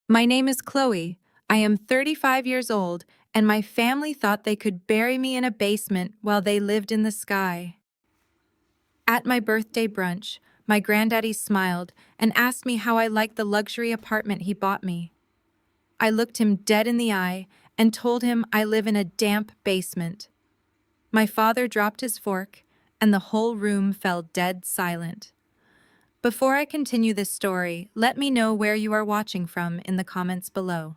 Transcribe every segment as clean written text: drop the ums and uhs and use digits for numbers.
My name is Chloe. I am 35 years old, and my family thought they could bury me in a basement while they lived in the sky. At my birthday brunch, my granddaddy smiled and asked me how I liked the luxury apartment he bought me. I looked him dead in the eye and told him I live in a damp basement. My father dropped his fork, and the whole room fell dead silent. Before I continue this story, let me know where you are watching from in the comments below.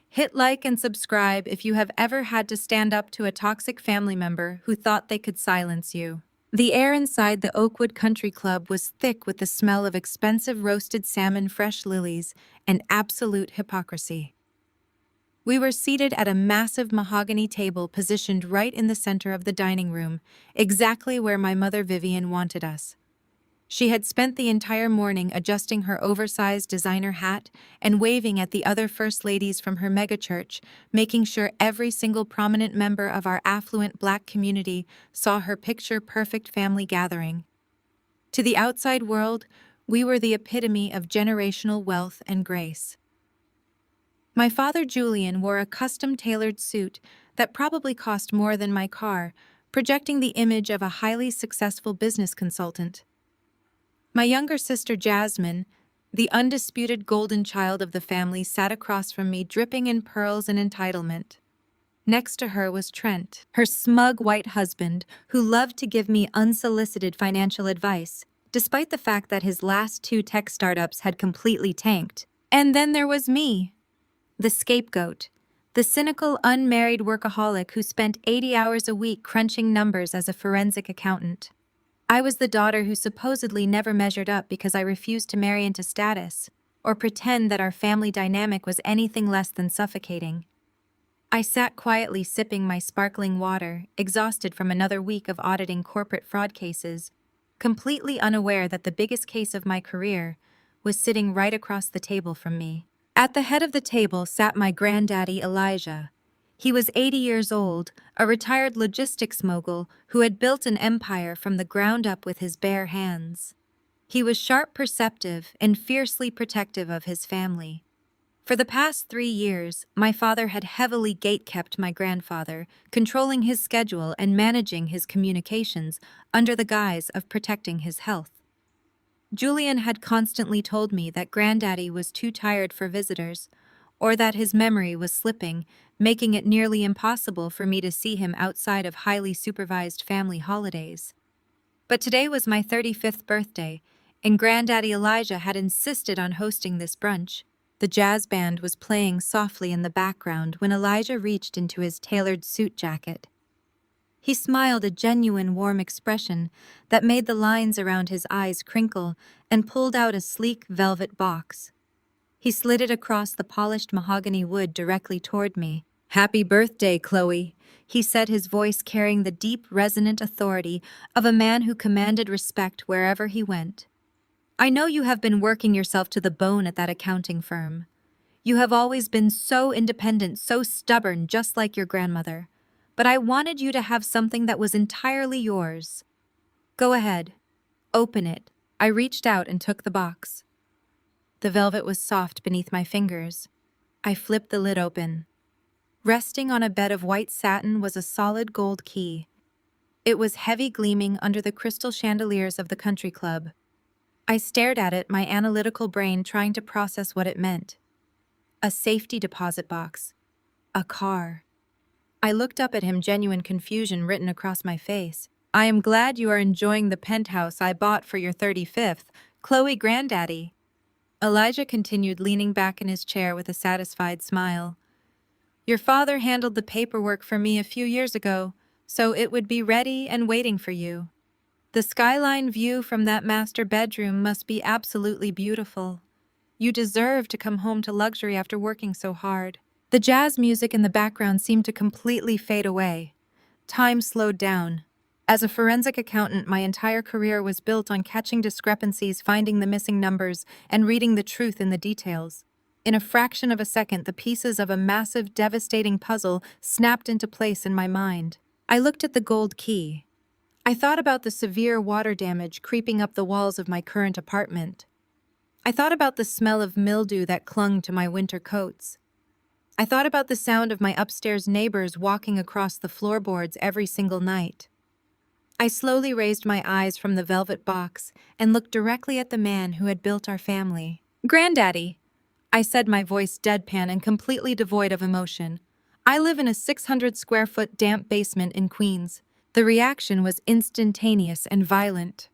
Hit like and subscribe if you have ever had to stand up to a toxic family member who thought they could silence you. The air inside the Oakwood Country Club was thick with the smell of expensive roasted salmon, fresh lilies, and absolute hypocrisy. We were seated at a massive mahogany table positioned right in the center of the dining room, exactly where my mother Vivian wanted us. She had spent the entire morning adjusting her oversized designer hat and waving at the other first ladies from her megachurch, making sure every single prominent member of our affluent Black community saw her picture-perfect family gathering. To the outside world, we were the epitome of generational wealth and grace. My father Julian wore a custom-tailored suit that probably cost more than my car, projecting the image of a highly successful business consultant. My younger sister Jasmine, the undisputed golden child of the family, sat across from me, dripping in pearls and entitlement. Next to her was Trent, her smug white husband, who loved to give me unsolicited financial advice, despite the fact that his last two tech startups had completely tanked. And then there was me, the scapegoat, the cynical, unmarried workaholic who spent 80 hours a week crunching numbers as a forensic accountant. I was the daughter who supposedly never measured up because I refused to marry into status, or pretend that our family dynamic was anything less than suffocating. I sat quietly sipping my sparkling water, exhausted from another week of auditing corporate fraud cases, completely unaware that the biggest case of my career was sitting right across the table from me. At the head of the table sat my granddaddy Elijah. He was 80 years old, a retired logistics mogul who had built an empire from the ground up with his bare hands. He was sharp, perceptive, and fiercely protective of his family. For the past 3 years, my father had heavily gatekept my grandfather, controlling his schedule and managing his communications under the guise of protecting his health. Julian had constantly told me that Granddaddy was too tired for visitors, or that his memory was slipping, making it nearly impossible for me to see him outside of highly supervised family holidays. But today was my 35th birthday, and Granddaddy Elijah had insisted on hosting this brunch. The jazz band was playing softly in the background when Elijah reached into his tailored suit jacket. He smiled, a genuine warm expression that made the lines around his eyes crinkle, and pulled out a sleek velvet box. He slid it across the polished mahogany wood directly toward me. "Happy birthday, Chloe," he said, his voice carrying the deep, resonant authority of a man who commanded respect wherever he went. "I know you have been working yourself to the bone at that accounting firm. You have always been so independent, so stubborn, just like your grandmother. But I wanted you to have something that was entirely yours. Go ahead. Open it." I reached out and took the box. The velvet was soft beneath my fingers. I flipped the lid open. Resting on a bed of white satin was a solid gold key. It was heavy, gleaming under the crystal chandeliers of the country club. I stared at it, my analytical brain trying to process what it meant. A safety deposit box. A car. I looked up at him, genuine confusion written across my face. "I am glad you are enjoying the penthouse I bought for your 35th, Chloe Granddaddy." Elijah continued, leaning back in his chair with a satisfied smile. "Your father handled the paperwork for me a few years ago, so it would be ready and waiting for you. The skyline view from that master bedroom must be absolutely beautiful. You deserve to come home to luxury after working so hard." The jazz music in the background seemed to completely fade away. Time slowed down. As a forensic accountant, my entire career was built on catching discrepancies, finding the missing numbers, and reading the truth in the details. In a fraction of a second, the pieces of a massive, devastating puzzle snapped into place in my mind. I looked at the gold key. I thought about the severe water damage creeping up the walls of my current apartment. I thought about the smell of mildew that clung to my winter coats. I thought about the sound of my upstairs neighbors walking across the floorboards every single night. I slowly raised my eyes from the velvet box and looked directly at the man who had built our family. "Granddaddy," I said, my voice deadpan and completely devoid of emotion. "I live in a 600-square-foot damp basement in Queens." The reaction was instantaneous and violent.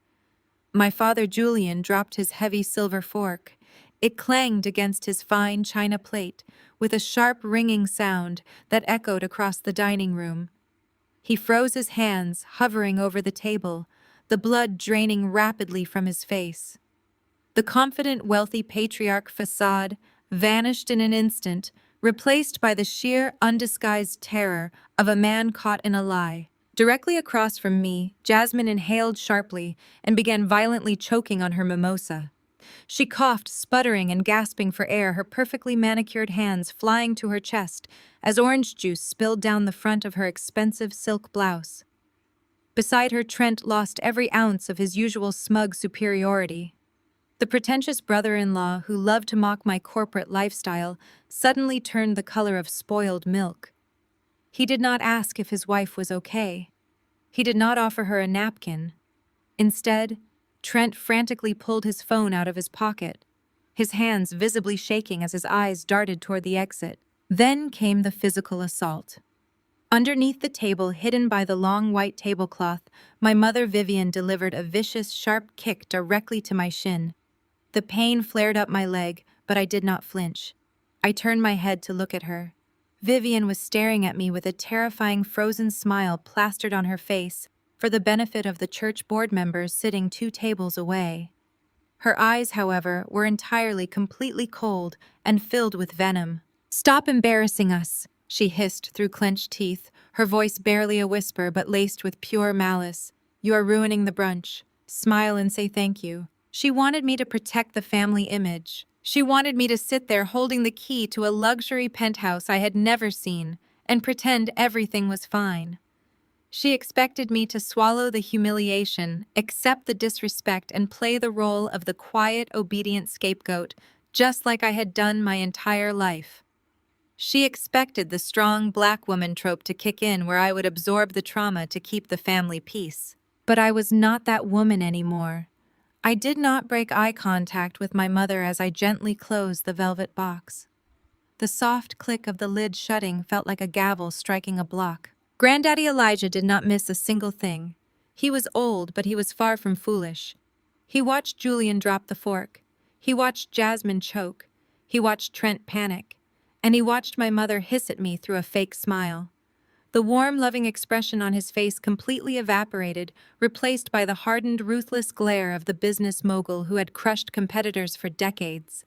My father Julian dropped his heavy silver fork. It clanged against his fine china plate with a sharp ringing sound that echoed across the dining room. He froze his hands, hovering over the table, the blood draining rapidly from his face. The confident, wealthy patriarch facade vanished in an instant, replaced by the sheer, undisguised terror of a man caught in a lie. Directly across from me, Jasmine inhaled sharply and began violently choking on her mimosa. She coughed, sputtering and gasping for air, her perfectly manicured hands flying to her chest as orange juice spilled down the front of her expensive silk blouse. Beside her, Trent lost every ounce of his usual smug superiority. The pretentious brother-in-law, who loved to mock my corporate lifestyle, suddenly turned the color of spoiled milk. He did not ask if his wife was okay. He did not offer her a napkin. Instead, Trent frantically pulled his phone out of his pocket, his hands visibly shaking as his eyes darted toward the exit. Then came the physical assault. Underneath the table, hidden by the long white tablecloth, my mother Vivian delivered a vicious, sharp kick directly to my shin. The pain flared up my leg, but I did not flinch. I turned my head to look at her. Vivian was staring at me with a terrifying frozen smile plastered on her face for the benefit of the church board members sitting 2 tables away. Her eyes, however, were entirely, completely cold and filled with venom. "Stop embarrassing us," she hissed through clenched teeth, her voice barely a whisper but laced with pure malice. "You are ruining the brunch. Smile and say thank you." She wanted me to protect the family image. She wanted me to sit there holding the key to a luxury penthouse I had never seen and pretend everything was fine. She expected me to swallow the humiliation, accept the disrespect, and play the role of the quiet, obedient scapegoat, just like I had done my entire life. She expected the strong black woman trope to kick in, where I would absorb the trauma to keep the family peace. But I was not that woman anymore. I did not break eye contact with my mother as I gently closed the velvet box. The soft click of the lid shutting felt like a gavel striking a block. Granddaddy Elijah did not miss a single thing. He was old, but he was far from foolish. He watched Julian drop the fork. He watched Jasmine choke. He watched Trent panic. And he watched my mother hiss at me through a fake smile. The warm, loving expression on his face completely evaporated, replaced by the hardened, ruthless glare of the business mogul who had crushed competitors for decades.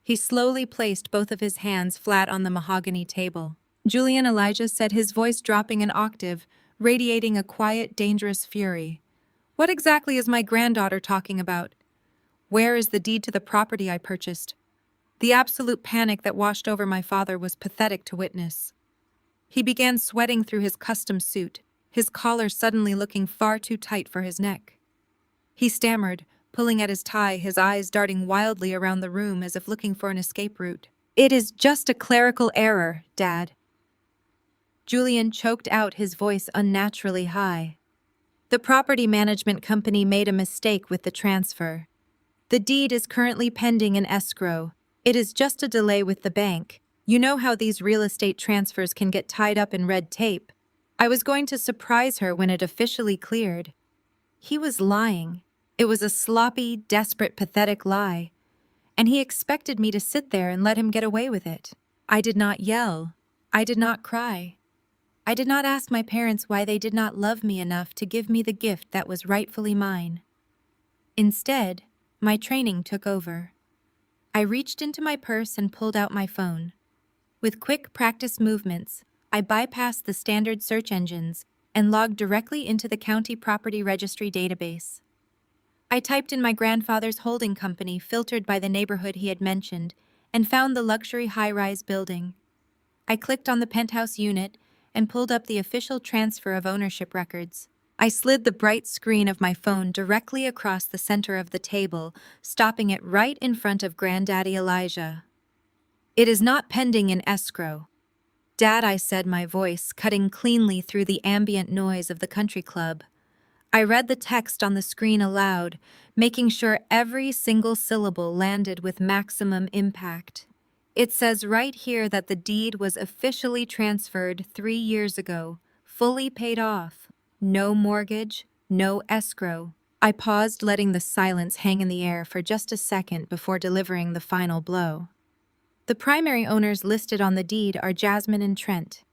He slowly placed both of his hands flat on the mahogany table. "Julian," Elijah said, his voice dropping an octave, radiating a quiet, dangerous fury. "What exactly is my granddaughter talking about? Where is the deed to the property I purchased?" The absolute panic that washed over my father was pathetic to witness. He began sweating through his custom suit, his collar suddenly looking far too tight for his neck. He stammered, pulling at his tie, his eyes darting wildly around the room as if looking for an escape route. "It is just a clerical error, Dad." Julian choked out, his voice unnaturally high. "The property management company made a mistake with the transfer. The deed is currently pending in escrow. It is just a delay with the bank. You know how these real estate transfers can get tied up in red tape. I was going to surprise her when it officially cleared." He was lying. It was a sloppy, desperate, pathetic lie. And he expected me to sit there and let him get away with it. I did not yell. I did not cry. I did not ask my parents why they did not love me enough to give me the gift that was rightfully mine. Instead, my training took over. I reached into my purse and pulled out my phone. With quick practice movements, I bypassed the standard search engines and logged directly into the county property registry database. I typed in my grandfather's holding company, filtered by the neighborhood he had mentioned, and found the luxury high-rise building. I clicked on the penthouse unit and pulled up the official transfer of ownership records. I slid the bright screen of my phone directly across the center of the table, stopping it right in front of Granddaddy Elijah. "It is not pending in escrow." "Dad," I said, my voice cutting cleanly through the ambient noise of the country club. I read the text on the screen aloud, making sure every single syllable landed with maximum impact. "It says right here that the deed was officially transferred 3 years ago, fully paid off. No mortgage, no escrow." I paused, letting the silence hang in the air for just a second before delivering the final blow. "The primary owners listed on the deed are Jasmine and Trent."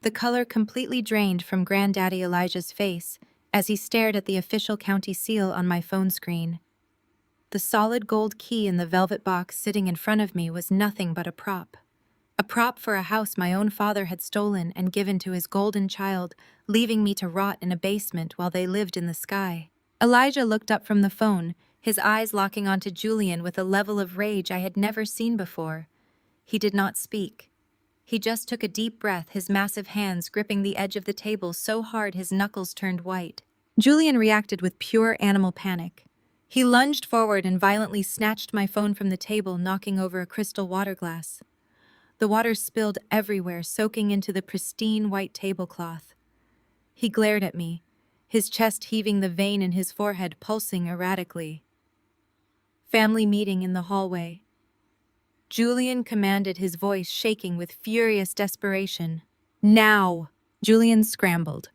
The color completely drained from Granddaddy Elijah's face as he stared at the official county seal on my phone screen. The solid gold key in the velvet box sitting in front of me was nothing but a prop. A prop for a house my own father had stolen and given to his golden child, leaving me to rot in a basement while they lived in the sky. Elijah looked up from the phone, his eyes locking onto Julian with a level of rage I had never seen before. He did not speak. He just took a deep breath, his massive hands gripping the edge of the table so hard his knuckles turned white. Julian reacted with pure animal panic. He lunged forward and violently snatched my phone from the table, knocking over a crystal water glass. The water spilled everywhere, soaking into the pristine white tablecloth. He glared at me, his chest heaving, the vein in his forehead pulsing erratically. "Family meeting in the hallway," Julian commanded, his voice shaking with furious desperation. "Now!" Julian scrambled.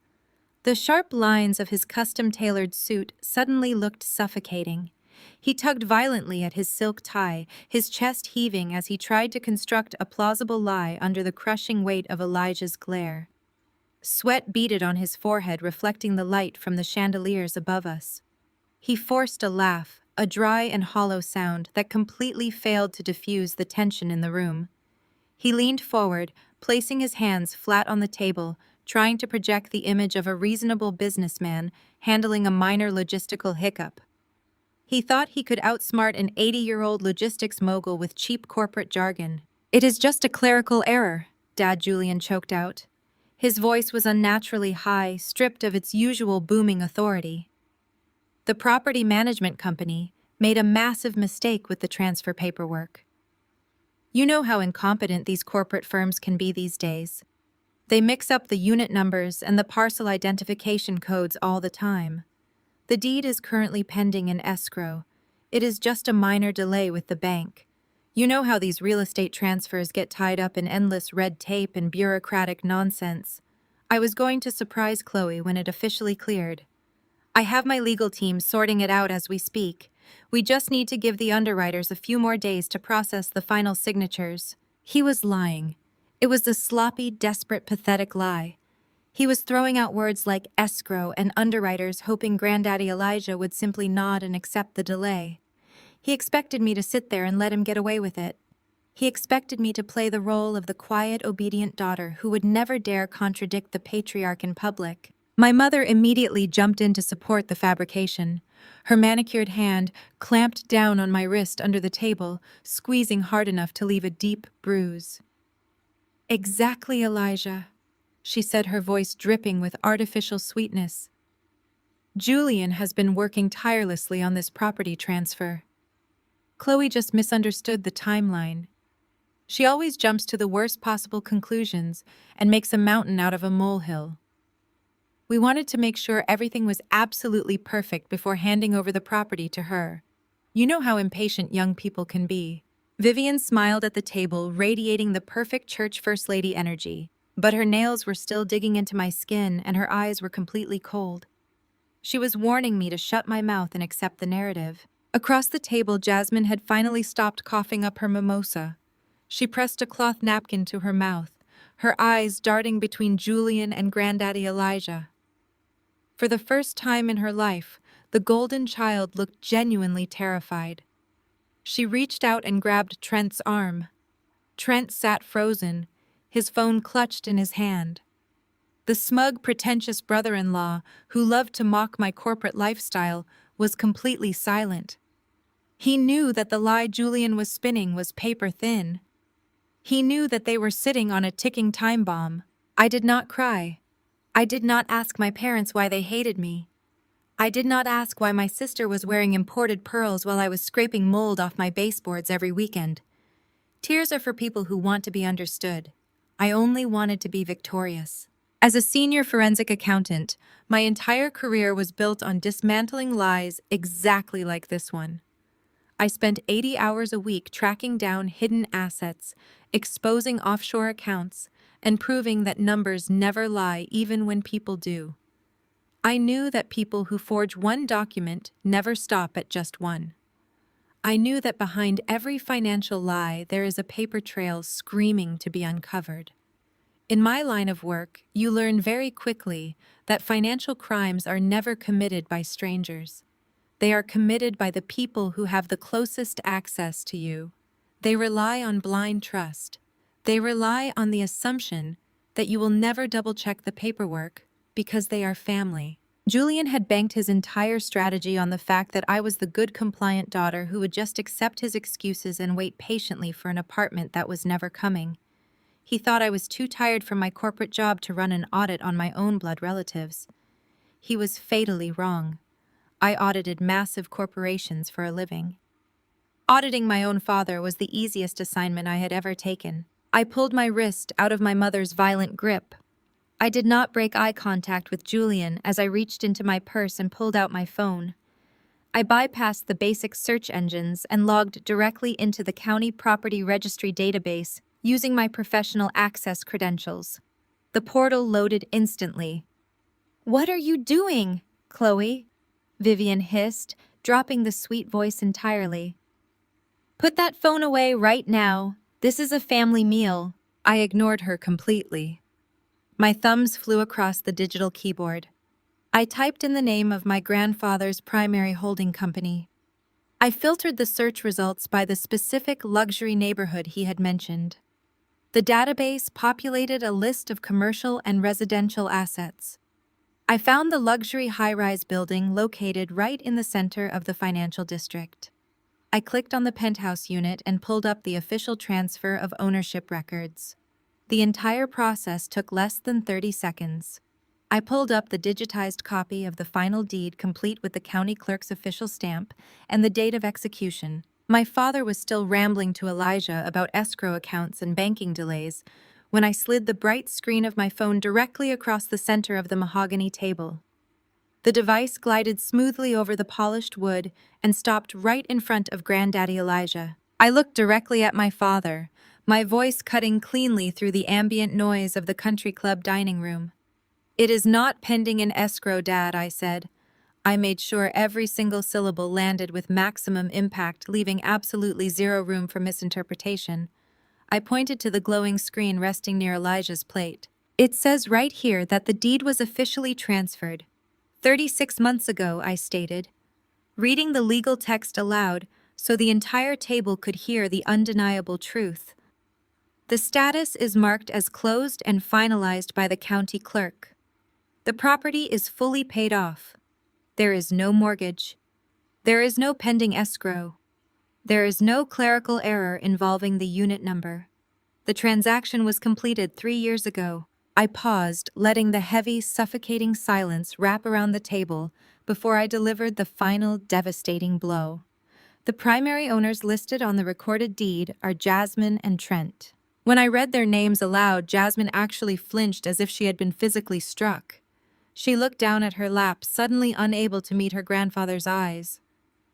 The sharp lines of his custom-tailored suit suddenly looked suffocating. He tugged violently at his silk tie, his chest heaving as he tried to construct a plausible lie under the crushing weight of Elijah's glare. Sweat beaded on his forehead, reflecting the light from the chandeliers above us. He forced a laugh, a dry and hollow sound that completely failed to diffuse the tension in the room. He leaned forward, placing his hands flat on the table, trying to project the image of a reasonable businessman handling a minor logistical hiccup. He thought he could outsmart an 80-year-old logistics mogul with cheap corporate jargon. "It is just a clerical error," Dad Julian choked out. His voice was unnaturally high, stripped of its usual booming authority. "The property management company made a massive mistake with the transfer paperwork. You know how incompetent these corporate firms can be these days. They mix up the unit numbers and the parcel identification codes all the time. The deed is currently pending in escrow. It is just a minor delay with the bank. You know how these real estate transfers get tied up in endless red tape and bureaucratic nonsense. I was going to surprise Chloe when it officially cleared. I have my legal team sorting it out as we speak. We just need to give the underwriters a few more days to process the final signatures." He was lying. It was a sloppy, desperate, pathetic lie. He was throwing out words like escrow and underwriters, hoping Granddaddy Elijah would simply nod and accept the delay. He expected me to sit there and let him get away with it. He expected me to play the role of the quiet, obedient daughter who would never dare contradict the patriarch in public. My mother immediately jumped in to support the fabrication. Her manicured hand clamped down on my wrist under the table, squeezing hard enough to leave a deep bruise. "Exactly, Elijah," she said, her voice dripping with artificial sweetness. "Julian has been working tirelessly on this property transfer. Chloe just misunderstood the timeline. She always jumps to the worst possible conclusions and makes a mountain out of a molehill. We wanted to make sure everything was absolutely perfect before handing over the property to her. You know how impatient young people can be." Vivian smiled at the table, radiating the perfect church first lady energy, but her nails were still digging into my skin and her eyes were completely cold. She was warning me to shut my mouth and accept the narrative. Across the table, Jasmine had finally stopped coughing up her mimosa. She pressed a cloth napkin to her mouth, her eyes darting between Julian and Granddaddy Elijah. For the first time in her life, the golden child looked genuinely terrified. She reached out and grabbed Trent's arm. Trent sat frozen, his phone clutched in his hand. The smug, pretentious brother-in-law, who loved to mock my corporate lifestyle, was completely silent. He knew that the lie Julian was spinning was paper thin. He knew that they were sitting on a ticking time bomb. I did not cry. I did not ask my parents why they hated me. I did not ask why my sister was wearing imported pearls while I was scraping mold off my baseboards every weekend. Tears are for people who want to be understood. I only wanted to be victorious. As a senior forensic accountant, my entire career was built on dismantling lies exactly like this one. I spent 80 hours a week tracking down hidden assets, exposing offshore accounts, and proving that numbers never lie even when people do. I knew that people who forge one document never stop at just one. I knew that behind every financial lie there is a paper trail screaming to be uncovered. In my line of work, you learn very quickly that financial crimes are never committed by strangers. They are committed by the people who have the closest access to you. They rely on blind trust. They rely on the assumption that you will never double-check the paperwork because they are family. Julian had banked his entire strategy on the fact that I was the good, compliant daughter who would just accept his excuses and wait patiently for an apartment that was never coming. He thought I was too tired from my corporate job to run an audit on my own blood relatives. He was fatally wrong. I audited massive corporations for a living. Auditing my own father was the easiest assignment I had ever taken. I pulled my wrist out of my mother's violent grip. I did not break eye contact with Julian as I reached into my purse and pulled out my phone. I bypassed the basic search engines and logged directly into the county property registry database using my professional access credentials. The portal loaded instantly. "What are you doing, Chloe?" Vivian hissed, dropping the sweet voice entirely. "Put that phone away right now. This is a family meal." I ignored her completely. My thumbs flew across the digital keyboard. I typed in the name of my grandfather's primary holding company. I filtered the search results by the specific luxury neighborhood he had mentioned. The database populated a list of commercial and residential assets. I found the luxury high-rise building located right in the center of the financial district. I clicked on the penthouse unit and pulled up the official transfer of ownership records. The entire process took less than 30 seconds. I pulled up the digitized copy of the final deed complete with the county clerk's official stamp and the date of execution. My father was still rambling to Elijah about escrow accounts and banking delays when I slid the bright screen of my phone directly across the center of the mahogany table. The device glided smoothly over the polished wood and stopped right in front of Granddaddy Elijah. I looked directly at my father, my voice cutting cleanly through the ambient noise of the country club dining room. "It is not pending in escrow, Dad," I said. I made sure every single syllable landed with maximum impact, leaving absolutely zero room for misinterpretation. I pointed to the glowing screen resting near Elijah's plate. "It says right here that the deed was officially transferred 36 months ago," I stated, reading the legal text aloud so the entire table could hear the undeniable truth. "The status is marked as closed and finalized by the county clerk. The property is fully paid off. There is no mortgage. There is no pending escrow. There is no clerical error involving the unit number. The transaction was completed 3 years ago." I paused, letting the heavy, suffocating silence wrap around the table before I delivered the final devastating blow. "The primary owners listed on the recorded deed are Jasmine and Trent." When I read their names aloud, Jasmine actually flinched as if she had been physically struck. She looked down at her lap, suddenly unable to meet her grandfather's eyes.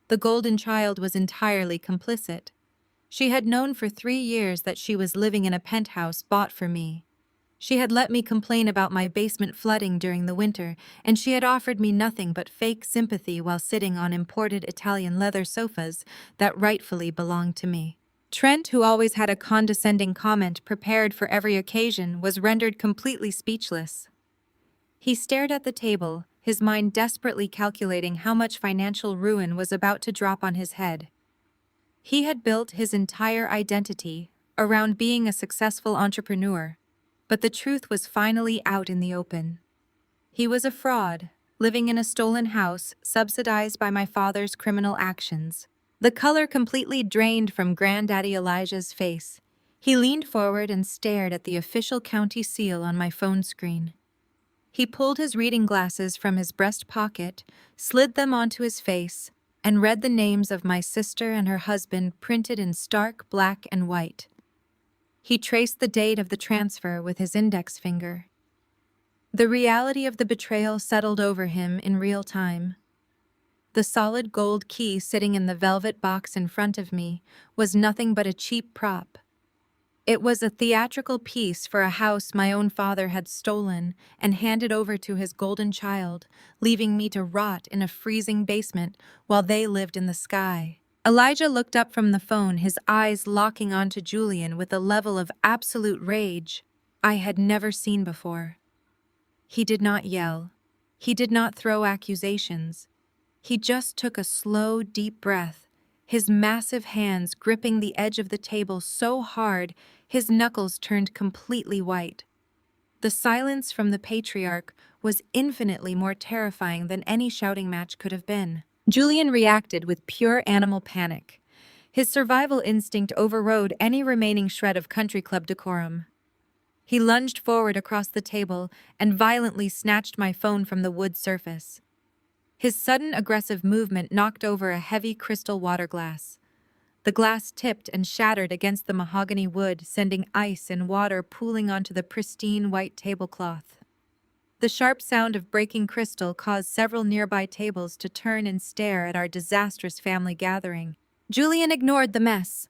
The golden child was entirely complicit. She had known for 3 years that she was living in a penthouse bought for me. She had let me complain about my basement flooding during the winter, and she had offered me nothing but fake sympathy while sitting on imported Italian leather sofas that rightfully belonged to me. Trent, who always had a condescending comment prepared for every occasion, was rendered completely speechless. He stared at the table, his mind desperately calculating how much financial ruin was about to drop on his head. He had built his entire identity around being a successful entrepreneur, but the truth was finally out in the open. He was a fraud, living in a stolen house subsidized by my father's criminal actions. The color completely drained from Granddaddy Elijah's face. He leaned forward and stared at the official county seal on my phone screen. He pulled his reading glasses from his breast pocket, slid them onto his face, and read the names of my sister and her husband printed in stark black and white. He traced the date of the transfer with his index finger. The reality of the betrayal settled over him in real time. The solid gold key sitting in the velvet box in front of me was nothing but a cheap prop. It was a theatrical piece for a house my own father had stolen and handed over to his golden child, leaving me to rot in a freezing basement while they lived in the sky. Elijah looked up from the phone, his eyes locking onto Julian with a level of absolute rage I had never seen before. He did not yell. He did not throw accusations. He just took a slow, deep breath, his massive hands gripping the edge of the table so hard his knuckles turned completely white. The silence from the patriarch was infinitely more terrifying than any shouting match could have been. Julian reacted with pure animal panic. His survival instinct overrode any remaining shred of country club decorum. He lunged forward across the table and violently snatched my phone from the wood surface. His sudden aggressive movement knocked over a heavy crystal water glass. The glass tipped and shattered against the mahogany wood, sending ice and water pooling onto the pristine white tablecloth. The sharp sound of breaking crystal caused several nearby tables to turn and stare at our disastrous family gathering. Julian ignored the mess.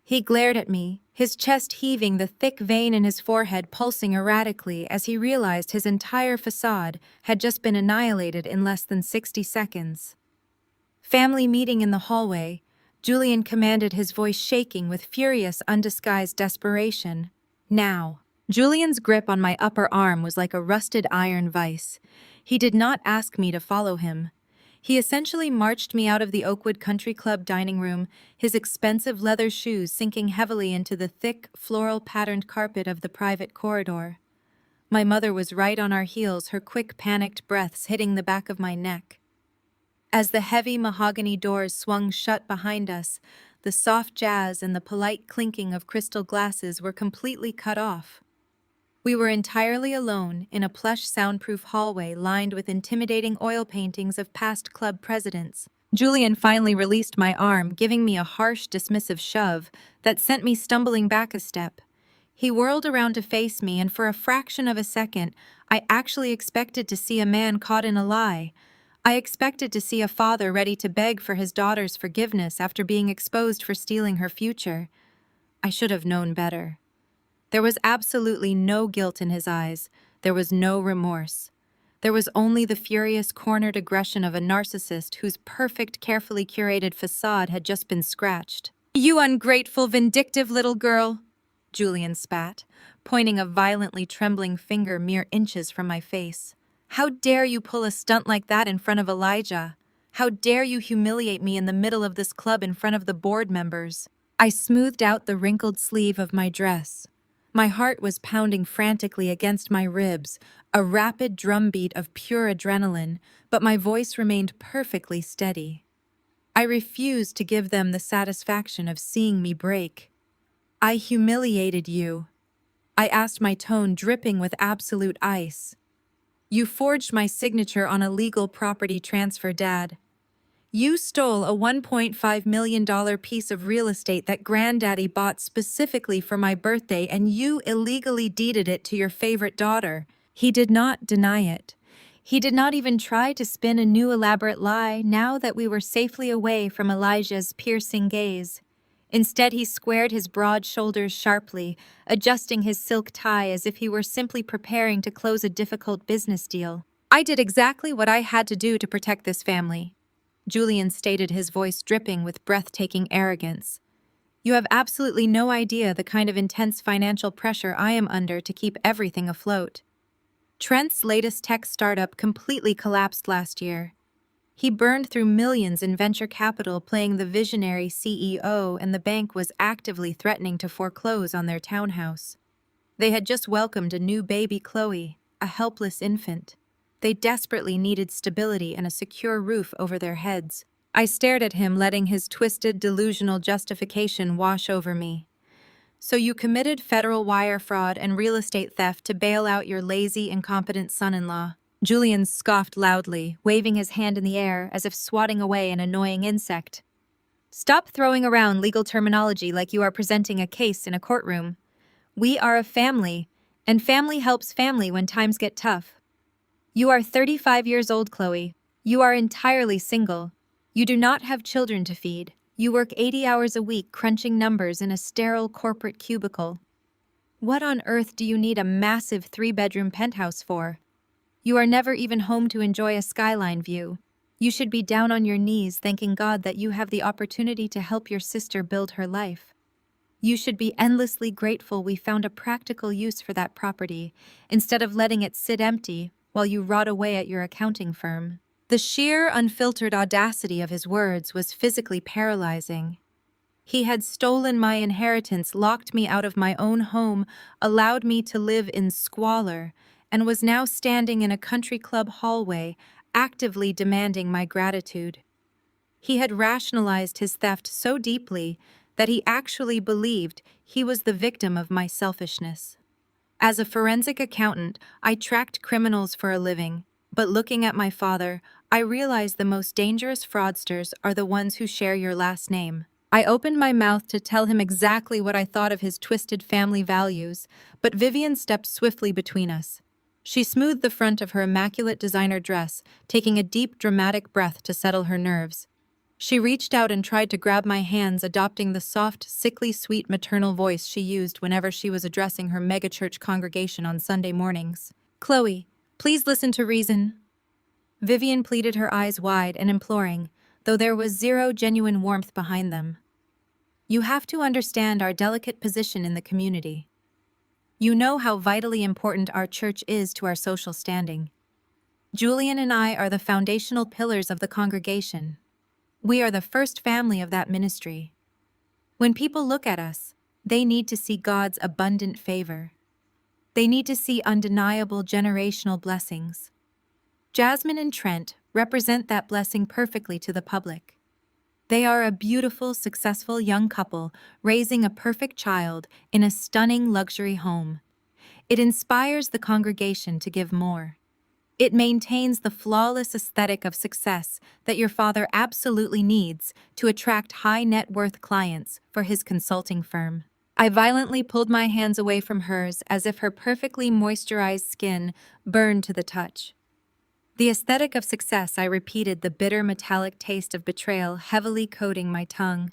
He glared at me, his chest heaving, the thick vein in his forehead pulsing erratically as he realized his entire facade had just been annihilated in less than 60 seconds. Family meeting in the hallway, Julian commanded, his voice shaking with furious, undisguised desperation. Now. Julian's grip on my upper arm was like a rusted iron vise. He did not ask me to follow him. He essentially marched me out of the Oakwood Country Club dining room, his expensive leather shoes sinking heavily into the thick, floral-patterned carpet of the private corridor. My mother was right on our heels, her quick, panicked breaths hitting the back of my neck. As the heavy mahogany doors swung shut behind us, the soft jazz and the polite clinking of crystal glasses were completely cut off. We were entirely alone in a plush, soundproof hallway lined with intimidating oil paintings of past club presidents. Julian finally released my arm, giving me a harsh, dismissive shove that sent me stumbling back a step. He whirled around to face me, and for a fraction of a second, I actually expected to see a man caught in a lie. I expected to see a father ready to beg for his daughter's forgiveness after being exposed for stealing her future. I should have known better. There was absolutely no guilt in his eyes. There was no remorse. There was only the furious, cornered aggression of a narcissist whose perfect, carefully curated facade had just been scratched. "You ungrateful, vindictive little girl," Julian spat, pointing a violently trembling finger mere inches from my face. "How dare you pull a stunt like that in front of Elijah? How dare you humiliate me in the middle of this club in front of the board members?" I smoothed out the wrinkled sleeve of my dress. My heart was pounding frantically against my ribs, a rapid drumbeat of pure adrenaline, but my voice remained perfectly steady. I refused to give them the satisfaction of seeing me break. "I humiliated you," I asked, my tone dripping with absolute ice. "You forged my signature on a legal property transfer, Dad. You stole a $1.5 million piece of real estate that Granddaddy bought specifically for my birthday, and you illegally deeded it to your favorite daughter." He did not deny it. He did not even try to spin a new elaborate lie now that we were safely away from Elijah's piercing gaze. Instead, he squared his broad shoulders sharply, adjusting his silk tie as if he were simply preparing to close a difficult business deal. "I did exactly what I had to do to protect this family," Julian stated, his voice dripping with breathtaking arrogance. "You have absolutely no idea the kind of intense financial pressure I am under to keep everything afloat. Trent's latest tech startup completely collapsed last year. He burned through millions in venture capital playing the visionary CEO, and the bank was actively threatening to foreclose on their townhouse. They had just welcomed a new baby, Chloe, a helpless infant. They desperately needed stability and a secure roof over their heads." I stared at him, letting his twisted, delusional justification wash over me. So you committed federal wire fraud and real estate theft to bail out your lazy, incompetent son-in-law. Julian scoffed loudly, waving his hand in the air as if swatting away an annoying insect. Stop throwing around legal terminology like you are presenting a case in a courtroom. We are a family, and family helps family when times get tough. You are 35 years old, Chloe. You are entirely single. You do not have children to feed. You work 80 hours a week crunching numbers in a sterile corporate cubicle. What on earth do you need a massive 3-bedroom penthouse for? You are never even home to enjoy a skyline view. You should be down on your knees thanking God that you have the opportunity to help your sister build her life. You should be endlessly grateful we found a practical use for that property, instead of letting it sit empty while you rot away at your accounting firm. The sheer, unfiltered audacity of his words was physically paralyzing. He had stolen my inheritance, locked me out of my own home, allowed me to live in squalor, and was now standing in a country club hallway, actively demanding my gratitude. He had rationalized his theft so deeply that he actually believed he was the victim of my selfishness. As a forensic accountant, I tracked criminals for a living, but looking at my father, I realized the most dangerous fraudsters are the ones who share your last name. I opened my mouth to tell him exactly what I thought of his twisted family values, but Vivian stepped swiftly between us. She smoothed the front of her immaculate designer dress, taking a deep, dramatic breath to settle her nerves. She reached out and tried to grab my hands, adopting the soft, sickly sweet maternal voice she used whenever she was addressing her megachurch congregation on Sunday mornings. Chloe, please listen to reason. Vivian pleaded, her eyes wide and imploring, though there was zero genuine warmth behind them. You have to understand our delicate position in the community. You know how vitally important our church is to our social standing. Julian and I are the foundational pillars of the congregation. We are the first family of that ministry. When people look at us, they need to see God's abundant favor. They need to see undeniable generational blessings. Jasmine and Trent represent that blessing perfectly to the public. They are a beautiful, successful young couple raising a perfect child in a stunning luxury home. It inspires the congregation to give more. It maintains the flawless aesthetic of success that your father absolutely needs to attract high net worth clients for his consulting firm. I violently pulled my hands away from hers as if her perfectly moisturized skin burned to the touch. The aesthetic of success, I repeated, the bitter metallic taste of betrayal heavily coating my tongue.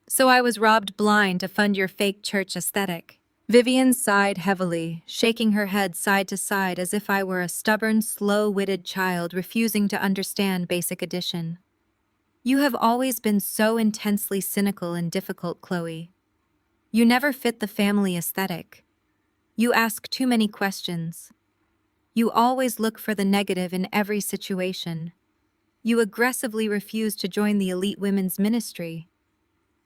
So I was robbed blind to fund your fake church aesthetic. Vivian sighed heavily, shaking her head side to side as if I were a stubborn, slow-witted child refusing to understand basic addition. You have always been so intensely cynical and difficult, Chloe. You never fit the family aesthetic. You ask too many questions. You always look for the negative in every situation. You aggressively refuse to join the elite women's ministry.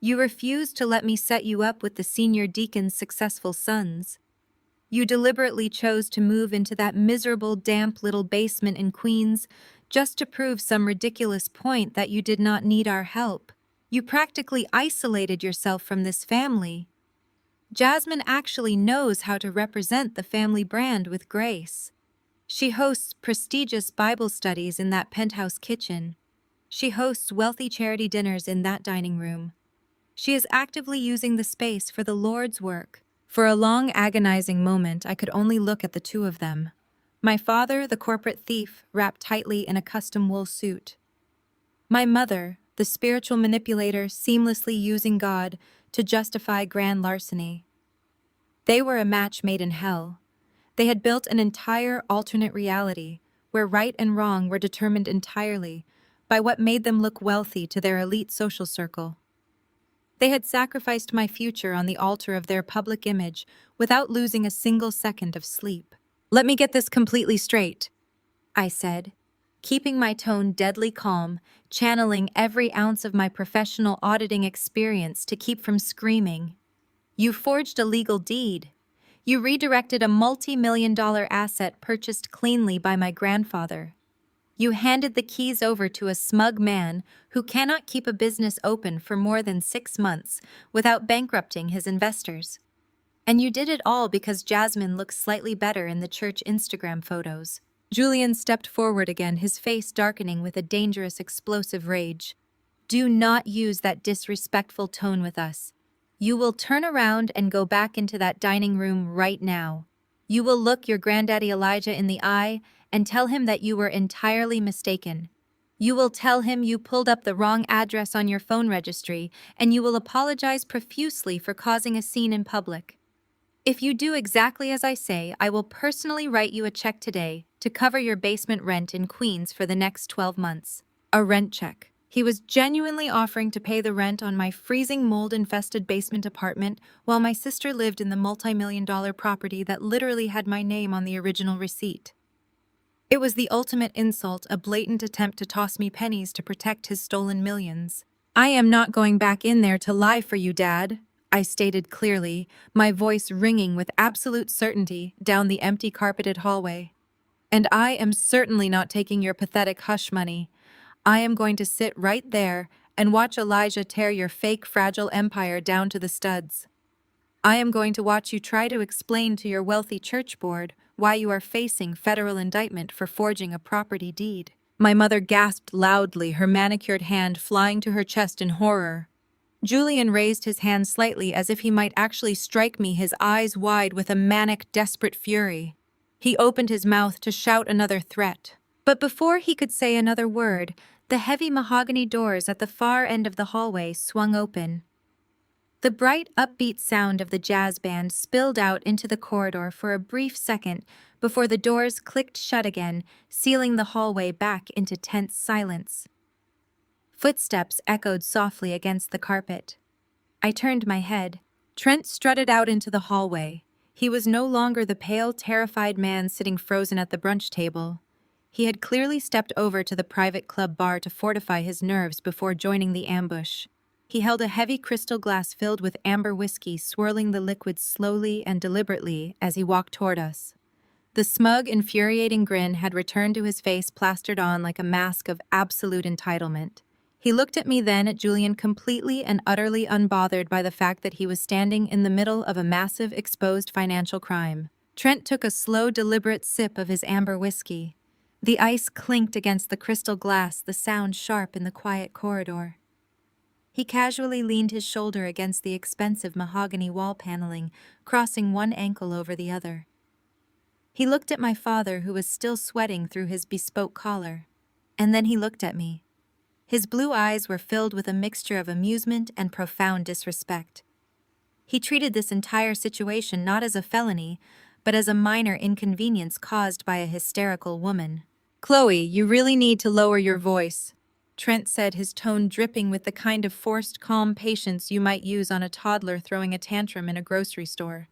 You refuse to let me set you up with the senior deacon's successful sons. You deliberately chose to move into that miserable, damp little basement in Queens just to prove some ridiculous point that you did not need our help. You practically isolated yourself from this family. Jasmine actually knows how to represent the family brand with grace. She hosts prestigious Bible studies in that penthouse kitchen. She hosts wealthy charity dinners in that dining room. She is actively using the space for the Lord's work. For a long, agonizing moment, I could only look at the two of them. My father, the corporate thief, wrapped tightly in a custom wool suit. My mother, the spiritual manipulator, seamlessly using God to justify grand larceny. They were a match made in hell. They had built an entire alternate reality where right and wrong were determined entirely by what made them look wealthy to their elite social circle. They had sacrificed my future on the altar of their public image without losing a single second of sleep. Let me get this completely straight, I said, keeping my tone deadly calm, channeling every ounce of my professional auditing experience to keep from screaming. You forged a legal deed. You redirected a multi-million-dollar asset purchased cleanly by my grandfather. You handed the keys over to a smug man who cannot keep a business open for more than 6 months without bankrupting his investors. And you did it all because Jasmine looks slightly better in the church Instagram photos. Julian stepped forward again, his face darkening with a dangerous, explosive rage. Do not use that disrespectful tone with us. You will turn around and go back into that dining room right now. You will look your granddaddy Elijah in the eye and tell him that you were entirely mistaken. You will tell him you pulled up the wrong address on your phone registry, and you will apologize profusely for causing a scene in public. If you do exactly as I say, I will personally write you a check today to cover your basement rent in Queens for the next 12 months. A rent check. He was genuinely offering to pay the rent on my freezing mold-infested basement apartment while my sister lived in the multi-million-dollar property that literally had my name on the original receipt. It was the ultimate insult, a blatant attempt to toss me pennies to protect his stolen millions. I am not going back in there to lie for you, Dad, I stated clearly, my voice ringing with absolute certainty down the empty carpeted hallway. And I am certainly not taking your pathetic hush money. I am going to sit right there and watch Elijah tear your fake, fragile empire down to the studs. I am going to watch you try to explain to your wealthy church board why you are facing federal indictment for forging a property deed. My mother gasped loudly, her manicured hand flying to her chest in horror. Julian raised his hand slightly as if he might actually strike me, his eyes wide with a manic, desperate fury. He opened his mouth to shout another threat. But before he could say another word, the heavy mahogany doors at the far end of the hallway swung open. The bright, upbeat sound of the jazz band spilled out into the corridor for a brief second before the doors clicked shut again, sealing the hallway back into tense silence. Footsteps echoed softly against the carpet. I turned my head. Trent strutted out into the hallway. He was no longer the pale, terrified man sitting frozen at the brunch table. He had clearly stepped over to the private club bar to fortify his nerves before joining the ambush. He held a heavy crystal glass filled with amber whiskey, swirling the liquid slowly and deliberately as he walked toward us. The smug, infuriating grin had returned to his face, plastered on like a mask of absolute entitlement. He looked at me, then at Julian, completely and utterly unbothered by the fact that he was standing in the middle of a massive, exposed financial crime. Trent took a slow, deliberate sip of his amber whiskey. The ice clinked against the crystal glass, the sound sharp in the quiet corridor. He casually leaned his shoulder against the expensive mahogany wall paneling, crossing one ankle over the other. He looked at my father, who was still sweating through his bespoke collar. And then he looked at me. His blue eyes were filled with a mixture of amusement and profound disrespect. He treated this entire situation not as a felony, but as a minor inconvenience caused by a hysterical woman. "Chloe, you really need to lower your voice," Trent said, his tone dripping with the kind of forced calm patience you might use on a toddler throwing a tantrum in a grocery store.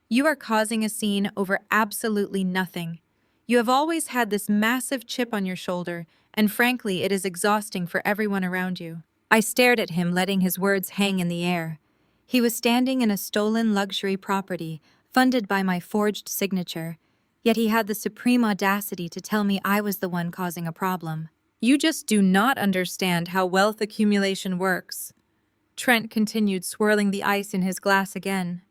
"You are causing a scene over absolutely nothing. You have always had this massive chip on your shoulder, and frankly, it is exhausting for everyone around you." I stared at him, letting his words hang in the air. He was standing in a stolen luxury property, funded by my forged signature, yet he had the supreme audacity to tell me I was the one causing a problem. "You just do not understand how wealth accumulation works," Trent continued, swirling the ice in his glass again.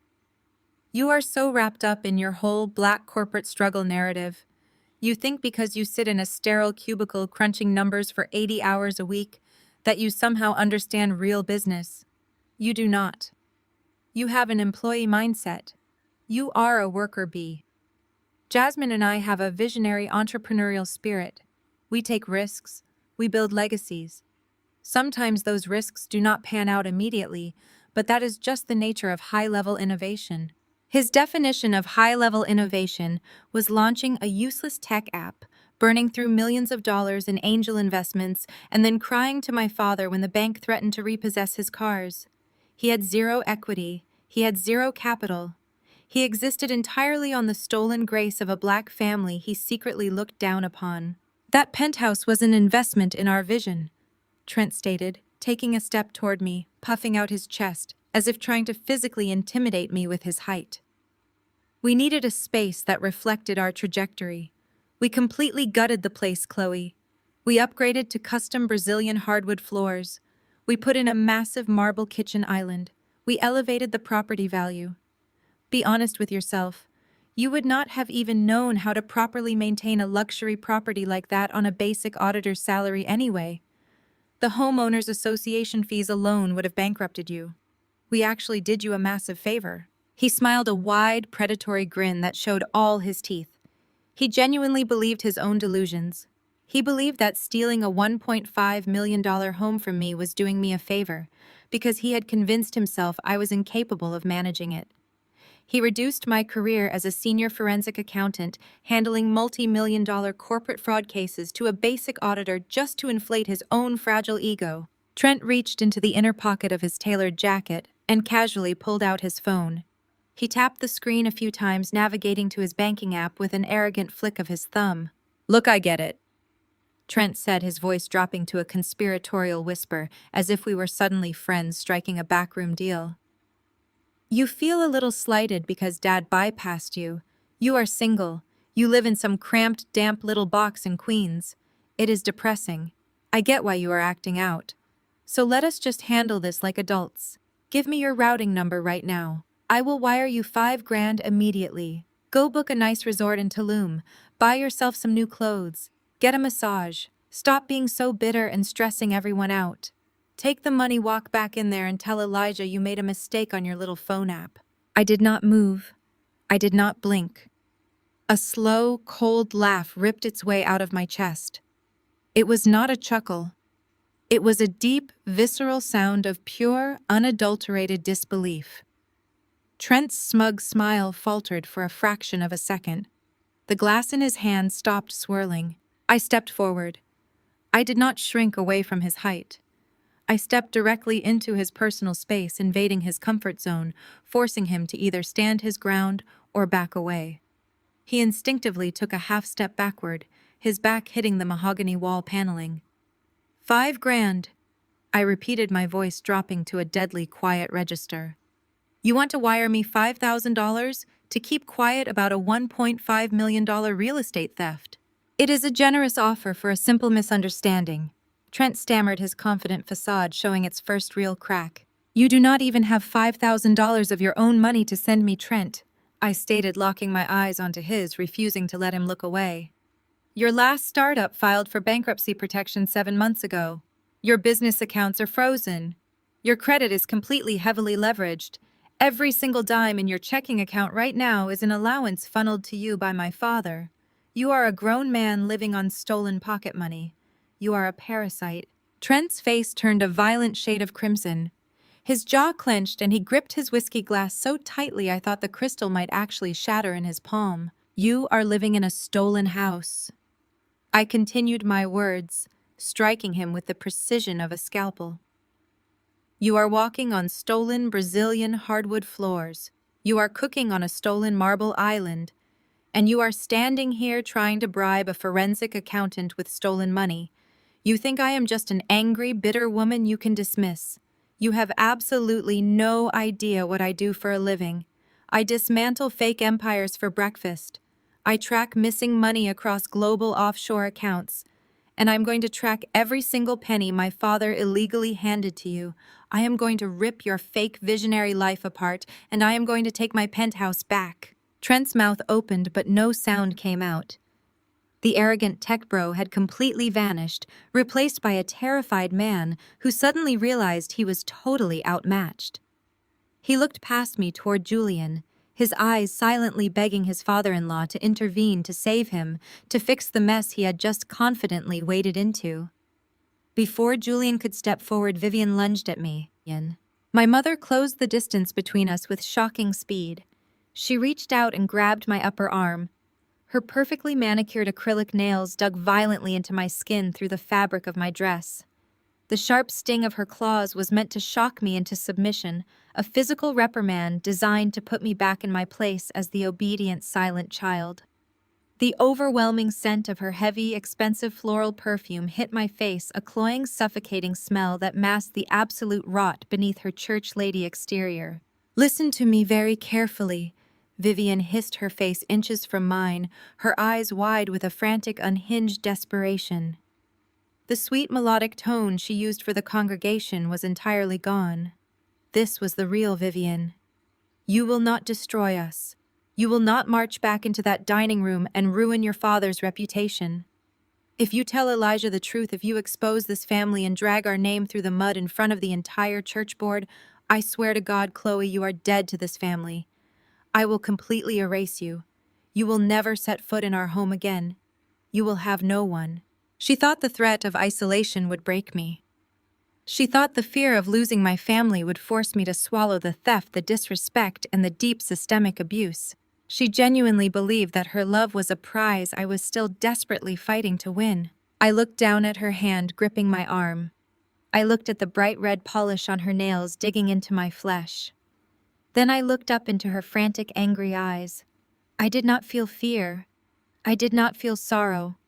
"You are so wrapped up in your whole black corporate struggle narrative. You think because you sit in a sterile cubicle crunching numbers for 80 hours a week that you somehow understand real business. You do not. You have an employee mindset. You are a worker bee. Jasmine and I have a visionary entrepreneurial spirit. We take risks. We build legacies. Sometimes those risks do not pan out immediately, but that is just the nature of high-level innovation." His definition of high-level innovation was launching a useless tech app, burning through millions of dollars in angel investments, and then crying to my father when the bank threatened to repossess his cars. He had zero equity. He had zero capital. He existed entirely on the stolen grace of a black family he secretly looked down upon. "That penthouse was an investment in our vision," Trent stated, taking a step toward me, puffing out his chest, as if trying to physically intimidate me with his height. "We needed a space that reflected our trajectory. We completely gutted the place, Chloe. We upgraded to custom Brazilian hardwood floors. We put in a massive marble kitchen island. We elevated the property value. Be honest with yourself. You would not have even known how to properly maintain a luxury property like that on a basic auditor's salary anyway. The homeowners association fees alone would have bankrupted you. We actually did you a massive favor. He smiled a wide, predatory grin that showed all his teeth. He genuinely believed his own delusions. He believed that stealing a $1.5 million home from me was doing me a favor, because he had convinced himself I was incapable of managing it. He reduced my career as a senior forensic accountant, handling multi-million-dollar corporate fraud cases, to a basic auditor just to inflate his own fragile ego. Trent reached into the inner pocket of his tailored jacket and casually pulled out his phone. He tapped the screen a few times, navigating to his banking app with an arrogant flick of his thumb. "Look, I get it," Trent said, his voice dropping to a conspiratorial whisper, as if we were suddenly friends striking a backroom deal. "You feel a little slighted because Dad bypassed you. You are single. You live in some cramped, damp little box in Queens. It is depressing. I get why you are acting out. So let us just handle this like adults. Give me your routing number right now. I will wire you $5,000 immediately. Go book a nice resort in Tulum. Buy yourself some new clothes. Get a massage. Stop being so bitter and stressing everyone out. Take the money, walk back in there and tell Elijah you made a mistake on your little phone app." I did not move. I did not blink. A slow, cold laugh ripped its way out of my chest. It was not a chuckle. It was a deep, visceral sound of pure, unadulterated disbelief. Trent's smug smile faltered for a fraction of a second. The glass in his hand stopped swirling. I stepped forward. I did not shrink away from his height. I stepped directly into his personal space, invading his comfort zone, forcing him to either stand his ground or back away. He instinctively took a half-step backward, his back hitting the mahogany wall paneling. $5,000, I repeated, my voice dropping to a deadly quiet register. You want to wire me $5,000 to keep quiet about a $1.5 million real estate theft? It is a generous offer for a simple misunderstanding. Trent stammered, his confident facade showing its first real crack. You do not even have $5,000 of your own money to send me, Trent, I stated, locking my eyes onto his, refusing to let him look away. Your last startup filed for bankruptcy protection 7 months ago. Your business accounts are frozen. Your credit is completely heavily leveraged. Every single dime in your checking account right now is an allowance funneled to you by my father. You are a grown man living on stolen pocket money. You are a parasite. Trent's face turned a violent shade of crimson. His jaw clenched and he gripped his whiskey glass so tightly I thought the crystal might actually shatter in his palm. You are living in a stolen house. I continued my words, striking him with the precision of a scalpel. You are walking on stolen Brazilian hardwood floors. You are cooking on a stolen marble island. And you are standing here trying to bribe a forensic accountant with stolen money. You think I am just an angry, bitter woman you can dismiss. You have absolutely no idea what I do for a living. I dismantle fake empires for breakfast. I track missing money across global offshore accounts. And I'm going to track every single penny my father illegally handed to you. I am going to rip your fake visionary life apart, and I am going to take my penthouse back. Trent's mouth opened, but no sound came out. The arrogant tech bro had completely vanished, replaced by a terrified man who suddenly realized he was totally outmatched. He looked past me toward Julian, his eyes silently begging his father-in-law to intervene to save him, to fix the mess he had just confidently waded into. Before Julian could step forward, Vivian lunged at me. My mother closed the distance between us with shocking speed. She reached out and grabbed my upper arm. Her perfectly manicured acrylic nails dug violently into my skin through the fabric of my dress. The sharp sting of her claws was meant to shock me into submission, a physical reprimand designed to put me back in my place as the obedient, silent child. The overwhelming scent of her heavy, expensive floral perfume hit my face, a cloying, suffocating smell that masked the absolute rot beneath her church lady exterior. Listen to me very carefully. Vivian hissed, her face inches from mine, her eyes wide with a frantic, unhinged desperation. The sweet melodic tone she used for the congregation was entirely gone. This was the real Vivian. You will not destroy us. You will not march back into that dining room and ruin your father's reputation. If you tell Elijah the truth, if you expose this family and drag our name through the mud in front of the entire church board, I swear to God, Chloe, you are dead to this family. I will completely erase you. You will never set foot in our home again. You will have no one. She thought the threat of isolation would break me. She thought the fear of losing my family would force me to swallow the theft, the disrespect, and the deep systemic abuse. She genuinely believed that her love was a prize I was still desperately fighting to win. I looked down at her hand gripping my arm. I looked at the bright red polish on her nails digging into my flesh. Then I looked up into her frantic, angry eyes. I did not feel fear. I did not feel sorrow.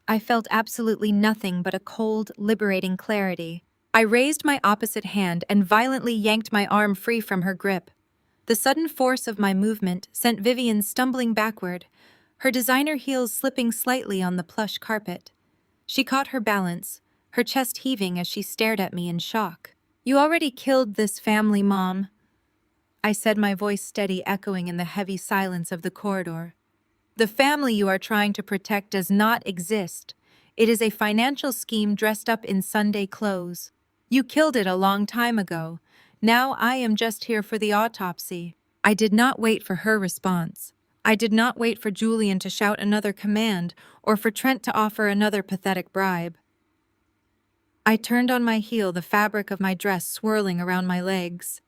I felt absolutely nothing but a cold, liberating clarity. I raised my opposite hand and violently yanked my arm free from her grip. The sudden force of my movement sent Vivian stumbling backward, her designer heels slipping slightly on the plush carpet. She caught her balance, her chest heaving as she stared at me in shock. "You already killed this family, Mom," I said, my voice steady, echoing in the heavy silence of the corridor. "The family you are trying to protect does not exist. It is a financial scheme dressed up in Sunday clothes. You killed it a long time ago. Now I am just here for the autopsy." I did not wait for her response. I did not wait for Julian to shout another command or for Trent to offer another pathetic bribe. I turned on my heel, the fabric of my dress swirling around my legs.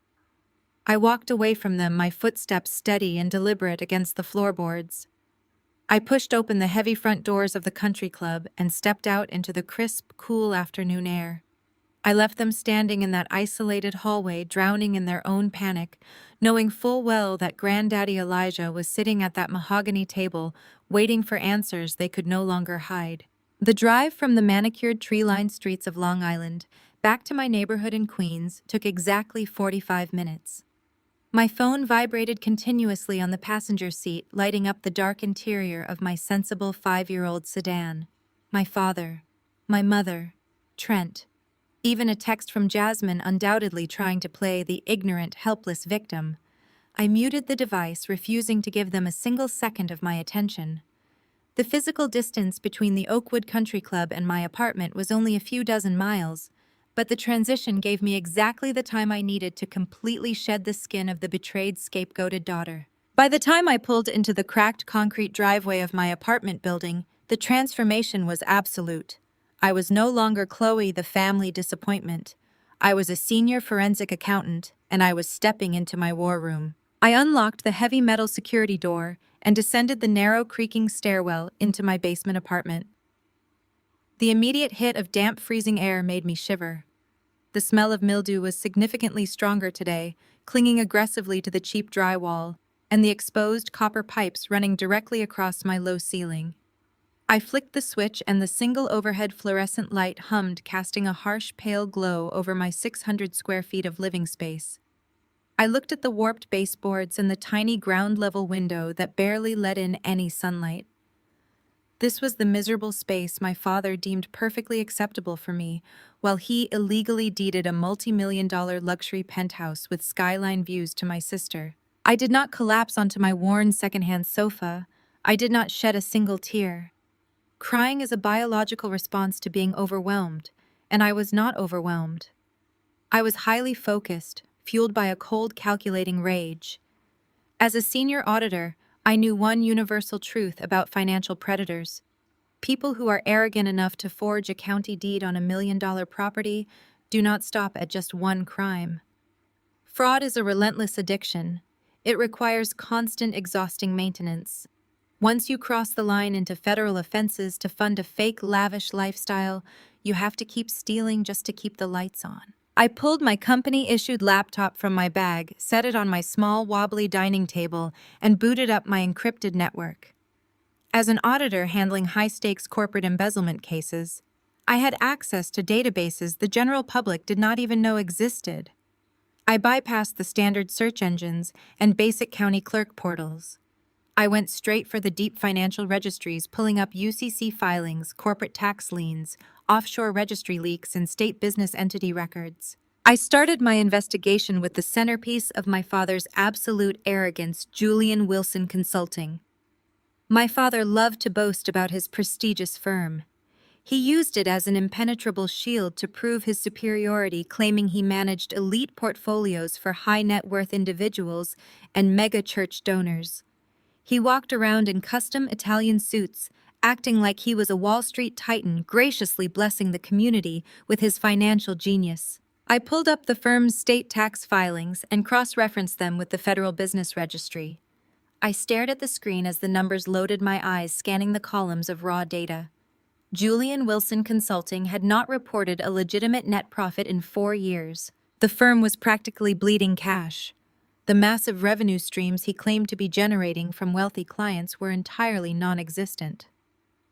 I walked away from them, my footsteps steady and deliberate against the floorboards. I pushed open the heavy front doors of the country club and stepped out into the crisp, cool afternoon air. I left them standing in that isolated hallway, drowning in their own panic, knowing full well that Granddaddy Elijah was sitting at that mahogany table, waiting for answers they could no longer hide. The drive from the manicured, tree-lined streets of Long Island back to my neighborhood in Queens took exactly 45 minutes. My phone vibrated continuously on the passenger seat, lighting up the dark interior of my sensible 5-year-old sedan. My father, my mother, Trent. Even a text from Jasmine, undoubtedly trying to play the ignorant, helpless victim. I muted the device, refusing to give them a single second of my attention. The physical distance between the Oakwood Country Club and my apartment was only a few dozen miles, but the transition gave me exactly the time I needed to completely shed the skin of the betrayed, scapegoated daughter. By the time I pulled into the cracked concrete driveway of my apartment building, the transformation was absolute. I was no longer Chloe, the family disappointment. I was a senior forensic accountant, and I was stepping into my war room. I unlocked the heavy metal security door and descended the narrow, creaking stairwell into my basement apartment. The immediate hit of damp, freezing air made me shiver. The smell of mildew was significantly stronger today, clinging aggressively to the cheap drywall and the exposed copper pipes running directly across my low ceiling. I flicked the switch and the single overhead fluorescent light hummed, casting a harsh, pale glow over my 600 square feet of living space. I looked at the warped baseboards and the tiny ground-level window that barely let in any sunlight. This was the miserable space my father deemed perfectly acceptable for me, while he illegally deeded a multi-million-dollar luxury penthouse with skyline views to my sister. I did not collapse onto my worn secondhand sofa. I did not shed a single tear. Crying is a biological response to being overwhelmed, and I was not overwhelmed. I was highly focused, fueled by a cold, calculating rage. As a senior auditor, I knew one universal truth about financial predators. People who are arrogant enough to forge a county deed on $1 million property do not stop at just one crime. Fraud is a relentless addiction. It requires constant, exhausting maintenance. Once you cross the line into federal offenses to fund a fake, lavish lifestyle, you have to keep stealing just to keep the lights on. I pulled my company-issued laptop from my bag, set it on my small, wobbly dining table, and booted up my encrypted network. As an auditor handling high-stakes corporate embezzlement cases, I had access to databases the general public did not even know existed. I bypassed the standard search engines and basic county clerk portals. I went straight for the deep financial registries, pulling up UCC filings, corporate tax liens, offshore registry leaks, and state business entity records. I started my investigation with the centerpiece of my father's absolute arrogance, Julian Wilson Consulting. My father loved to boast about his prestigious firm. He used it as an impenetrable shield to prove his superiority, claiming he managed elite portfolios for high net worth individuals and mega church donors. He walked around in custom Italian suits, acting like he was a Wall Street titan, graciously blessing the community with his financial genius. I pulled up the firm's state tax filings and cross-referenced them with the Federal Business Registry. I stared at the screen as the numbers loaded my eyes, scanning the columns of raw data. Julian Wilson Consulting had not reported a legitimate net profit in 4 years. The firm was practically bleeding cash. The massive revenue streams he claimed to be generating from wealthy clients were entirely non-existent.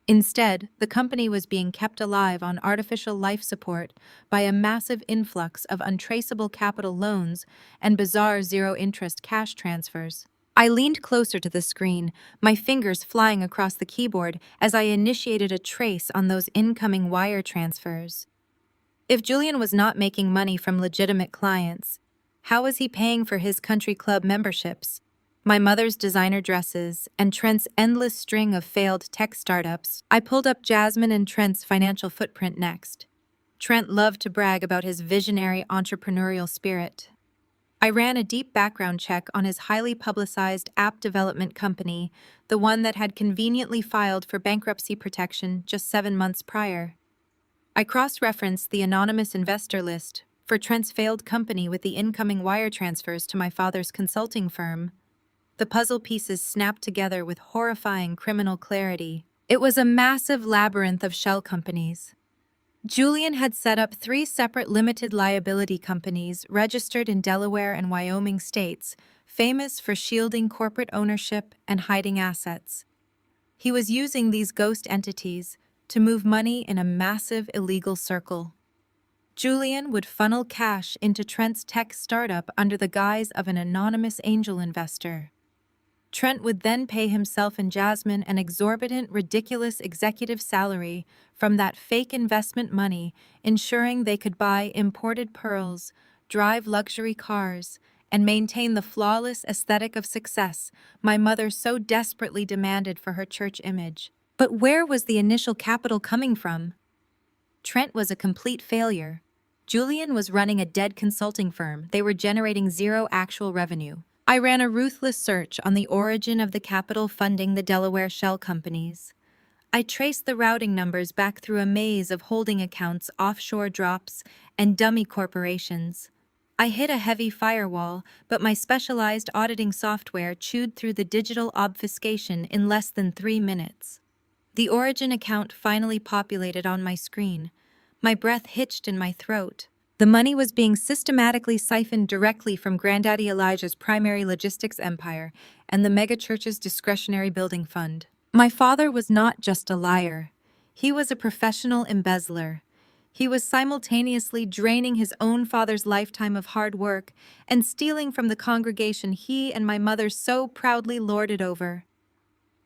Instead, the company was being kept alive on artificial life support by a massive influx of untraceable capital loans and bizarre zero-interest cash transfers. I leaned closer to the screen, my fingers flying across the keyboard as I initiated a trace on those incoming wire transfers. If Julian was not making money from legitimate clients, how was he paying for his country club memberships, my mother's designer dresses, and Trent's endless string of failed tech startups? I pulled up Jasmine and Trent's financial footprint next. Trent loved to brag about his visionary entrepreneurial spirit. I ran a deep background check on his highly publicized app development company, the one that had conveniently filed for bankruptcy protection just 7 months prior. I cross-referenced the anonymous investor list for Trent's failed company with the incoming wire transfers to my father's consulting firm. The puzzle pieces snapped together with horrifying criminal clarity. It was a massive labyrinth of shell companies. Julian had set up 3 separate limited liability companies registered in Delaware and Wyoming states, famous for shielding corporate ownership and hiding assets. He was using these ghost entities to move money in a massive illegal circle. Julian would funnel cash into Trent's tech startup under the guise of an anonymous angel investor. Trent would then pay himself and Jasmine an exorbitant, ridiculous executive salary from that fake investment money, ensuring they could buy imported pearls, drive luxury cars, and maintain the flawless aesthetic of success my mother so desperately demanded for her church image. But where was the initial capital coming from? Trent was a complete failure. Julian was running a dead consulting firm. They were generating zero actual revenue. I ran a ruthless search on the origin of the capital funding the Delaware shell companies. I traced the routing numbers back through a maze of holding accounts, offshore drops, and dummy corporations. I hit a heavy firewall, but my specialized auditing software chewed through the digital obfuscation in less than 3 minutes. The origin account finally populated on my screen. My breath hitched in my throat. The money was being systematically siphoned directly from Granddaddy Elijah's primary logistics empire and the megachurch's discretionary building fund. My father was not just a liar. He was a professional embezzler. He was simultaneously draining his own father's lifetime of hard work and stealing from the congregation he and my mother so proudly lorded over.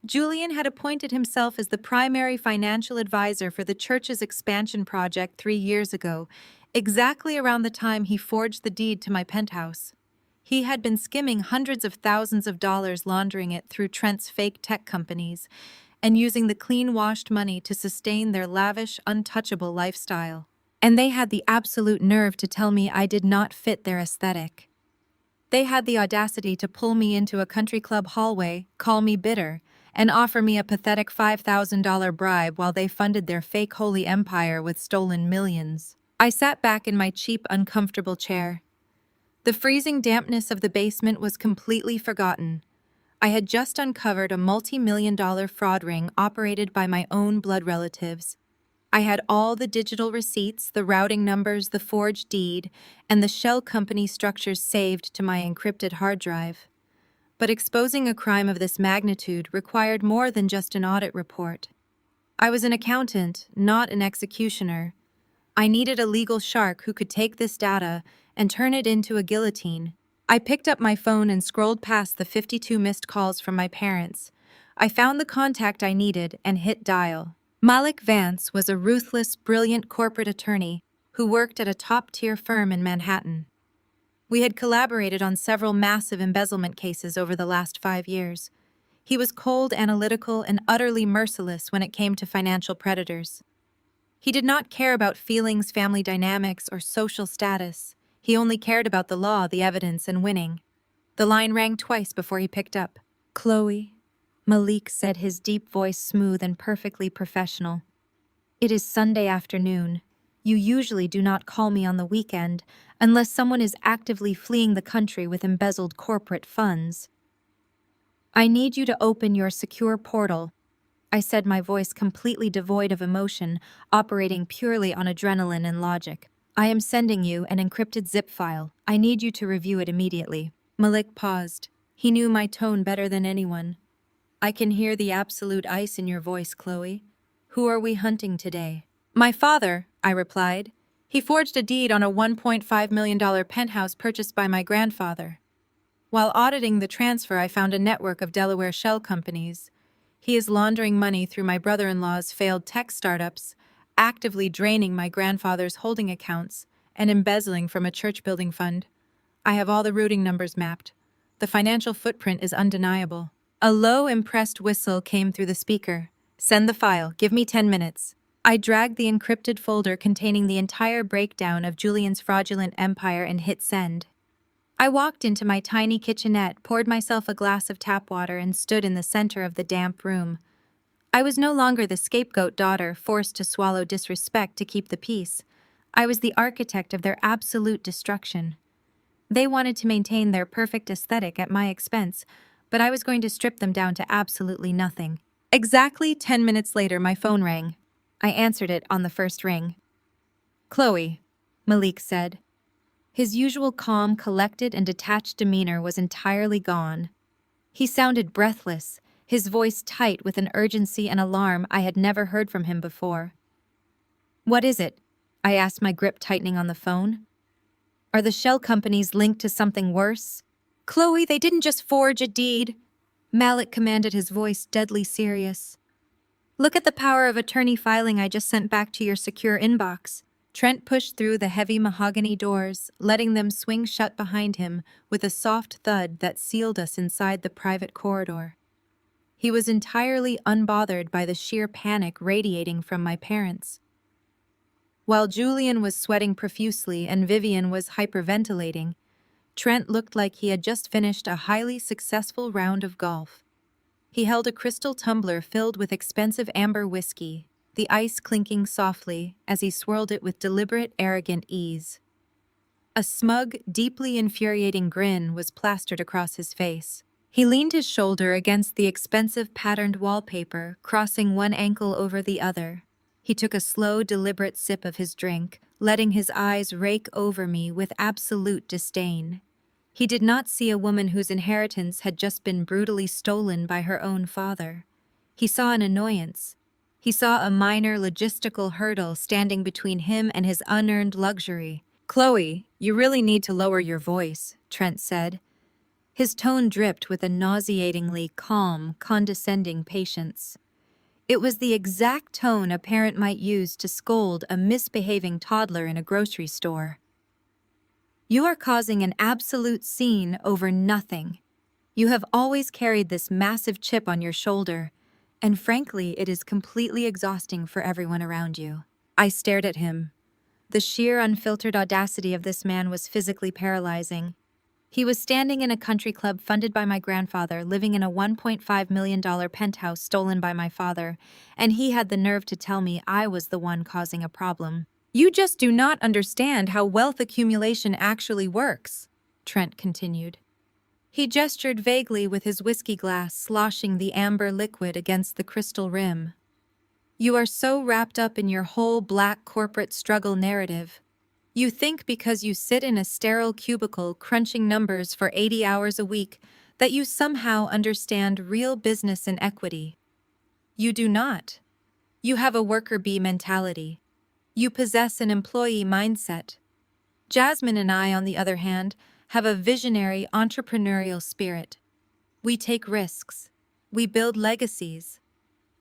Julian had appointed himself as the primary financial advisor for the church's expansion project 3 years ago, exactly around the time he forged the deed to my penthouse. He had been skimming hundreds of thousands of dollars, laundering it through Trent's fake tech companies, and using the clean-washed money to sustain their lavish, untouchable lifestyle. And they had the absolute nerve to tell me I did not fit their aesthetic. They had the audacity to pull me into a country club hallway, call me bitter, and offer me a pathetic $5,000 bribe while they funded their fake holy empire with stolen millions. I sat back in my cheap, uncomfortable chair. The freezing dampness of the basement was completely forgotten. I had just uncovered a multi-million-dollar fraud ring operated by my own blood relatives. I had all the digital receipts, the routing numbers, the forged deed, and the shell company structures saved to my encrypted hard drive. But exposing a crime of this magnitude required more than just an audit report. I was an accountant, not an executioner. I needed a legal shark who could take this data and turn it into a guillotine. I picked up my phone and scrolled past the 52 missed calls from my parents. I found the contact I needed and hit dial. Malik Vance was a ruthless, brilliant corporate attorney who worked at a top-tier firm in Manhattan. We had collaborated on several massive embezzlement cases over the last 5 years. He was cold, analytical, and utterly merciless when it came to financial predators. He did not care about feelings, family dynamics, or social status. He only cared about the law, the evidence, and winning. The line rang twice before he picked up. "Chloe," Malik said, his deep voice smooth and perfectly professional. "It is Sunday afternoon. You usually do not call me on the weekend unless someone is actively fleeing the country with embezzled corporate funds. I need you to open your secure portal," I said, my voice completely devoid of emotion, operating purely on adrenaline and logic. "I am sending you an encrypted zip file. I need you to review it immediately." Malik paused. He knew my tone better than anyone. "I can hear the absolute ice in your voice, Chloe. Who are we hunting today?" "My father," I replied. "He forged a deed on a $1.5 million penthouse purchased by my grandfather. While auditing the transfer, I found a network of Delaware shell companies. He is laundering money through my brother-in-law's failed tech startups, actively draining my grandfather's holding accounts, and embezzling from a church-building fund. I have all the routing numbers mapped. The financial footprint is undeniable." A low, impressed whistle came through the speaker. "Send the file. Give me 10 minutes." I dragged the encrypted folder containing the entire breakdown of Julian's fraudulent empire and hit send. I walked into my tiny kitchenette, poured myself a glass of tap water, and stood in the center of the damp room. I was no longer the scapegoat daughter forced to swallow disrespect to keep the peace. I was the architect of their absolute destruction. They wanted to maintain their perfect aesthetic at my expense, but I was going to strip them down to absolutely nothing. Exactly 10 minutes later, my phone rang. I answered it on the first ring. "Chloe," Malik said. His usual calm, collected, and detached demeanor was entirely gone. He sounded breathless, his voice tight with an urgency and alarm I had never heard from him before. "What is it?" I asked, my grip tightening on the phone. "Are the shell companies linked to something worse?" "Chloe, they didn't just forge a deed," Malik commanded, his voice deadly serious. "Look at the power of attorney filing I just sent back to your secure inbox." Trent pushed through the heavy mahogany doors, letting them swing shut behind him with a soft thud that sealed us inside the private corridor. He was entirely unbothered by the sheer panic radiating from my parents. While Julian was sweating profusely and Vivian was hyperventilating, Trent looked like he had just finished a highly successful round of golf. He held a crystal tumbler filled with expensive amber whiskey, the ice clinking softly as he swirled it with deliberate, arrogant ease. A smug, deeply infuriating grin was plastered across his face. He leaned his shoulder against the expensive patterned wallpaper, crossing one ankle over the other. He took a slow, deliberate sip of his drink, letting his eyes rake over me with absolute disdain. He did not see a woman whose inheritance had just been brutally stolen by her own father. He saw an annoyance. He saw a minor logistical hurdle standing between him and his unearned luxury. "Chloe, you really need to lower your voice," Trent said. His tone dripped with a nauseatingly calm, condescending patience. It was the exact tone a parent might use to scold a misbehaving toddler in a grocery store. "You are causing an absolute scene over nothing. You have always carried this massive chip on your shoulder, and frankly, it is completely exhausting for everyone around you." I stared at him. The sheer, unfiltered audacity of this man was physically paralyzing. He was standing in a country club funded by my grandfather, living in a $1.5 million penthouse stolen by my father, and he had the nerve to tell me I was the one causing a problem. "You just do not understand how wealth accumulation actually works," Trent continued. He gestured vaguely with his whiskey glass, sloshing the amber liquid against the crystal rim. "You are so wrapped up in your whole black corporate struggle narrative. You think because you sit in a sterile cubicle crunching numbers for 80 hours a week that you somehow understand real business and equity. You do not. You have a worker bee mentality. You possess an employee mindset. Jasmine and I, on the other hand, have a visionary entrepreneurial spirit. We take risks. We build legacies.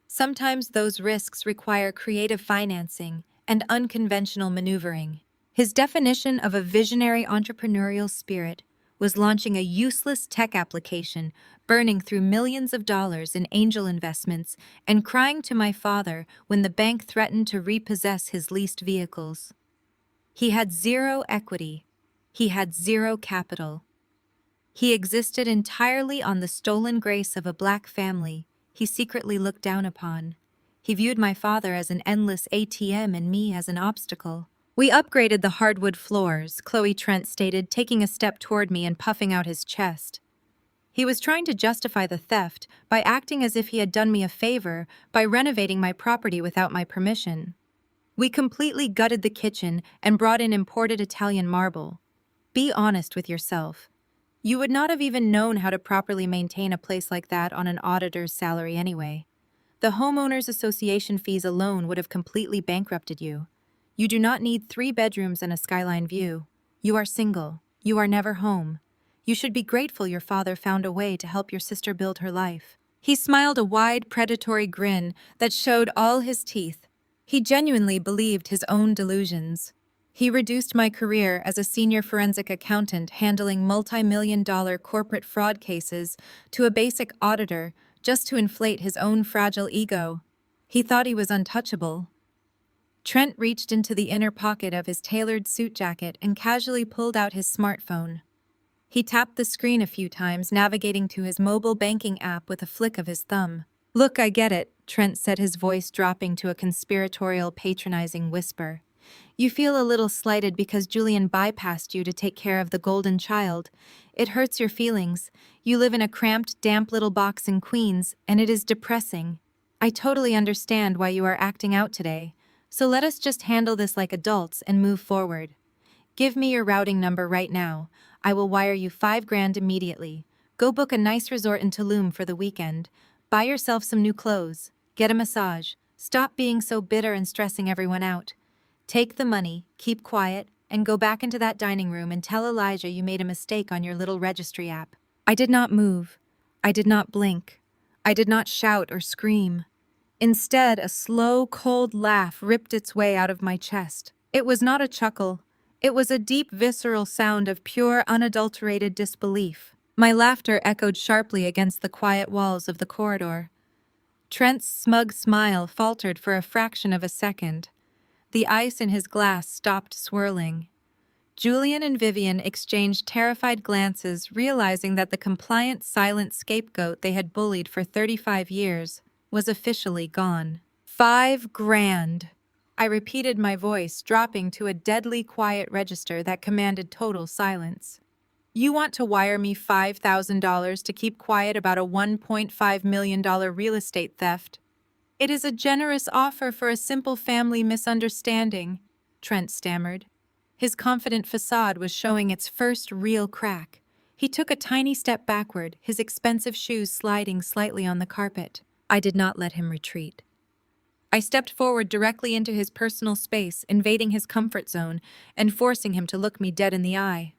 Sometimes those risks require creative financing and unconventional maneuvering. His definition of a visionary entrepreneurial spirit was launching a useless tech application, burning through millions of dollars in angel investments, and crying to my father when the bank threatened to repossess his leased vehicles. He had zero equity. He had zero capital. He existed entirely on the stolen grace of a black family he secretly looked down upon. He viewed my father as an endless ATM and me as an obstacle. We upgraded the hardwood floors, Chloe Trent stated, taking a step toward me and puffing out his chest. He was trying to justify the theft by acting as if he had done me a favor by renovating my property without my permission. We completely gutted the kitchen and brought in imported Italian marble. Be honest with yourself. You would not have even known how to properly maintain a place like that on an auditor's salary anyway. The homeowners association fees alone would have completely bankrupted you. You do not need 3 bedrooms and a skyline view. You are single. You are never home. You should be grateful your father found a way to help your sister build her life. He smiled a wide, predatory grin that showed all his teeth. He genuinely believed his own delusions. He reduced my career as a senior forensic accountant handling multi-million-dollar corporate fraud cases to a basic auditor just to inflate his own fragile ego. He thought he was untouchable. Trent reached into the inner pocket of his tailored suit jacket and casually pulled out his smartphone. He tapped the screen a few times, navigating to his mobile banking app with a flick of his thumb. "Look, I get it," Trent said, his voice dropping to a conspiratorial, patronizing whisper. "You feel a little slighted because Julian bypassed you to take care of the golden child. It hurts your feelings. You live in a cramped, damp little box in Queens, and it is depressing. I totally understand why you are acting out today. So let us just handle this like adults and move forward. Give me your routing number right now. I will wire you $5,000 immediately. Go book a nice resort in Tulum for the weekend. Buy yourself some new clothes. Get a massage. Stop being so bitter and stressing everyone out. Take the money, keep quiet, and go back into that dining room and tell Elijah you made a mistake on your little registry app." I did not move. I did not blink. I did not shout or scream. Instead, a slow, cold laugh ripped its way out of my chest. It was not a chuckle. It was a deep, visceral sound of pure, unadulterated disbelief. My laughter echoed sharply against the quiet walls of the corridor. Trent's smug smile faltered for a fraction of a second. The ice in his glass stopped swirling. Julian and Vivian exchanged terrified glances, realizing that the compliant, silent scapegoat they had bullied for 35 years was officially gone. $5,000. I repeated, my voice dropping to a deadly quiet register that commanded total silence. "You want to wire me $5,000 to keep quiet about a $1.5 million real estate theft? It is a generous offer for a simple family misunderstanding," Trent stammered. His confident facade was showing its first real crack. He took a tiny step backward, his expensive shoes sliding slightly on the carpet. I did not let him retreat. I stepped forward directly into his personal space, invading his comfort zone and forcing him to look me dead in the eye.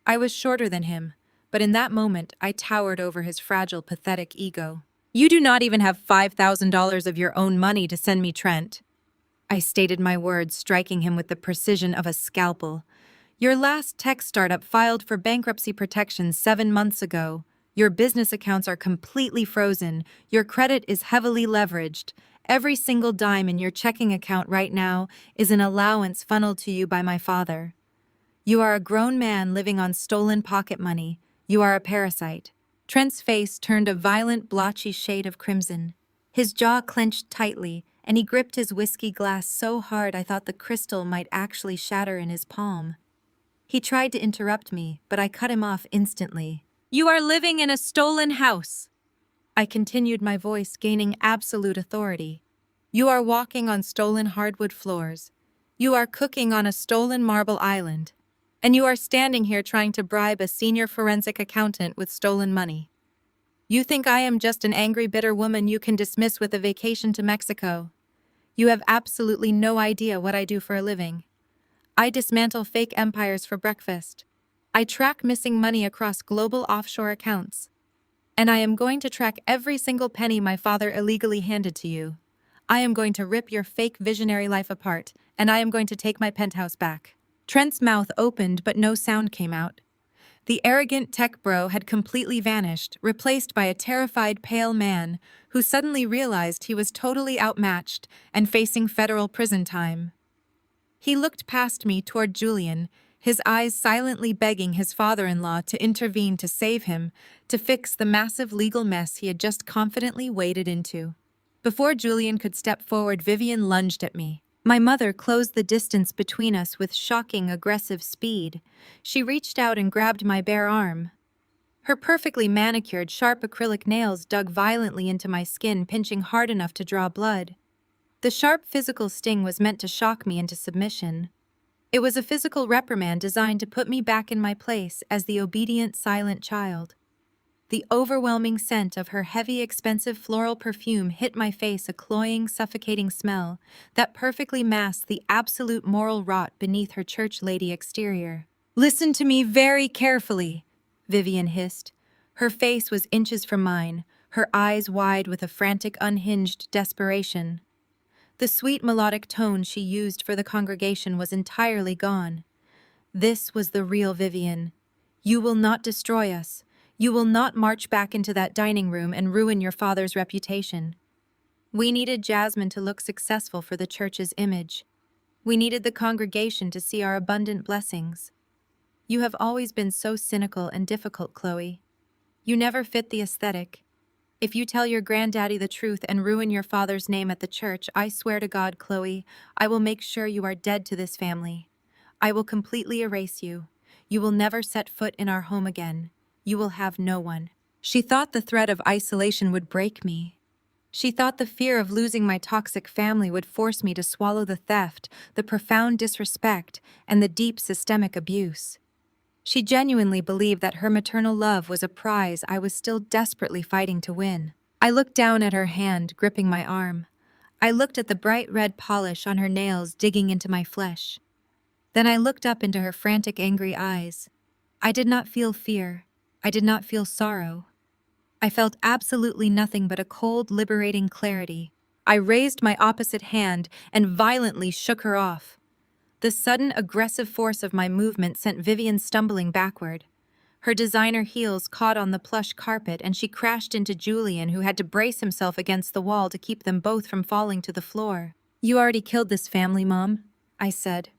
I was shorter than him, but in that moment I towered over his fragile, pathetic ego. "You do not even have $5,000 of your own money to send me, Trent." I stated my words, striking him with the precision of a scalpel. "Your last tech startup filed for bankruptcy protection 7 months ago. Your business accounts are completely frozen. Your credit is heavily leveraged. Every single dime in your checking account right now is an allowance funneled to you by my father. You are a grown man living on stolen pocket money. You are a parasite." Trent's face turned a violent, blotchy shade of crimson. His jaw clenched tightly, and he gripped his whiskey glass so hard I thought the crystal might actually shatter in his palm. He tried to interrupt me, but I cut him off instantly. "You are living in a stolen house," I continued, my voice gaining absolute authority. "You are walking on stolen hardwood floors. You are cooking on a stolen marble island. And you are standing here trying to bribe a senior forensic accountant with stolen money. You think I am just an angry, bitter woman you can dismiss with a vacation to Mexico. You have absolutely no idea what I do for a living. I dismantle fake empires for breakfast. I track missing money across global offshore accounts. And I am going to track every single penny my father illegally handed to you. I am going to rip your fake visionary life apart, and I am going to take my penthouse back." Trent's mouth opened, but no sound came out. The arrogant tech bro had completely vanished, replaced by a terrified pale man who suddenly realized he was totally outmatched and facing federal prison time. He looked past me toward Julian, his eyes silently begging his father-in-law to intervene to save him, to fix the massive legal mess he had just confidently waded into. Before Julian could step forward, Vivian lunged at me. My mother closed the distance between us with shocking, aggressive speed. She reached out and grabbed my bare arm. Her perfectly manicured, sharp acrylic nails dug violently into my skin, pinching hard enough to draw blood. The sharp physical sting was meant to shock me into submission. It was a physical reprimand designed to put me back in my place as the obedient, silent child. The overwhelming scent of her heavy, expensive floral perfume hit my face, a cloying, suffocating smell that perfectly masked the absolute moral rot beneath her church lady exterior. "Listen to me very carefully," Vivian hissed. Her face was inches from mine, her eyes wide with a frantic, unhinged desperation. The sweet melodic tone she used for the congregation was entirely gone. This was the real Vivian. "You will not destroy us. You will not march back into that dining room and ruin your father's reputation." We needed Jasmine to look successful for the church's image. We needed the congregation to see our abundant blessings. "You have always been so cynical and difficult, Chloe. You never fit the aesthetic. If you tell your granddaddy the truth and ruin your father's name at the church, I swear to God, Chloe, I will make sure you are dead to this family. I will completely erase you. You will never set foot in our home again. You will have no one." She thought the threat of isolation would break me. She thought the fear of losing my toxic family would force me to swallow the theft, the profound disrespect, and the deep systemic abuse. She genuinely believed that her maternal love was a prize I was still desperately fighting to win. I looked down at her hand, gripping my arm. I looked at the bright red polish on her nails digging into my flesh. Then I looked up into her frantic, angry eyes. I did not feel fear. I did not feel sorrow. I felt absolutely nothing but a cold, liberating clarity. I raised my opposite hand and violently shook her off. The sudden, aggressive force of my movement sent Vivian stumbling backward. Her designer heels caught on the plush carpet and she crashed into Julian, who had to brace himself against the wall to keep them both from falling to the floor. "You already killed this family, Mom," I said,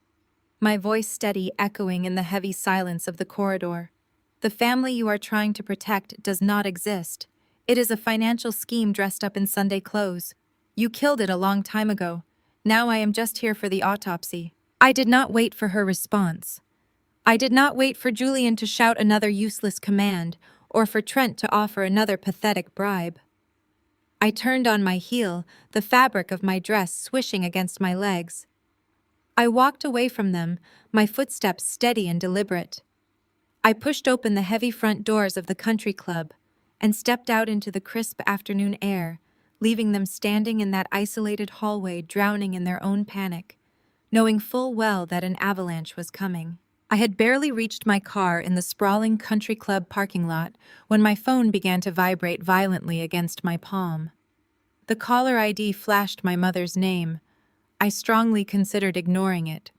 my voice steady, echoing in the heavy silence of the corridor. "The family you are trying to protect does not exist. It is a financial scheme dressed up in Sunday clothes. You killed it a long time ago. Now I am just here for the autopsy." I did not wait for her response. I did not wait for Julian to shout another useless command or for Trent to offer another pathetic bribe. I turned on my heel, the fabric of my dress swishing against my legs. I walked away from them, my footsteps steady and deliberate. I pushed open the heavy front doors of the country club and stepped out into the crisp afternoon air, leaving them standing in that isolated hallway, drowning in their own panic, knowing full well that an avalanche was coming. I had barely reached my car in the sprawling country club parking lot when my phone began to vibrate violently against my palm. The caller ID flashed my mother's name. I strongly considered ignoring it.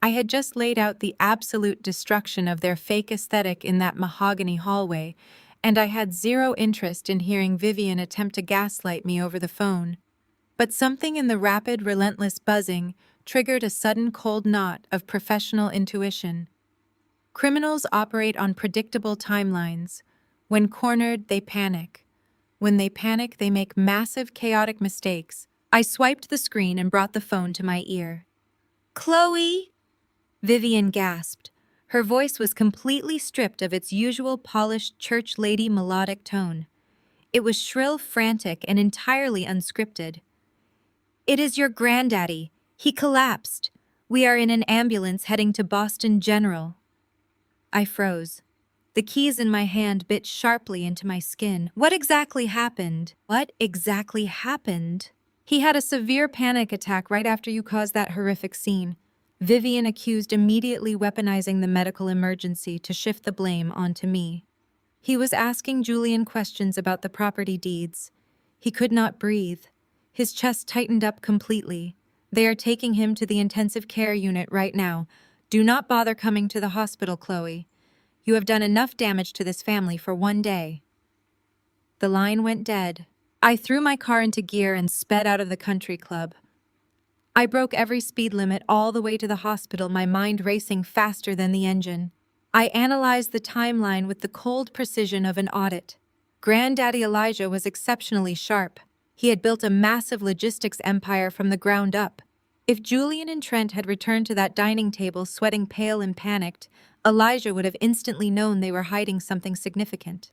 I had just laid out the absolute destruction of their fake aesthetic in that mahogany hallway, and I had zero interest in hearing Vivian attempt to gaslight me over the phone. But something in the rapid, relentless buzzing triggered a sudden cold knot of professional intuition. Criminals operate on predictable timelines. When cornered, they panic. When they panic, they make massive, chaotic mistakes. I swiped the screen and brought the phone to my ear. "Chloe!" Vivian gasped. Her voice was completely stripped of its usual polished church lady melodic tone. It was shrill, frantic, and entirely unscripted. "It is your granddaddy. He collapsed. We are in an ambulance heading to Boston General." I froze. The keys in my hand bit sharply into my skin. What exactly happened? What exactly happened? "He had a severe panic attack right after you caused that horrific scene," Vivian accused immediately weaponizing the medical emergency to shift the blame onto me. He was asking Julian questions about the property deeds. He could not breathe. His chest tightened up completely. They are taking him to the intensive care unit right now. Do not bother coming to the hospital, Chloe. You have done enough damage to this family for one day. The line went dead. I threw my car into gear and sped out of the country club. I broke every speed limit all the way to the hospital, my mind racing faster than the engine. I analyzed the timeline with the cold precision of an audit. Granddaddy Elijah was exceptionally sharp. He had built a massive logistics empire from the ground up. If Julian and Trent had returned to that dining table sweating pale and panicked, Elijah would have instantly known they were hiding something significant.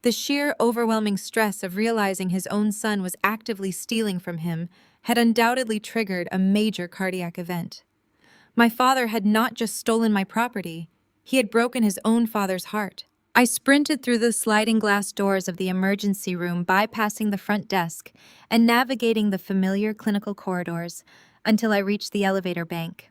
The sheer, overwhelming stress of realizing his own son was actively stealing from him had undoubtedly triggered a major cardiac event. My father had not just stolen my property, he had broken his own father's heart. I sprinted through the sliding glass doors of the emergency room, bypassing the front desk and navigating the familiar clinical corridors until I reached the elevator bank.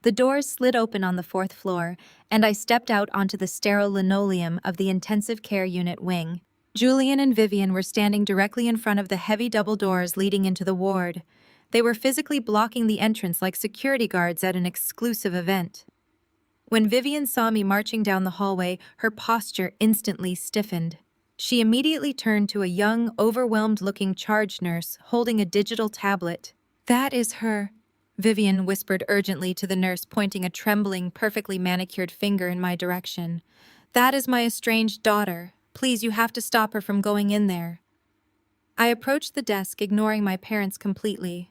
The doors slid open on the 4th floor, and I stepped out onto the sterile linoleum of the intensive care unit wing. Julian and Vivian were standing directly in front of the heavy double doors leading into the ward. They were physically blocking the entrance like security guards at an exclusive event. When Vivian saw me marching down the hallway, her posture instantly stiffened. She immediately turned to a young, overwhelmed-looking charge nurse holding a digital tablet. "That is her," Vivian whispered urgently to the nurse, pointing a trembling, perfectly manicured finger in my direction. "That is my estranged daughter. Please, you have to stop her from going in there." I approached the desk, ignoring my parents completely.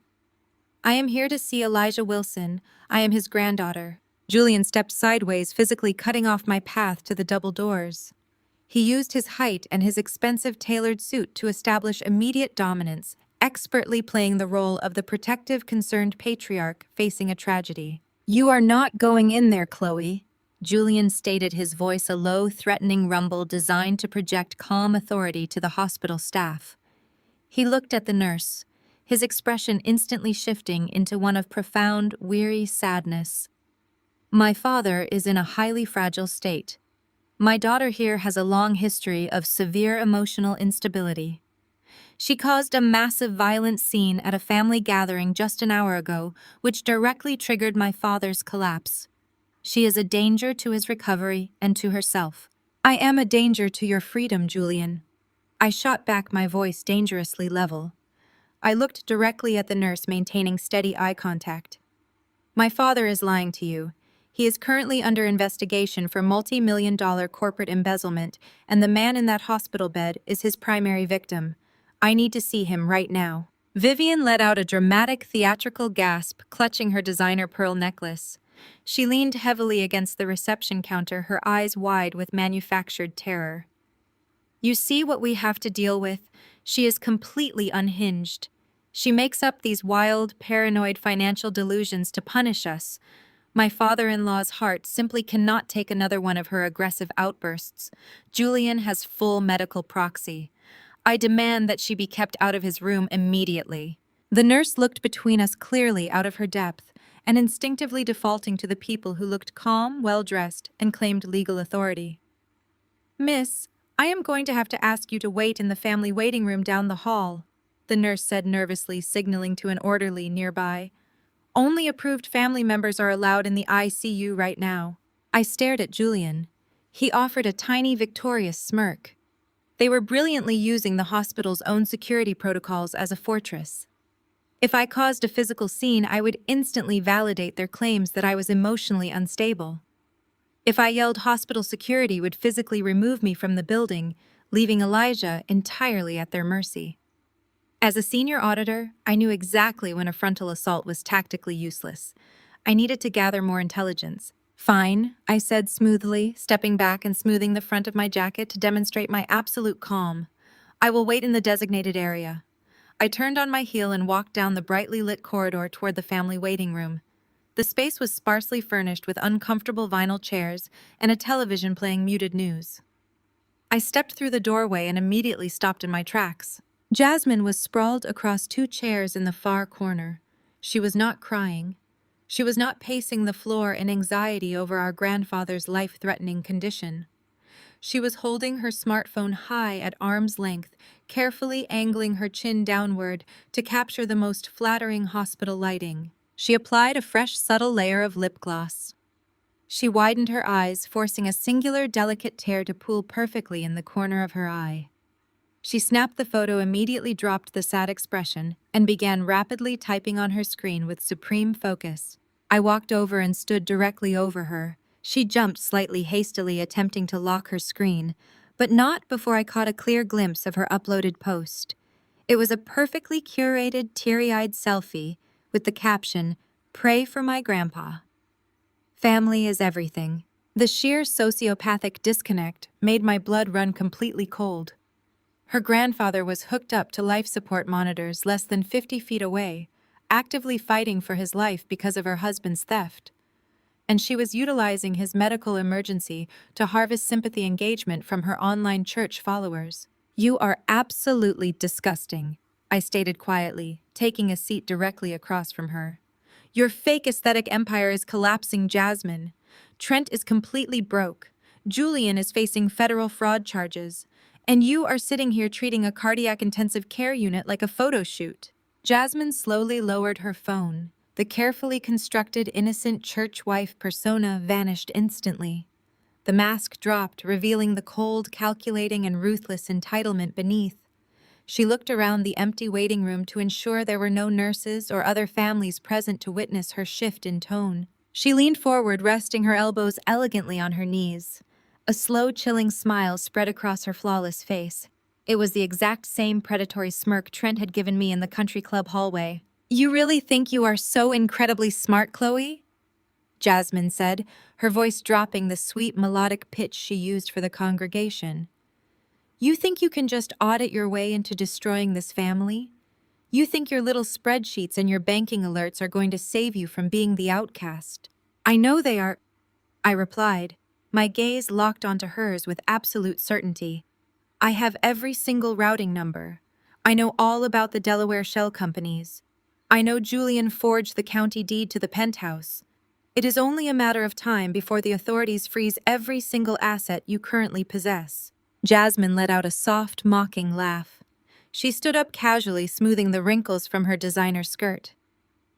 "I am here to see Elijah Wilson. I am his granddaughter." Julian stepped sideways, physically cutting off my path to the double doors. He used his height and his expensive tailored suit to establish immediate dominance, expertly playing the role of the protective, concerned patriarch facing a tragedy. "You are not going in there, Chloe," Julian stated, his voice a low, threatening rumble designed to project calm authority to the hospital staff. He looked at the nurse, his expression instantly shifting into one of profound, weary sadness. "My father is in a highly fragile state. My daughter here has a long history of severe emotional instability. She caused a massive violent scene at a family gathering just an hour ago, which directly triggered my father's collapse. She is a danger to his recovery and to herself." "I am a danger to your freedom, Julian." I shot back, my voice dangerously level. I looked directly at the nurse, maintaining steady eye contact. "My father is lying to you. He is currently under investigation for multi-million-dollar corporate embezzlement, and the man in that hospital bed is his primary victim. I need to see him right now." Vivian let out a dramatic, theatrical gasp, clutching her designer pearl necklace. She leaned heavily against the reception counter, her eyes wide with manufactured terror. "You see what we have to deal with? She is completely unhinged. She makes up these wild, paranoid financial delusions to punish us. My father-in-law's heart simply cannot take another one of her aggressive outbursts. Julian has full medical proxy. I demand that she be kept out of his room immediately." The nurse looked between us, clearly out of her depth, and instinctively defaulting to the people who looked calm, well-dressed, and claimed legal authority. "Miss, I am going to have to ask you to wait in the family waiting room down the hall," the nurse said nervously, signaling to an orderly nearby. "Only approved family members are allowed in the ICU right now." I stared at Julian. He offered a tiny, victorious smirk. They were brilliantly using the hospital's own security protocols as a fortress. If I caused a physical scene, I would instantly validate their claims that I was emotionally unstable. If I yelled, hospital security would physically remove me from the building, leaving Elijah entirely at their mercy. As a senior auditor, I knew exactly when a frontal assault was tactically useless. I needed to gather more intelligence. "Fine," I said smoothly, stepping back and smoothing the front of my jacket to demonstrate my absolute calm. "I will wait in the designated area." I turned on my heel and walked down the brightly lit corridor toward the family waiting room. The space was sparsely furnished with uncomfortable vinyl chairs and a television playing muted news. I stepped through the doorway and immediately stopped in my tracks. Jasmine was sprawled across 2 chairs in the far corner. She was not crying. She was not pacing the floor in anxiety over our grandfather's life-threatening condition. She was holding her smartphone high at arm's length, carefully angling her chin downward to capture the most flattering hospital lighting. She applied a fresh, subtle layer of lip gloss. She widened her eyes, forcing a singular, delicate tear to pool perfectly in the corner of her eye. She snapped the photo, immediately dropped the sad expression, and began rapidly typing on her screen with supreme focus. I walked over and stood directly over her. She jumped slightly hastily, attempting to lock her screen, but not before I caught a clear glimpse of her uploaded post. It was a perfectly curated, teary-eyed selfie with the caption, "Pray for my grandpa." Family is everything. The sheer sociopathic disconnect made my blood run completely cold. Her grandfather was hooked up to life support monitors less than 50 feet away, actively fighting for his life because of her husband's theft. And she was utilizing his medical emergency to harvest sympathy engagement from her online church followers. "You are absolutely disgusting," I stated quietly, taking a seat directly across from her. "Your fake aesthetic empire is collapsing, Jasmine. Trent is completely broke. Julian is facing federal fraud charges. And you are sitting here treating a cardiac intensive care unit like a photo shoot." Jasmine slowly lowered her phone. The carefully constructed, innocent church wife persona vanished instantly. The mask dropped, revealing the cold, calculating, and ruthless entitlement beneath. She looked around the empty waiting room to ensure there were no nurses or other families present to witness her shift in tone. She leaned forward, resting her elbows elegantly on her knees. A slow, chilling smile spread across her flawless face. It was the exact same predatory smirk Trent had given me in the country club hallway. "You really think you are so incredibly smart, Chloe?" Jasmine said, her voice dropping the sweet melodic pitch she used for the congregation. "You think you can just audit your way into destroying this family? You think your little spreadsheets and your banking alerts are going to save you from being the outcast?" "I know they are," I replied, my gaze locked onto hers with absolute certainty. "I have every single routing number. I know all about the Delaware shell companies. I know Julian forged the county deed to the penthouse. It is only a matter of time before the authorities freeze every single asset you currently possess." Jasmine let out a soft, mocking laugh. She stood up casually, smoothing the wrinkles from her designer skirt.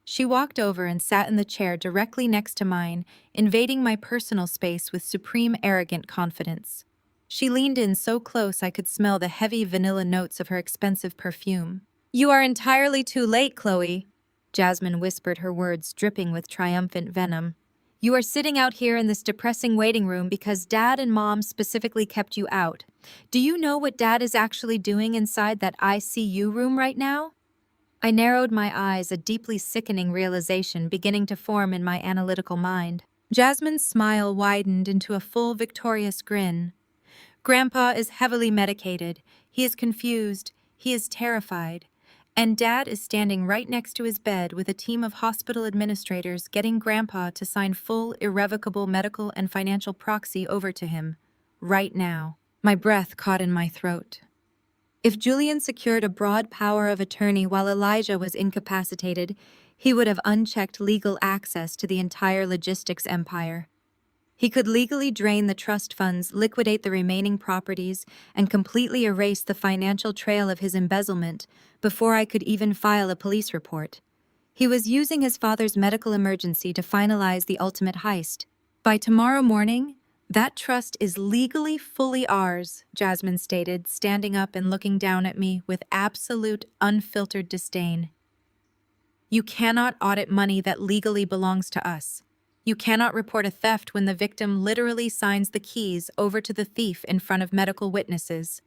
She walked over and sat in the chair directly next to mine, invading my personal space with supreme arrogant confidence. She leaned in so close I could smell the heavy vanilla notes of her expensive perfume. "You are entirely too late, Chloe," Jasmine whispered, her words dripping with triumphant venom. "You are sitting out here in this depressing waiting room because Dad and Mom specifically kept you out. Do you know what Dad is actually doing inside that ICU room right now?" I narrowed my eyes, a deeply sickening realization beginning to form in my analytical mind. Jasmine's smile widened into a full, victorious grin. "Grandpa is heavily medicated. He is confused. He is terrified. And Dad is standing right next to his bed with a team of hospital administrators getting Grandpa to sign full, irrevocable medical and financial proxy over to him. Right now." My breath caught in my throat. If Julian secured a broad power of attorney while Elijah was incapacitated, he would have unchecked legal access to the entire logistics empire. He could legally drain the trust funds, liquidate the remaining properties, and completely erase the financial trail of his embezzlement before I could even file a police report. He was using his father's medical emergency to finalize the ultimate heist. "By tomorrow morning, that trust is legally fully ours," Jasmine stated, standing up and looking down at me with absolute, unfiltered disdain. "You cannot audit money that legally belongs to us. You cannot report a theft when the victim literally signs the keys over to the thief in front of medical witnesses.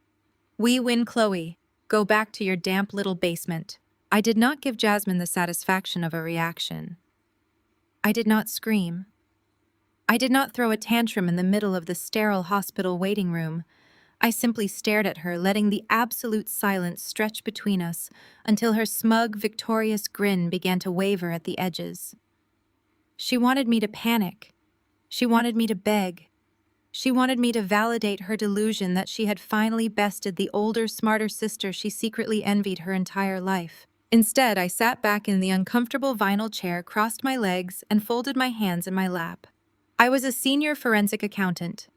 We win, Chloe. Go back to your damp little basement." I did not give Jasmine the satisfaction of a reaction. I did not scream. I did not throw a tantrum in the middle of the sterile hospital waiting room. I simply stared at her, letting the absolute silence stretch between us until her smug, victorious grin began to waver at the edges. She wanted me to panic. She wanted me to beg. She wanted me to validate her delusion that she had finally bested the older, smarter sister she secretly envied her entire life. Instead, I sat back in the uncomfortable vinyl chair, crossed my legs, and folded my hands in my lap. I was a senior forensic accountant.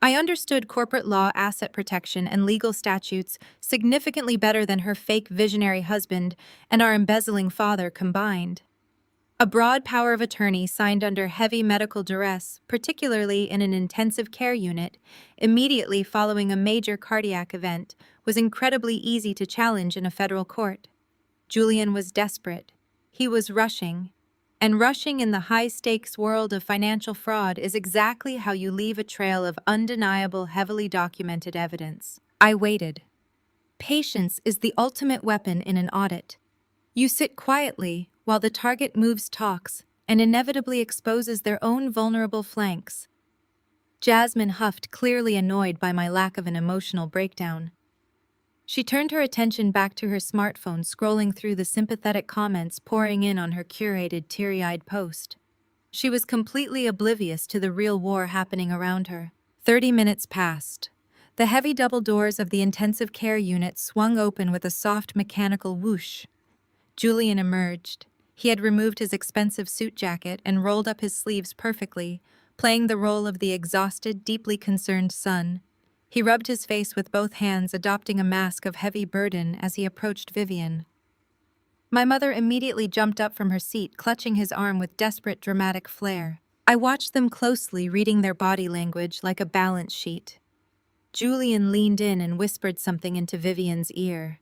I understood corporate law, asset protection, and legal statutes significantly better than her fake visionary husband and our embezzling father combined. A broad power of attorney signed under heavy medical duress, particularly in an intensive care unit, immediately following a major cardiac event, was incredibly easy to challenge in a federal court. Julian was desperate. He was rushing. And rushing in the high-stakes world of financial fraud is exactly how you leave a trail of undeniable, heavily documented evidence. I waited. Patience is the ultimate weapon in an audit. You sit quietly while the target moves, talks, and inevitably exposes their own vulnerable flanks. Jasmine huffed, clearly annoyed by my lack of an emotional breakdown. She turned her attention back to her smartphone, scrolling through the sympathetic comments pouring in on her curated, teary-eyed post. She was completely oblivious to the real war happening around her. 30 minutes passed. The heavy double doors of the intensive care unit swung open with a soft mechanical whoosh. Julian emerged. He had removed his expensive suit jacket and rolled up his sleeves perfectly, playing the role of the exhausted, deeply concerned son. He rubbed his face with both hands, adopting a mask of heavy burden as he approached Vivian. My mother immediately jumped up from her seat, clutching his arm with desperate, dramatic flair. I watched them closely, reading their body language like a balance sheet. Julian leaned in and whispered something into Vivian's ear.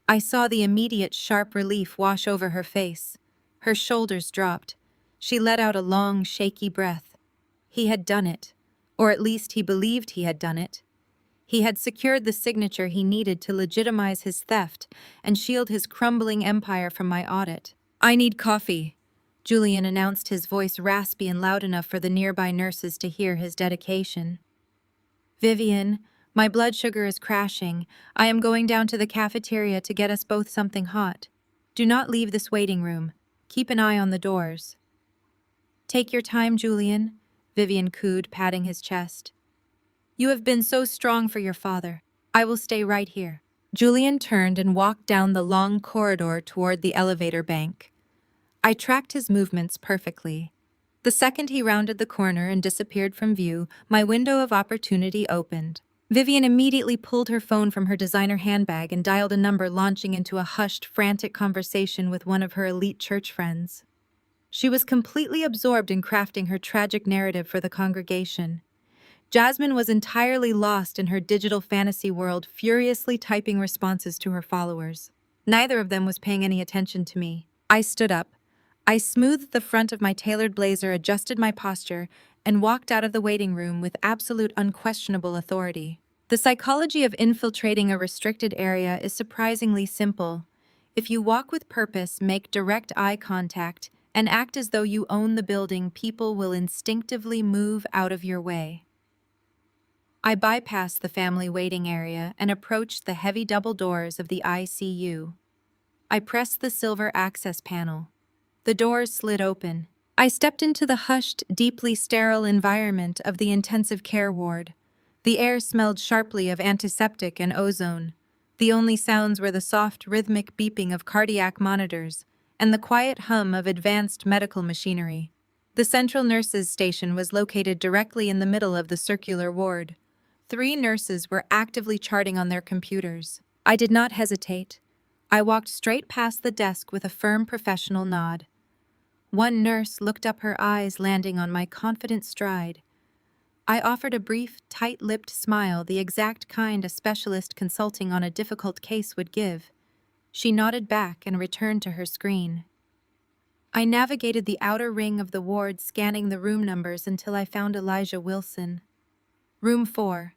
I saw the immediate sharp relief wash over her face. Her shoulders dropped. She let out a long, shaky breath. He had done it, or at least he believed he had done it. He had secured the signature he needed to legitimize his theft and shield his crumbling empire from my audit. "I need coffee," Julian announced, his voice raspy and loud enough for the nearby nurses to hear his dedication. "Vivian, my blood sugar is crashing. I am going down to the cafeteria to get us both something hot. Do not leave this waiting room. Keep an eye on the doors." "Take your time, Julian," Vivian cooed, patting his chest. "You have been so strong for your father. I will stay right here." Julian turned and walked down the long corridor toward the elevator bank. I tracked his movements perfectly. The second he rounded the corner and disappeared from view, my window of opportunity opened. Vivian immediately pulled her phone from her designer handbag and dialed a number, launching into a hushed, frantic conversation with one of her elite church friends. She was completely absorbed in crafting her tragic narrative for the congregation. Jasmine was entirely lost in her digital fantasy world, furiously typing responses to her followers. Neither of them was paying any attention to me. I stood up. I smoothed the front of my tailored blazer, adjusted my posture, and walked out of the waiting room with absolute unquestionable authority. The psychology of infiltrating a restricted area is surprisingly simple. If you walk with purpose, make direct eye contact, and act as though you own the building, people will instinctively move out of your way. I bypassed the family waiting area and approached the heavy double doors of the ICU. I pressed the silver access panel. The doors slid open. I stepped into the hushed, deeply sterile environment of the intensive care ward. The air smelled sharply of antiseptic and ozone. The only sounds were the soft, rhythmic beeping of cardiac monitors and the quiet hum of advanced medical machinery. The central nurses' station was located directly in the middle of the circular ward. 3 nurses were actively charting on their computers. I did not hesitate. I walked straight past the desk with a firm professional nod. One nurse looked up, her eyes landing on my confident stride. I offered a brief, tight-lipped smile, the exact kind a specialist consulting on a difficult case would give. She nodded back and returned to her screen. I navigated the outer ring of the ward, scanning the room numbers until I found Elijah Wilson. Room 4.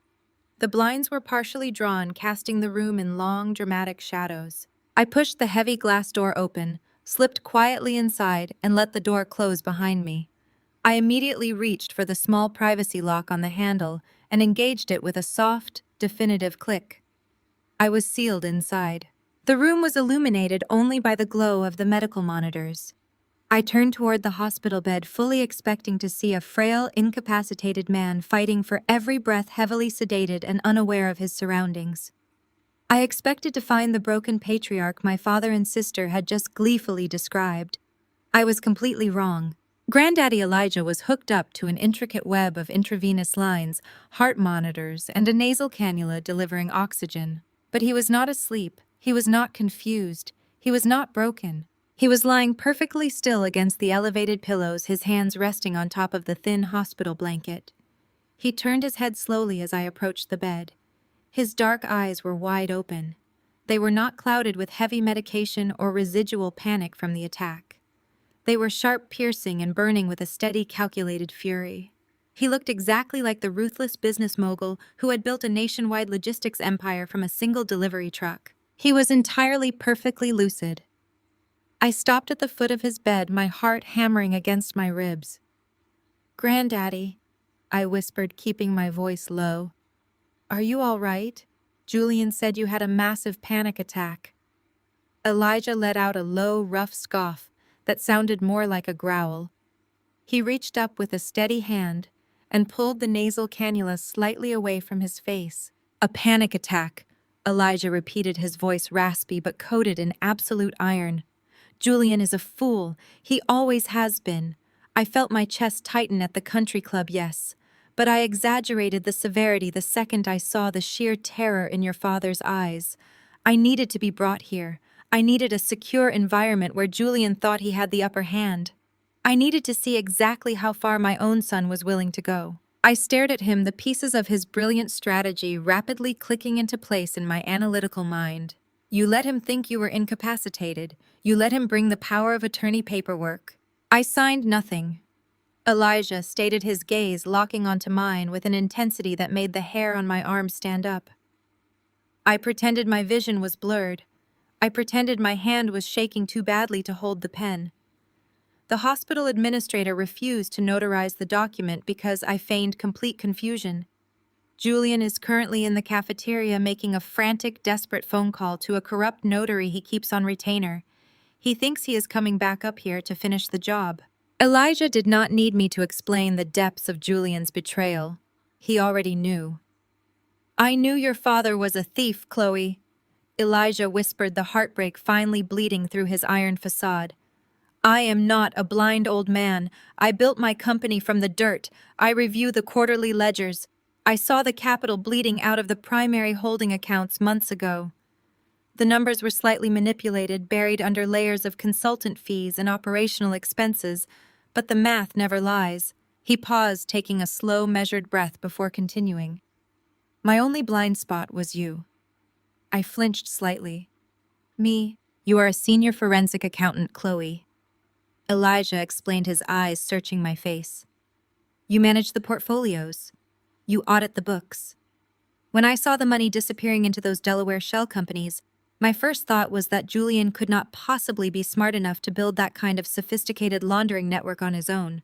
The blinds were partially drawn, casting the room in long, dramatic shadows. I pushed the heavy glass door open, slipped quietly inside, and let the door close behind me. I immediately reached for the small privacy lock on the handle and engaged it with a soft, definitive click. I was sealed inside. The room was illuminated only by the glow of the medical monitors. I turned toward the hospital bed, fully expecting to see a frail, incapacitated man fighting for every breath, heavily sedated and unaware of his surroundings. I expected to find the broken patriarch my father and sister had just gleefully described. I was completely wrong. Granddaddy Elijah was hooked up to an intricate web of intravenous lines, heart monitors, and a nasal cannula delivering oxygen. But he was not asleep. He was not confused. He was not broken. He was lying perfectly still against the elevated pillows, his hands resting on top of the thin hospital blanket. He turned his head slowly as I approached the bed. His dark eyes were wide open. They were not clouded with heavy medication or residual panic from the attack. They were sharp, piercing, and burning with a steady, calculated fury. He looked exactly like the ruthless business mogul who had built a nationwide logistics empire from a single delivery truck. He was entirely perfectly lucid. I stopped at the foot of his bed, my heart hammering against my ribs. "Granddaddy," I whispered, keeping my voice low. "Are you all right? Julian said you had a massive panic attack." Elijah let out a low, rough scoff that sounded more like a growl. He reached up with a steady hand and pulled the nasal cannula slightly away from his face. "A panic attack," Elijah repeated, his voice raspy but coated in absolute iron. "Julian is a fool. He always has been. I felt my chest tighten at the country club, yes. But I exaggerated the severity the second I saw the sheer terror in your father's eyes. I needed to be brought here. I needed a secure environment where Julian thought he had the upper hand. I needed to see exactly how far my own son was willing to go." I stared at him, the pieces of his brilliant strategy rapidly clicking into place in my analytical mind. "You let him think you were incapacitated. You let him bring the power of attorney paperwork. I signed nothing." Elijah stated, his gaze locking onto mine with an intensity that made the hair on my arm stand up. I pretended my vision was blurred. I pretended my hand was shaking too badly to hold the pen. The hospital administrator refused to notarize the document because I feigned complete confusion. Julian is currently in the cafeteria making a frantic, desperate phone call to a corrupt notary he keeps on retainer. He thinks he is coming back up here to finish the job. Elijah did not need me to explain the depths of Julian's betrayal. He already knew. "I knew your father was a thief, Chloe," Elijah whispered, the heartbreak finally bleeding through his iron facade. "I am not a blind old man. I built my company from the dirt. I review the quarterly ledgers. I saw the capital bleeding out of the primary holding accounts months ago. The numbers were slightly manipulated, buried under layers of consultant fees and operational expenses, but the math never lies." He paused, taking a slow, measured breath before continuing. "My only blind spot was you." I flinched slightly. "Me? You are a senior forensic accountant, Chloe." Elijah explained, his eyes searching my face. "You manage the portfolios. You audit the books. When I saw the money disappearing into those Delaware shell companies, my first thought was that Julian could not possibly be smart enough to build that kind of sophisticated laundering network on his own.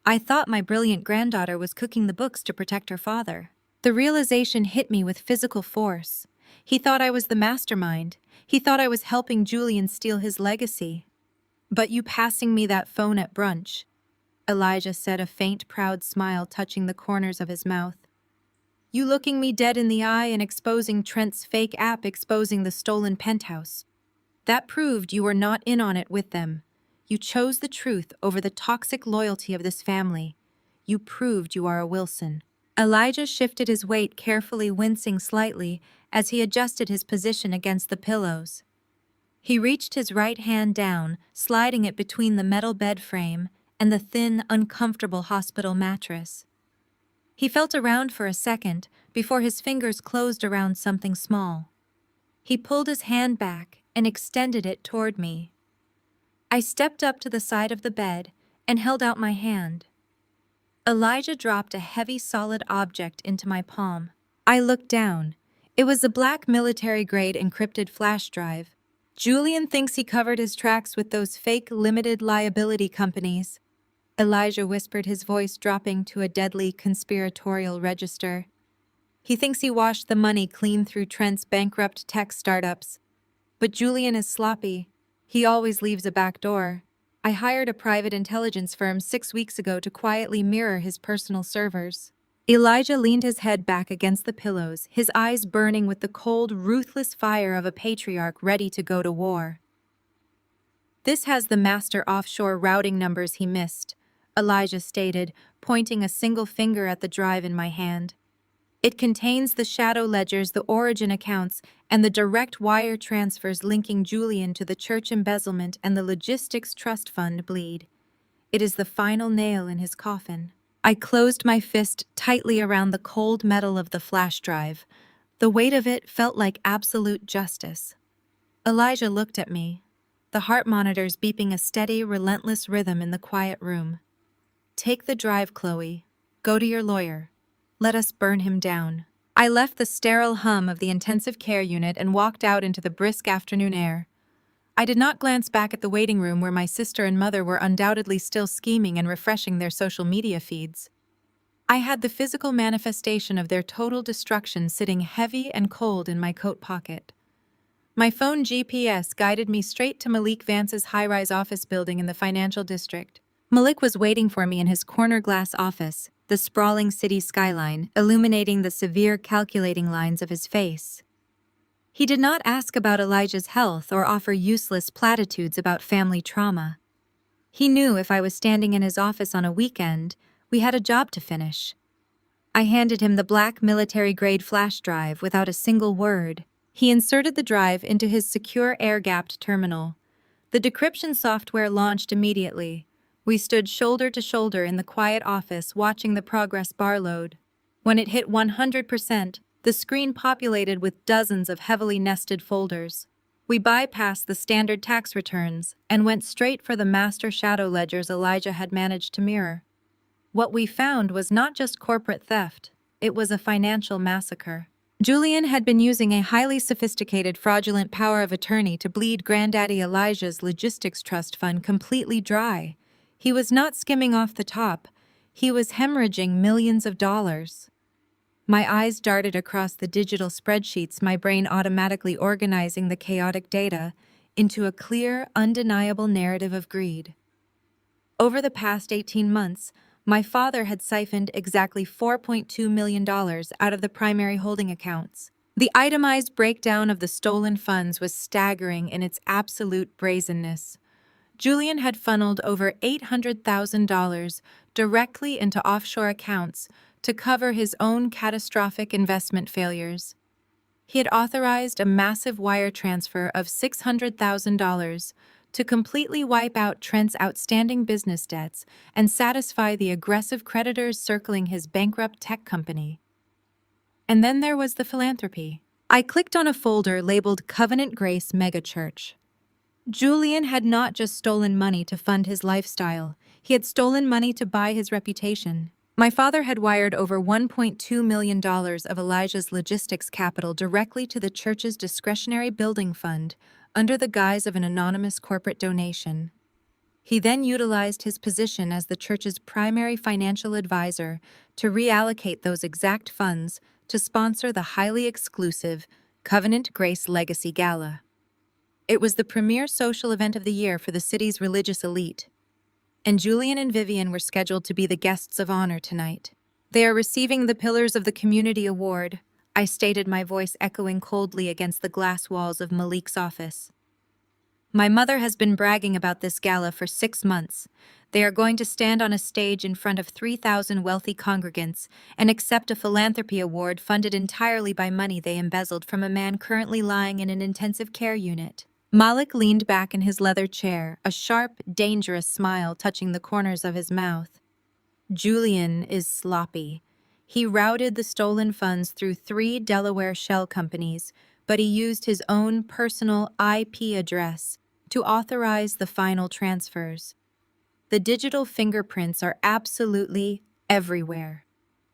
I thought my brilliant granddaughter was cooking the books to protect her father. The realization hit me with physical force. He thought I was the mastermind. He thought I was helping Julian steal his legacy. "But you passing me that phone at brunch," Elijah said, a faint, proud smile touching the corners of his mouth. "You looking me dead in the eye and exposing Trent's fake app, exposing the stolen penthouse. That proved you were not in on it with them. You chose the truth over the toxic loyalty of this family. You proved you are a Wilson." Elijah shifted his weight carefully, wincing slightly as he adjusted his position against the pillows. He reached his right hand down, sliding it between the metal bed frame and the thin, uncomfortable hospital mattress. He felt around for a second before his fingers closed around something small. He pulled his hand back and extended it toward me. I stepped up to the side of the bed and held out my hand. Elijah dropped a heavy, solid object into my palm. I looked down. It was a black military-grade encrypted flash drive. "Julian thinks he covered his tracks with those fake limited liability companies," Elijah whispered, his voice dropping to a deadly conspiratorial register. "He thinks he washed the money clean through Trent's bankrupt tech startups. But Julian is sloppy. He always leaves a back door. I hired a private intelligence firm 6 weeks ago to quietly mirror his personal servers." Elijah leaned his head back against the pillows, his eyes burning with the cold, ruthless fire of a patriarch ready to go to war. "This has the master offshore routing numbers he missed," Elijah stated, pointing a single finger at the drive in my hand. "It contains the shadow ledgers, the origin accounts, and the direct wire transfers linking Julian to the church embezzlement and the logistics trust fund bleed. It is the final nail in his coffin." I closed my fist tightly around the cold metal of the flash drive. The weight of it felt like absolute justice. Elijah looked at me, the heart monitors beeping a steady, relentless rhythm in the quiet room. "Take the drive, Chloe. Go to your lawyer. Let us burn him down." I left the sterile hum of the intensive care unit and walked out into the brisk afternoon air. I did not glance back at the waiting room where my sister and mother were undoubtedly still scheming and refreshing their social media feeds. I had the physical manifestation of their total destruction sitting heavy and cold in my coat pocket. My phone GPS guided me straight to Malik Vance's high-rise office building in the financial district. Malik was waiting for me in his corner glass office, the sprawling city skyline illuminating the severe calculating lines of his face. He did not ask about Elijah's health or offer useless platitudes about family trauma. He knew if I was standing in his office on a weekend, we had a job to finish. I handed him the black military-grade flash drive without a single word. He inserted the drive into his secure air-gapped terminal. The decryption software launched immediately. We stood shoulder to shoulder in the quiet office watching the progress bar load. When it hit 100%, the screen populated with dozens of heavily nested folders. We bypassed the standard tax returns and went straight for the master shadow ledgers Elijah had managed to mirror. What we found was not just corporate theft, it was a financial massacre. Julian had been using a highly sophisticated fraudulent power of attorney to bleed Granddaddy Elijah's logistics trust fund completely dry. He was not skimming off the top, he was hemorrhaging millions of dollars. My eyes darted across the digital spreadsheets, my brain automatically organizing the chaotic data into a clear, undeniable narrative of greed. Over the past 18 months, my father had siphoned exactly $4.2 million out of the primary holding accounts. The itemized breakdown of the stolen funds was staggering in its absolute brazenness. Julian had funneled over $800,000 directly into offshore accounts to cover his own catastrophic investment failures. He had authorized a massive wire transfer of $600,000 to completely wipe out Trent's outstanding business debts and satisfy the aggressive creditors circling his bankrupt tech company. And then there was the philanthropy. I clicked on a folder labeled Covenant Grace Megachurch. Julian had not just stolen money to fund his lifestyle, he had stolen money to buy his reputation. My father had wired over $1.2 million of Elijah's logistics capital directly to the church's discretionary building fund under the guise of an anonymous corporate donation. He then utilized his position as the church's primary financial advisor to reallocate those exact funds to sponsor the highly exclusive Covenant Grace Legacy Gala. It was the premier social event of the year for the city's religious elite, and Julian and Vivian were scheduled to be the guests of honor tonight. "They are receiving the Pillars of the Community Award," I stated, my voice echoing coldly against the glass walls of Malik's office. "My mother has been bragging about this gala for 6 months. They are going to stand on a stage in front of 3,000 wealthy congregants and accept a philanthropy award funded entirely by money they embezzled from a man currently lying in an intensive care unit." Malik leaned back in his leather chair, a sharp, dangerous smile touching the corners of his mouth. "Julian is sloppy. He routed the stolen funds through 3 Delaware shell companies, but he used his own personal IP address to authorize the final transfers. The digital fingerprints are absolutely everywhere.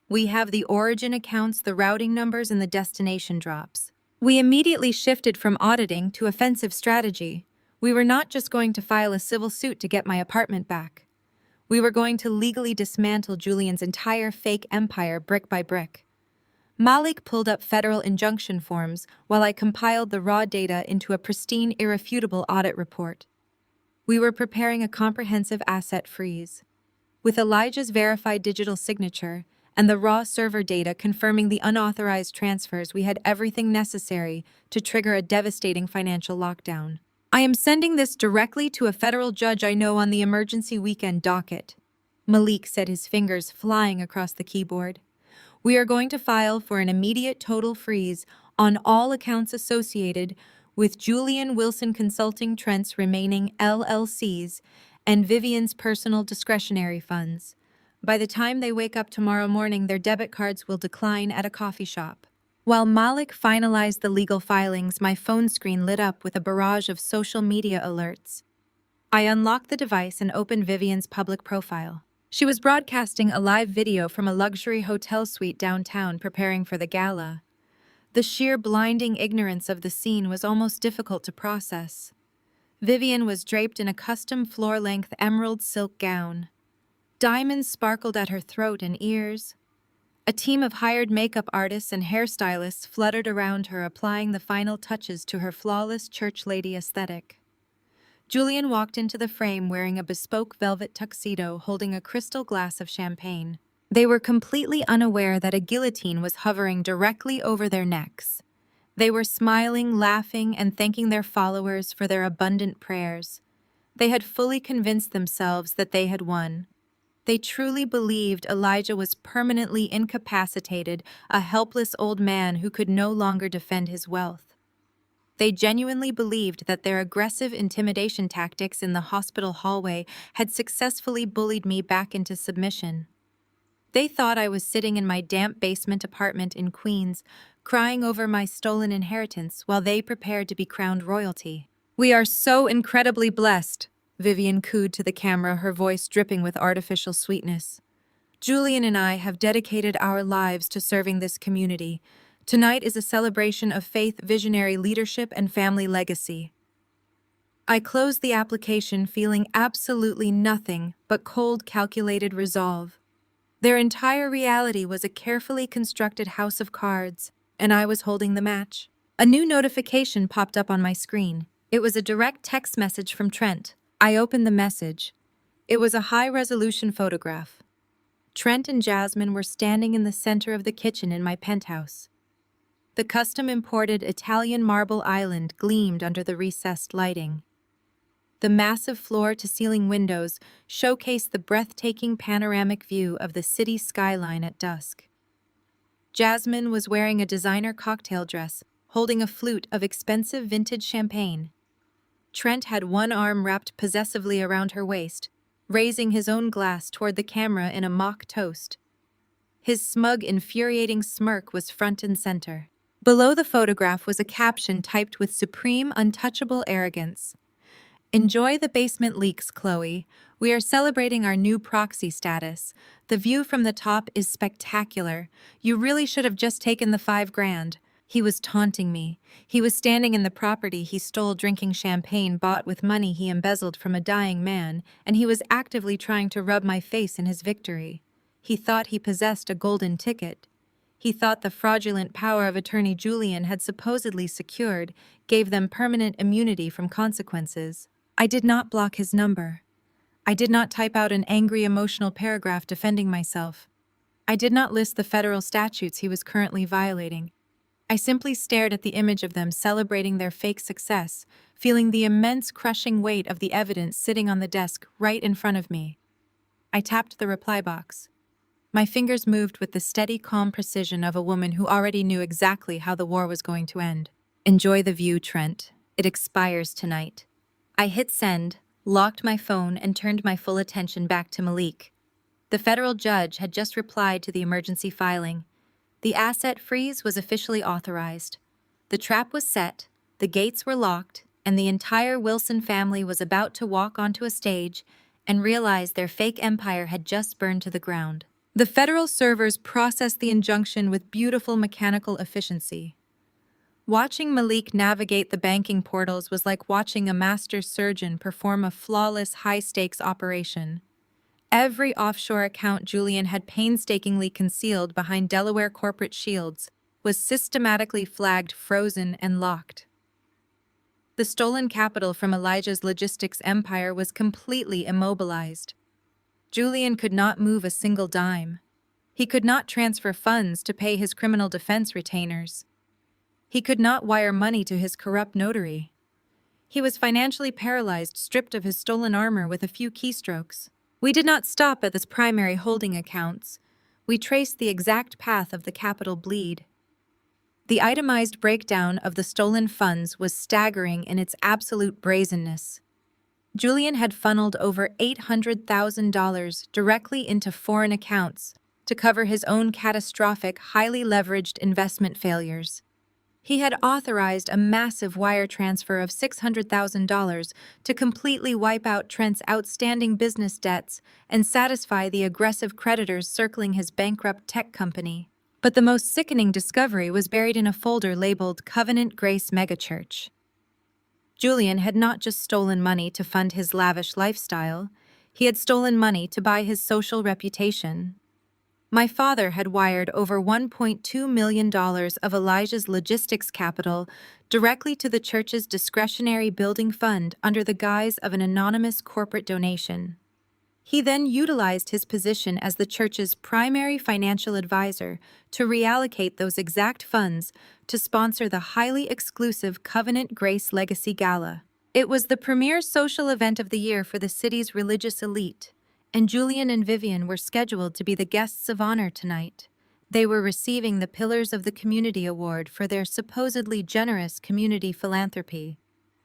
We have the origin accounts, the routing numbers, and the destination drops. We immediately shifted from auditing to offensive strategy. We were not just going to file a civil suit to get my apartment back. We were going to legally dismantle Julian's entire fake empire brick by brick." Malik pulled up federal injunction forms while I compiled the raw data into a pristine, irrefutable audit report. We were preparing a comprehensive asset freeze. With Elijah's verified digital signature, and the raw server data confirming the unauthorized transfers, we had everything necessary to trigger a devastating financial lockdown. I am sending this directly to a federal judge I know on the emergency weekend docket. Malik said, his fingers flying across the keyboard. We are going to file for an immediate total freeze on all accounts associated with Julian Wilson Consulting Trent's remaining LLCs and Vivian's personal discretionary funds. By the time they wake up tomorrow morning, their debit cards will decline at a coffee shop. While Malik finalized the legal filings, my phone screen lit up with a barrage of social media alerts. I unlocked the device and opened Vivian's public profile. She was broadcasting a live video from a luxury hotel suite downtown preparing for the gala. The sheer blinding ignorance of the scene was almost difficult to process. Vivian was draped in a custom floor-length emerald silk gown. Diamonds sparkled at her throat and ears. A team of hired makeup artists and hairstylists fluttered around her, applying the final touches to her flawless church lady aesthetic. Julian walked into the frame wearing a bespoke velvet tuxedo, holding a crystal glass of champagne. They were completely unaware that a guillotine was hovering directly over their necks. They were smiling, laughing, and thanking their followers for their abundant prayers. They had fully convinced themselves that they had won. They truly believed Elijah was permanently incapacitated, a helpless old man who could no longer defend his wealth. They genuinely believed that their aggressive intimidation tactics in the hospital hallway had successfully bullied me back into submission. They thought I was sitting in my damp basement apartment in Queens, crying over my stolen inheritance while they prepared to be crowned royalty. "We are so incredibly blessed," Vivian cooed to the camera, her voice dripping with artificial sweetness. "Julian and I have dedicated our lives to serving this community. Tonight is a celebration of faith, visionary leadership, and family legacy." I closed the application feeling absolutely nothing but cold, calculated resolve. Their entire reality was a carefully constructed house of cards, and I was holding the match. A new notification popped up on my screen. It was a direct text message from Trent. I opened the message. It was a high-resolution photograph. Trent and Jasmine were standing in the center of the kitchen in my penthouse. The custom-imported Italian marble island gleamed under the recessed lighting. The massive floor-to-ceiling windows showcased the breathtaking panoramic view of the city skyline at dusk. Jasmine was wearing a designer cocktail dress, holding a flute of expensive vintage champagne. Trent had one arm wrapped possessively around her waist, raising his own glass toward the camera in a mock toast. His smug, infuriating smirk was front and center. Below the photograph was a caption typed with supreme, untouchable arrogance. "Enjoy the basement leaks, Chloe. We are celebrating our new proxy status. The view from the top is spectacular. You really should have just taken the $5,000. He was taunting me. He was standing in the property he stole, drinking champagne bought with money he embezzled from a dying man, and he was actively trying to rub my face in his victory. He thought he possessed a golden ticket. He thought the fraudulent power of attorney Julian had supposedly secured gave them permanent immunity from consequences. I did not block his number. I did not type out an angry, emotional paragraph defending myself. I did not list the federal statutes he was currently violating. I simply stared at the image of them celebrating their fake success, feeling the immense, crushing weight of the evidence sitting on the desk right in front of me. I tapped the reply box. My fingers moved with the steady, calm precision of a woman who already knew exactly how the war was going to end. "Enjoy the view, Trent. It expires tonight." I hit send, locked my phone, and turned my full attention back to Malik. The federal judge had just replied to the emergency filing. The asset freeze was officially authorized. The trap was set, the gates were locked, and the entire Wilson family was about to walk onto a stage and realize their fake empire had just burned to the ground. The federal servers processed the injunction with beautiful mechanical efficiency. Watching Malik navigate the banking portals was like watching a master surgeon perform a flawless, high-stakes operation. Every offshore account Julian had painstakingly concealed behind Delaware corporate shields was systematically flagged, frozen, and locked. The stolen capital from Elijah's logistics empire was completely immobilized. Julian could not move a single dime. He could not transfer funds to pay his criminal defense retainers. He could not wire money to his corrupt notary. He was financially paralyzed, stripped of his stolen armor with a few keystrokes. We did not stop at his primary holding accounts. We traced the exact path of the capital bleed. The itemized breakdown of the stolen funds was staggering in its absolute brazenness. Julian had funneled over $800,000 directly into foreign accounts to cover his own catastrophic, highly leveraged investment failures. He had authorized a massive wire transfer of $600,000 to completely wipe out Trent's outstanding business debts and satisfy the aggressive creditors circling his bankrupt tech company. But the most sickening discovery was buried in a folder labeled Covenant Grace Megachurch. Julian had not just stolen money to fund his lavish lifestyle, he had stolen money to buy his social reputation. My father had wired over $1.2 million of Elijah's logistics capital directly to the church's discretionary building fund under the guise of an anonymous corporate donation. He then utilized his position as the church's primary financial advisor to reallocate those exact funds to sponsor the highly exclusive Covenant Grace Legacy Gala. It was the premier social event of the year for the city's religious elite, and Julian and Vivian were scheduled to be the guests of honor tonight. They were receiving the Pillars of the Community Award for their supposedly generous community philanthropy.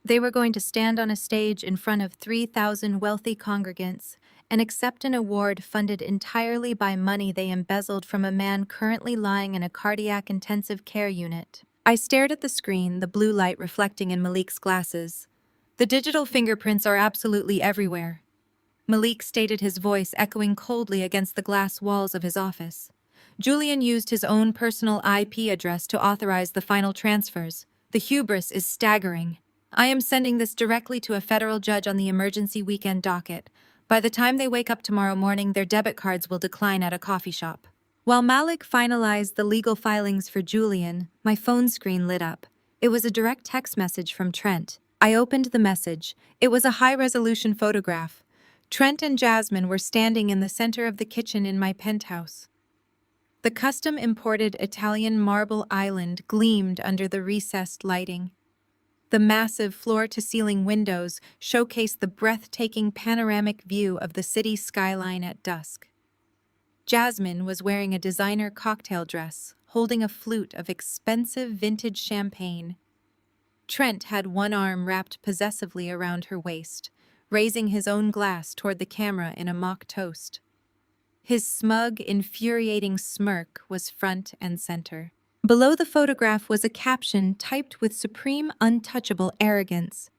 They were going to stand on a stage in front of 3,000 wealthy congregants and accept an award funded entirely by money they embezzled from a man currently lying in a cardiac intensive care unit. I stared at the screen, the blue light reflecting in Malik's glasses. The digital fingerprints are absolutely everywhere. Malik stated, his voice echoing coldly against the glass walls of his office. Julian used his own personal IP address to authorize the final transfers. The hubris is staggering. I am sending this directly to a federal judge on the emergency weekend docket. By the time they wake up tomorrow morning, their debit cards will decline at a coffee shop. While Malik finalized the legal filings for Julian, my phone screen lit up. It was a direct text message from Trent. I opened the message. It was a high-resolution photograph. Trent and Jasmine were standing in the center of the kitchen in my penthouse. The custom-imported Italian marble island gleamed under the recessed lighting. The massive floor-to-ceiling windows showcased the breathtaking panoramic view of the city skyline at dusk. Jasmine was wearing a designer cocktail dress, holding a flute of expensive vintage champagne. Trent had one arm wrapped possessively around her waist, raising his own glass toward the camera in a mock toast. His smug, infuriating smirk was front and center. Below the photograph was a caption typed with supreme, untouchable arrogance.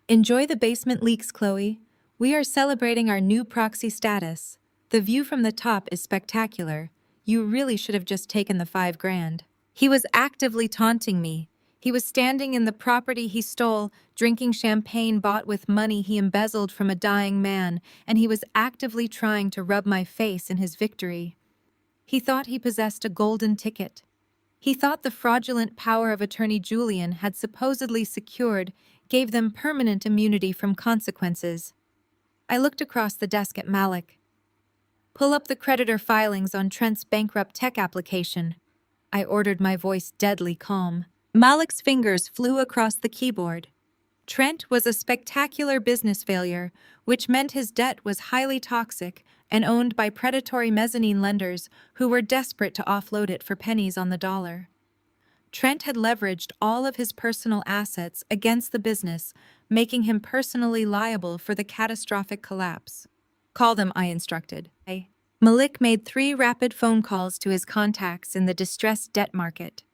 "Enjoy the basement leaks, Chloe. We are celebrating our new proxy status. The view from the top is spectacular. You really should have just taken the $5,000. He was actively taunting me. He was standing in the property he stole, drinking champagne bought with money he embezzled from a dying man, and he was actively trying to rub my face in his victory. He thought he possessed a golden ticket. He thought the fraudulent power of attorney Julian had supposedly secured gave them permanent immunity from consequences." I looked across the desk at Malik. "Pull up the creditor filings on Trent's bankrupt tech application." I ordered, my voice deadly calm. Malik's fingers flew across the keyboard. Trent was a spectacular business failure, which meant his debt was highly toxic and owned by predatory mezzanine lenders who were desperate to offload it for pennies on the dollar. Trent had leveraged all of his personal assets against the business, making him personally liable for the catastrophic collapse. "Call them," I instructed. Malik made 3 rapid phone calls to his contacts in the distressed debt market.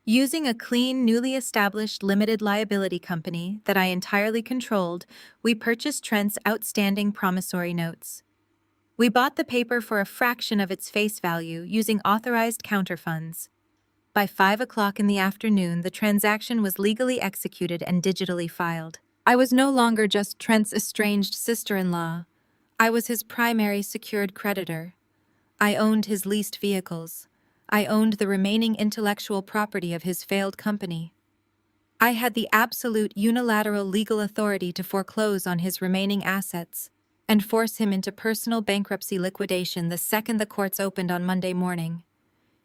Using a clean, newly established limited liability company that I entirely controlled, we purchased Trent's outstanding promissory notes. We bought the paper for a fraction of its face value using authorized counterfunds. By 5 o'clock in the afternoon, the transaction was legally executed and digitally filed. I was no longer just Trent's estranged sister-in-law. I was his primary secured creditor. I owned his leased vehicles. I owned the remaining intellectual property of his failed company. I had the absolute unilateral legal authority to foreclose on his remaining assets. and force him into personal bankruptcy liquidation the second the courts opened on Monday morning.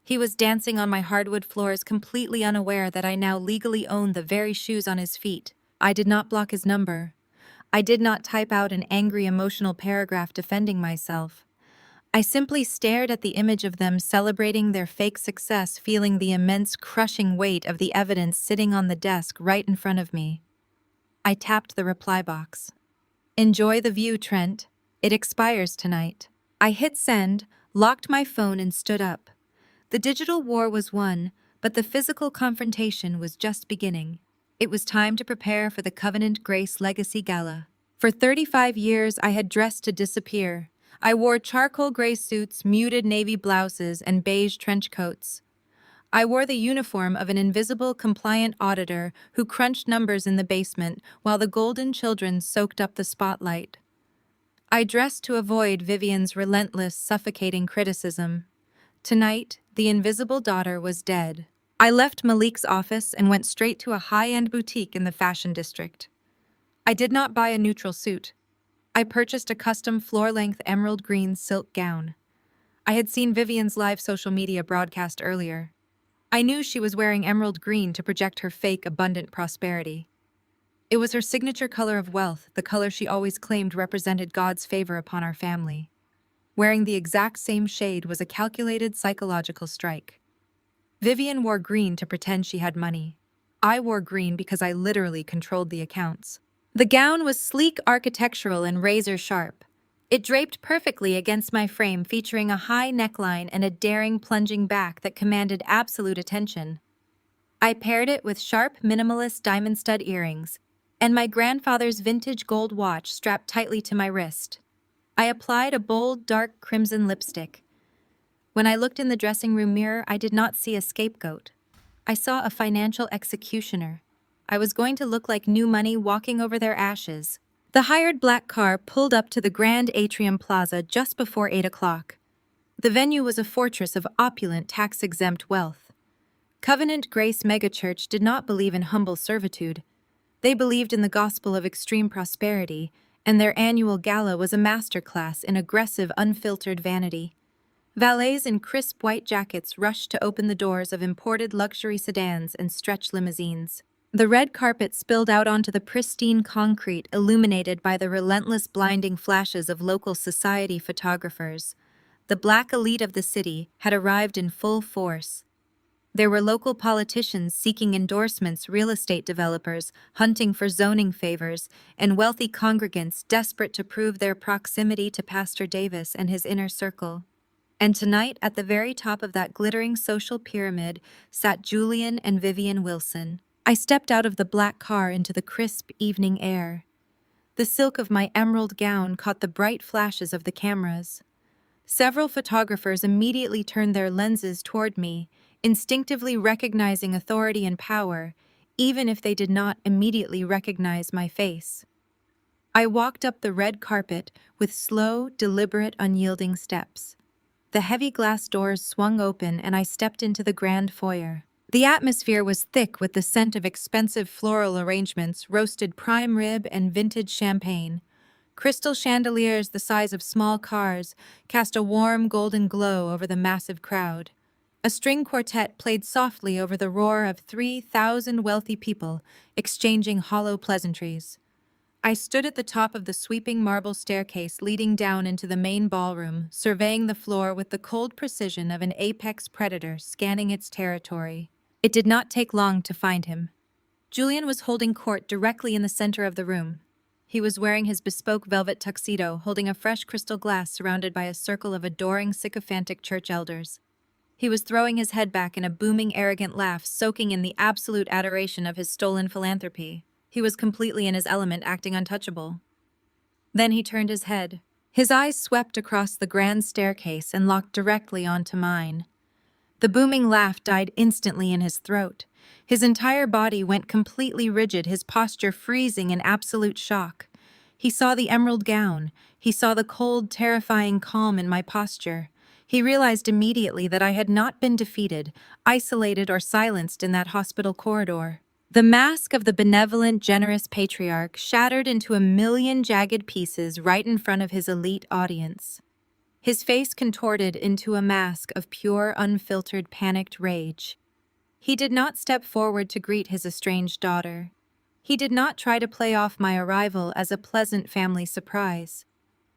He was dancing on my hardwood floors, completely unaware that I now legally owned the very shoes on his feet. I did not block his number. I did not type out an angry, emotional paragraph defending myself. I simply stared at the image of them celebrating their fake success, feeling the immense, crushing weight of the evidence sitting on the desk right in front of me. I tapped the reply box. "Enjoy the view, Trent. It expires tonight." I hit send, locked my phone, and stood up. The digital war was won, but the physical confrontation was just beginning. It was time to prepare for the Covenant Grace Legacy Gala. For 35 years, I had dressed to disappear. I wore charcoal gray suits, muted navy blouses, and beige trench coats. I wore the uniform of an invisible, compliant auditor who crunched numbers in the basement while the golden children soaked up the spotlight. I dressed to avoid Vivian's relentless, suffocating criticism. Tonight, the invisible daughter was dead. I left Malik's office and went straight to a high-end boutique in the fashion district. I did not buy a neutral suit. I purchased a custom floor-length emerald green silk gown. I had seen Vivian's live social media broadcast earlier. I knew she was wearing emerald green to project her fake, abundant prosperity. It was her signature color of wealth, the color she always claimed represented God's favor upon our family. Wearing the exact same shade was a calculated psychological strike. Vivian wore green to pretend she had money. I wore green because I literally controlled the accounts. The gown was sleek, architectural, and razor-sharp. It draped perfectly against my frame, featuring a high neckline and a daring, plunging back that commanded absolute attention. I paired it with sharp, minimalist diamond stud earrings, and my grandfather's vintage gold watch strapped tightly to my wrist. I applied a bold, dark crimson lipstick. When I looked in the dressing room mirror, I did not see a scapegoat. I saw a financial executioner. I was going to look like new money walking over their ashes. The hired black car pulled up to the Grand Atrium Plaza just before 8 o'clock. The venue was a fortress of opulent, tax-exempt wealth. Covenant Grace Megachurch did not believe in humble servitude. They believed in the gospel of extreme prosperity, and their annual gala was a masterclass in aggressive, unfiltered vanity. Valets in crisp white jackets rushed to open the doors of imported luxury sedans and stretch limousines. The red carpet spilled out onto the pristine concrete, illuminated by the relentless, blinding flashes of local society photographers. The black elite of the city had arrived in full force. There were local politicians seeking endorsements, real estate developers hunting for zoning favors, and wealthy congregants desperate to prove their proximity to Pastor Davis and his inner circle. And tonight, at the very top of that glittering social pyramid, sat Julian and Vivian Wilson. I stepped out of the black car into the crisp evening air. The silk of my emerald gown caught the bright flashes of the cameras. Several photographers immediately turned their lenses toward me, instinctively recognizing authority and power, even if they did not immediately recognize my face. I walked up the red carpet with slow, deliberate, unyielding steps. The heavy glass doors swung open and I stepped into the grand foyer. The atmosphere was thick with the scent of expensive floral arrangements, roasted prime rib, and vintage champagne. Crystal chandeliers the size of small cars cast a warm golden glow over the massive crowd. A string quartet played softly over the roar of 3,000 wealthy people exchanging hollow pleasantries. I stood at the top of the sweeping marble staircase leading down into the main ballroom, surveying the floor with the cold precision of an apex predator scanning its territory. It did not take long to find him. Julian was holding court directly in the center of the room. He was wearing his bespoke velvet tuxedo, holding a fresh crystal glass surrounded by a circle of adoring, sycophantic church elders. He was throwing his head back in a booming, arrogant laugh, soaking in the absolute adoration of his stolen philanthropy. He was completely in his element, acting untouchable. Then he turned his head. His eyes swept across the grand staircase and locked directly onto mine. The booming laugh died instantly in his throat. His entire body went completely rigid, his posture freezing in absolute shock. He saw the emerald gown. He saw the cold, terrifying calm in my posture. He realized immediately that I had not been defeated, isolated, or silenced in that hospital corridor. The mask of the benevolent, generous patriarch shattered into a million jagged pieces right in front of his elite audience. His face contorted into a mask of pure, unfiltered, panicked rage. He did not step forward to greet his estranged daughter. He did not try to play off my arrival as a pleasant family surprise.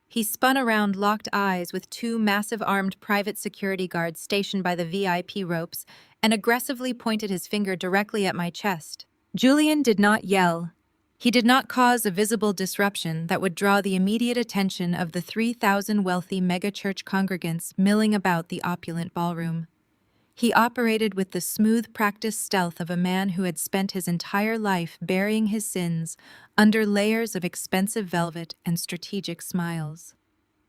He spun around, locked eyes with two massive armed private security guards stationed by the VIP ropes, and aggressively pointed his finger directly at my chest. Julian did not yell. He did not cause a visible disruption that would draw the immediate attention of the 3,000 wealthy megachurch congregants milling about the opulent ballroom. He operated with the smooth, practiced stealth of a man who had spent his entire life burying his sins under layers of expensive velvet and strategic smiles.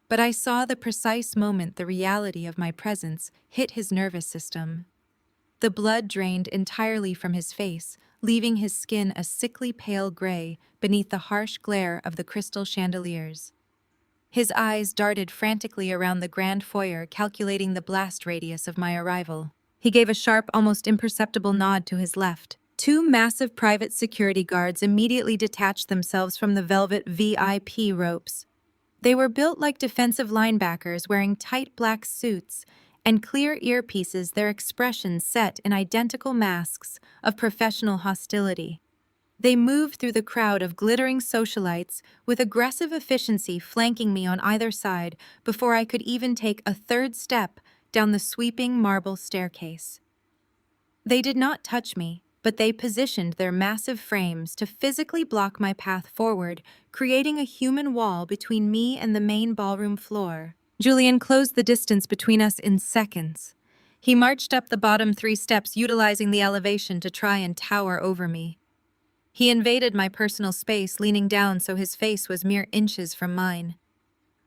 But I saw the precise moment the reality of my presence hit his nervous system. The blood drained entirely from his face, leaving his skin a sickly pale gray beneath the harsh glare of the crystal chandeliers. His eyes darted frantically around the grand foyer, calculating the blast radius of my arrival. He gave a sharp, almost imperceptible nod to his left. Two massive private security guards immediately detached themselves from the velvet VIP ropes. They were built like defensive linebackers wearing tight black suits and clear earpieces, their expressions set in identical masks of professional hostility. They moved through the crowd of glittering socialites with aggressive efficiency, flanking me on either side before I could even take a third step down the sweeping marble staircase. They did not touch me, but they positioned their massive frames to physically block my path forward, creating a human wall between me and the main ballroom floor. Julian closed the distance between us in seconds. He marched up the bottom 3 steps, utilizing the elevation to try and tower over me. He invaded my personal space, leaning down so his face was mere inches from mine.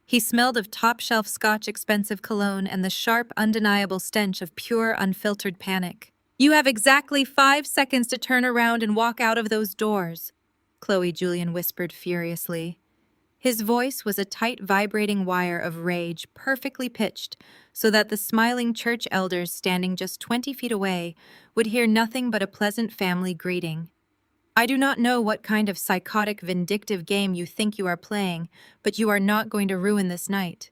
He smelled of top-shelf Scotch expensive cologne and the sharp, undeniable stench of pure, unfiltered panic. "You have exactly 5 seconds to turn around and walk out of those doors," Chloe Julian whispered furiously. His voice was a tight, vibrating wire of rage, perfectly pitched, so that the smiling church elders standing just 20 feet away would hear nothing but a pleasant family greeting. "I do not know what kind of psychotic, vindictive game you think you are playing, but you are not going to ruin this night.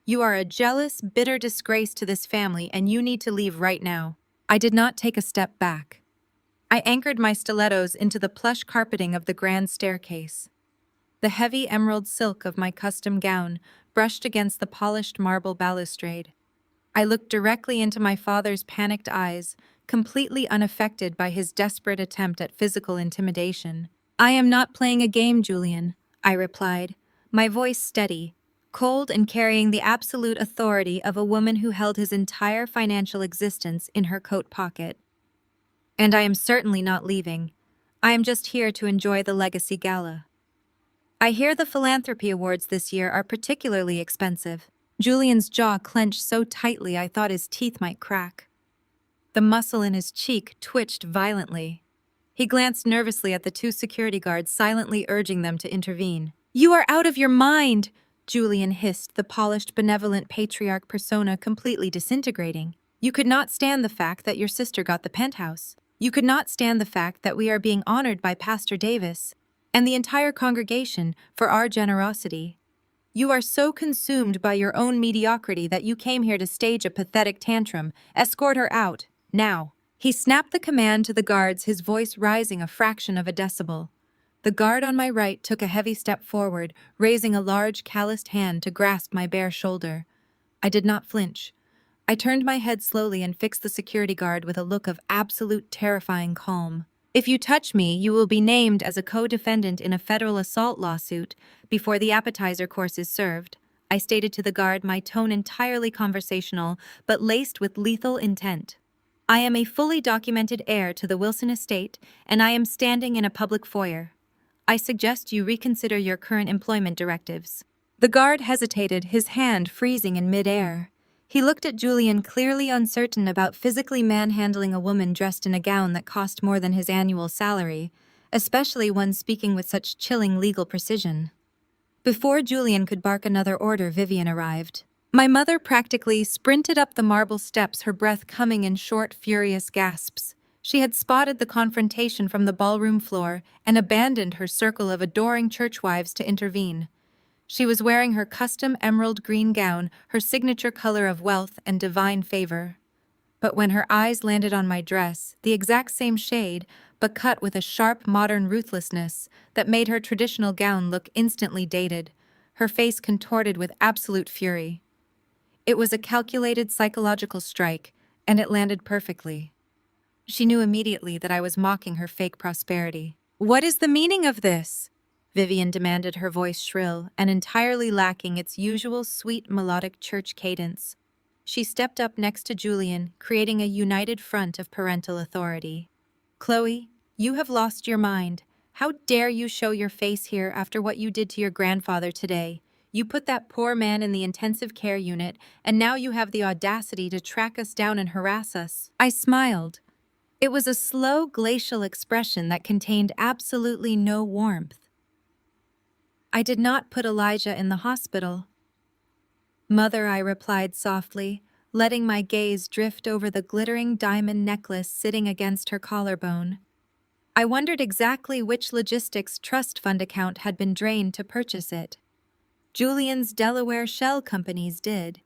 You are a jealous, bitter disgrace to this family, and you need to leave right now." I did not take a step back. I anchored my stilettos into the plush carpeting of the grand staircase. The heavy emerald silk of my custom gown brushed against the polished marble balustrade. I looked directly into my father's panicked eyes, completely unaffected by his desperate attempt at physical intimidation. "I am not playing a game, Julian," I replied, my voice steady, cold and carrying the absolute authority of a woman who held his entire financial existence in her coat pocket. "And I am certainly not leaving. I am just here to enjoy the Legacy Gala. I hear the philanthropy awards this year are particularly expensive." Julian's jaw clenched so tightly I thought his teeth might crack. The muscle in his cheek twitched violently. He glanced nervously at the 2 security guards, silently urging them to intervene. "You are out of your mind!" Julian hissed, the polished, benevolent patriarch persona completely disintegrating. "You could not stand the fact that your sister got the penthouse. You could not stand the fact that we are being honored by Pastor Davis and the entire congregation for our generosity. You are so consumed by your own mediocrity that you came here to stage a pathetic tantrum. Escort her out, now." He snapped the command to the guards, his voice rising a fraction of a decibel. The guard on my right took a heavy step forward, raising a large, calloused hand to grasp my bare shoulder. I did not flinch. I turned my head slowly and fixed the security guard with a look of absolute terrifying calm. "If you touch me, you will be named as a co-defendant in a federal assault lawsuit before the appetizer course is served," I stated to the guard, my tone entirely conversational but laced with lethal intent. "I am a fully documented heir to the Wilson estate, and I am standing in a public foyer. I suggest you reconsider your current employment directives." The guard hesitated, his hand freezing in midair. He looked at Julian, clearly uncertain about physically manhandling a woman dressed in a gown that cost more than his annual salary, especially one speaking with such chilling legal precision. Before Julian could bark another order, Vivian arrived. My mother practically sprinted up the marble steps, her breath coming in short, furious gasps. She had spotted the confrontation from the ballroom floor and abandoned her circle of adoring churchwives to intervene. She was wearing her custom emerald green gown, her signature color of wealth and divine favor. But when her eyes landed on my dress, the exact same shade, but cut with a sharp modern ruthlessness that made her traditional gown look instantly dated, her face contorted with absolute fury. It was a calculated psychological strike, and it landed perfectly. She knew immediately that I was mocking her fake prosperity. "What is the meaning of this?" Vivian demanded, her voice shrill and entirely lacking its usual sweet melodic church cadence. She stepped up next to Julian, creating a united front of parental authority. "Chloe, you have lost your mind. How dare you show your face here after what you did to your grandfather today? You put that poor man in the intensive care unit, and now you have the audacity to track us down and harass us." I smiled. It was a slow, glacial expression that contained absolutely no warmth. "I did not put Elijah in the hospital." "Mother," I replied softly, letting my gaze drift over the glittering diamond necklace sitting against her collarbone. I wondered exactly which logistics trust fund account had been drained to purchase it. Julian's Delaware shell companies did.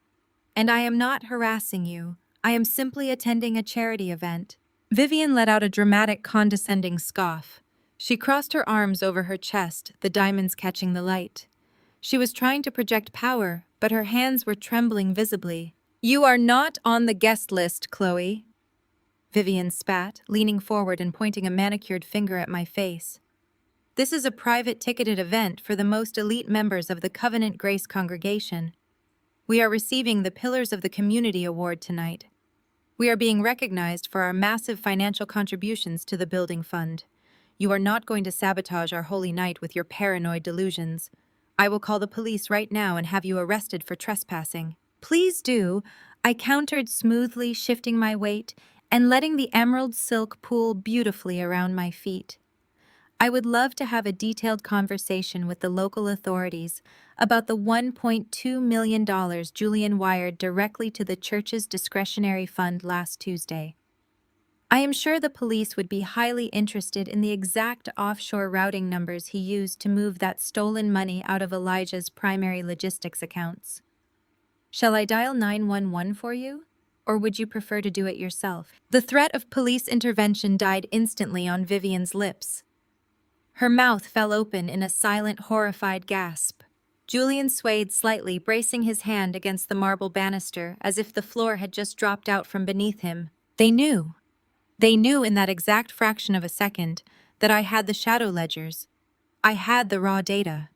"And I am not harassing you. I am simply attending a charity event." Vivian let out a dramatic, condescending scoff. She crossed her arms over her chest, the diamonds catching the light. She was trying to project power, but her hands were trembling visibly. "You are not on the guest list, Chloe." Vivian spat, leaning forward and pointing a manicured finger at my face. "This is a private ticketed event for the most elite members of the Covenant Grace congregation. We are receiving the Pillars of the Community Award tonight. We are being recognized for our massive financial contributions to the building fund. You are not going to sabotage our holy night with your paranoid delusions. I will call the police right now and have you arrested for trespassing." "Please do," I countered smoothly, shifting my weight and letting the emerald silk pool beautifully around my feet. I would love to have a detailed conversation with the local authorities about the $1.2 million Julian wired directly to the church's discretionary fund last Tuesday. I am sure the police would be highly interested in the exact offshore routing numbers he used to move that stolen money out of Elijah's primary logistics accounts. "Shall I dial 911 for you? Or would you prefer to do it yourself?" The threat of police intervention died instantly on Vivian's lips. Her mouth fell open in a silent, horrified gasp. Julian swayed slightly, bracing his hand against the marble banister as if the floor had just dropped out from beneath him. They knew. They knew in that exact fraction of a second that I had the shadow ledgers. I had the raw data.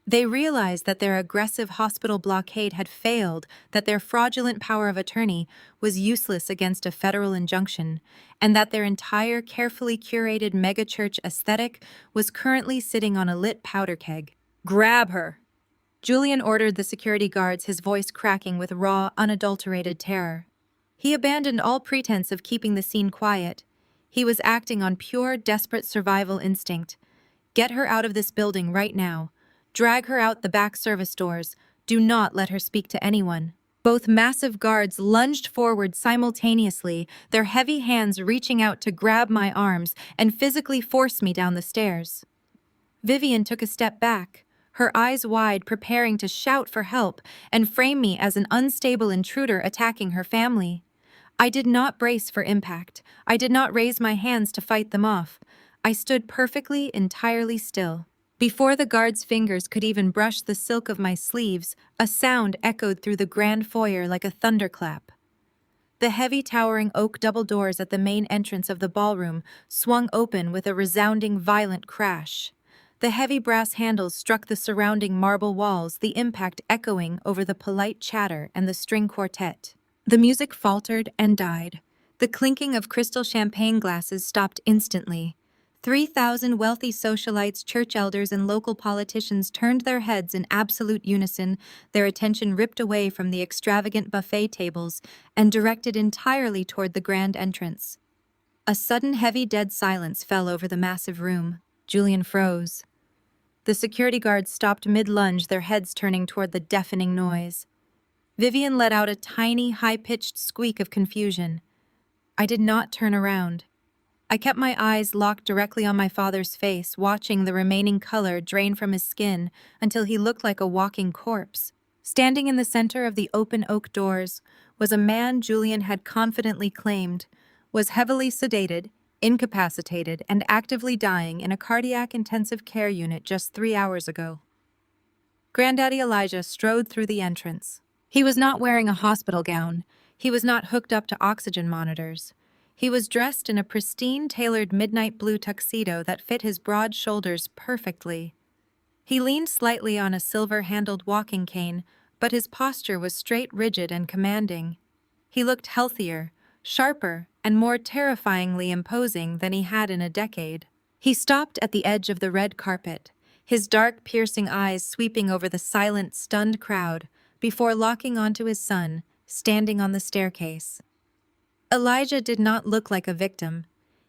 They realized that their aggressive hospital blockade had failed, that their fraudulent power of attorney was useless against a federal injunction, and that their entire carefully curated megachurch aesthetic was currently sitting on a lit powder keg. "Grab her!" Julian ordered the security guards, his voice cracking with raw, unadulterated terror. He abandoned all pretense of keeping the scene quiet. He was acting on pure, desperate survival instinct. "Get her out of this building right now. Drag her out the back service doors. Do not let her speak to anyone." Both massive guards lunged forward simultaneously, their heavy hands reaching out to grab my arms and physically force me down the stairs. Vivian took a step back, her eyes wide, preparing to shout for help and frame me as an unstable intruder attacking her family. I did not brace for impact. I did not raise my hands to fight them off. I stood perfectly, entirely still. Before the guard's fingers could even brush the silk of my sleeves, a sound echoed through the grand foyer like a thunderclap. The heavy towering oak double doors at the main entrance of the ballroom swung open with a resounding, violent crash. The heavy brass handles struck the surrounding marble walls, the impact echoing over the polite chatter and the string quartet. The music faltered and died. The clinking of crystal champagne glasses stopped instantly. 3,000 wealthy socialites, church elders, and local politicians turned their heads in absolute unison, their attention ripped away from the extravagant buffet tables and directed entirely toward the grand entrance. A sudden heavy dead silence fell over the massive room. Julian froze. The security guards stopped mid-lunge, their heads turning toward the deafening noise. Vivian let out a tiny, high-pitched squeak of confusion. I did not turn around. I kept my eyes locked directly on my father's face, watching the remaining color drain from his skin until he looked like a walking corpse. Standing in the center of the open oak doors was a man Julian had confidently claimed was heavily sedated, incapacitated, and actively dying in a cardiac intensive care unit just 3 hours ago. Granddaddy Elijah strode through the entrance. He was not wearing a hospital gown. He was not hooked up to oxygen monitors. He was dressed in a pristine, tailored midnight blue tuxedo that fit his broad shoulders perfectly. He leaned slightly on a silver-handled walking cane, but his posture was straight, rigid, and commanding. He looked healthier, sharper, and more terrifyingly imposing than he had in a decade. He stopped at the edge of the red carpet, his dark, piercing eyes sweeping over the silent, stunned crowd, before locking onto his son, standing on the staircase. Elijah did not look like a victim.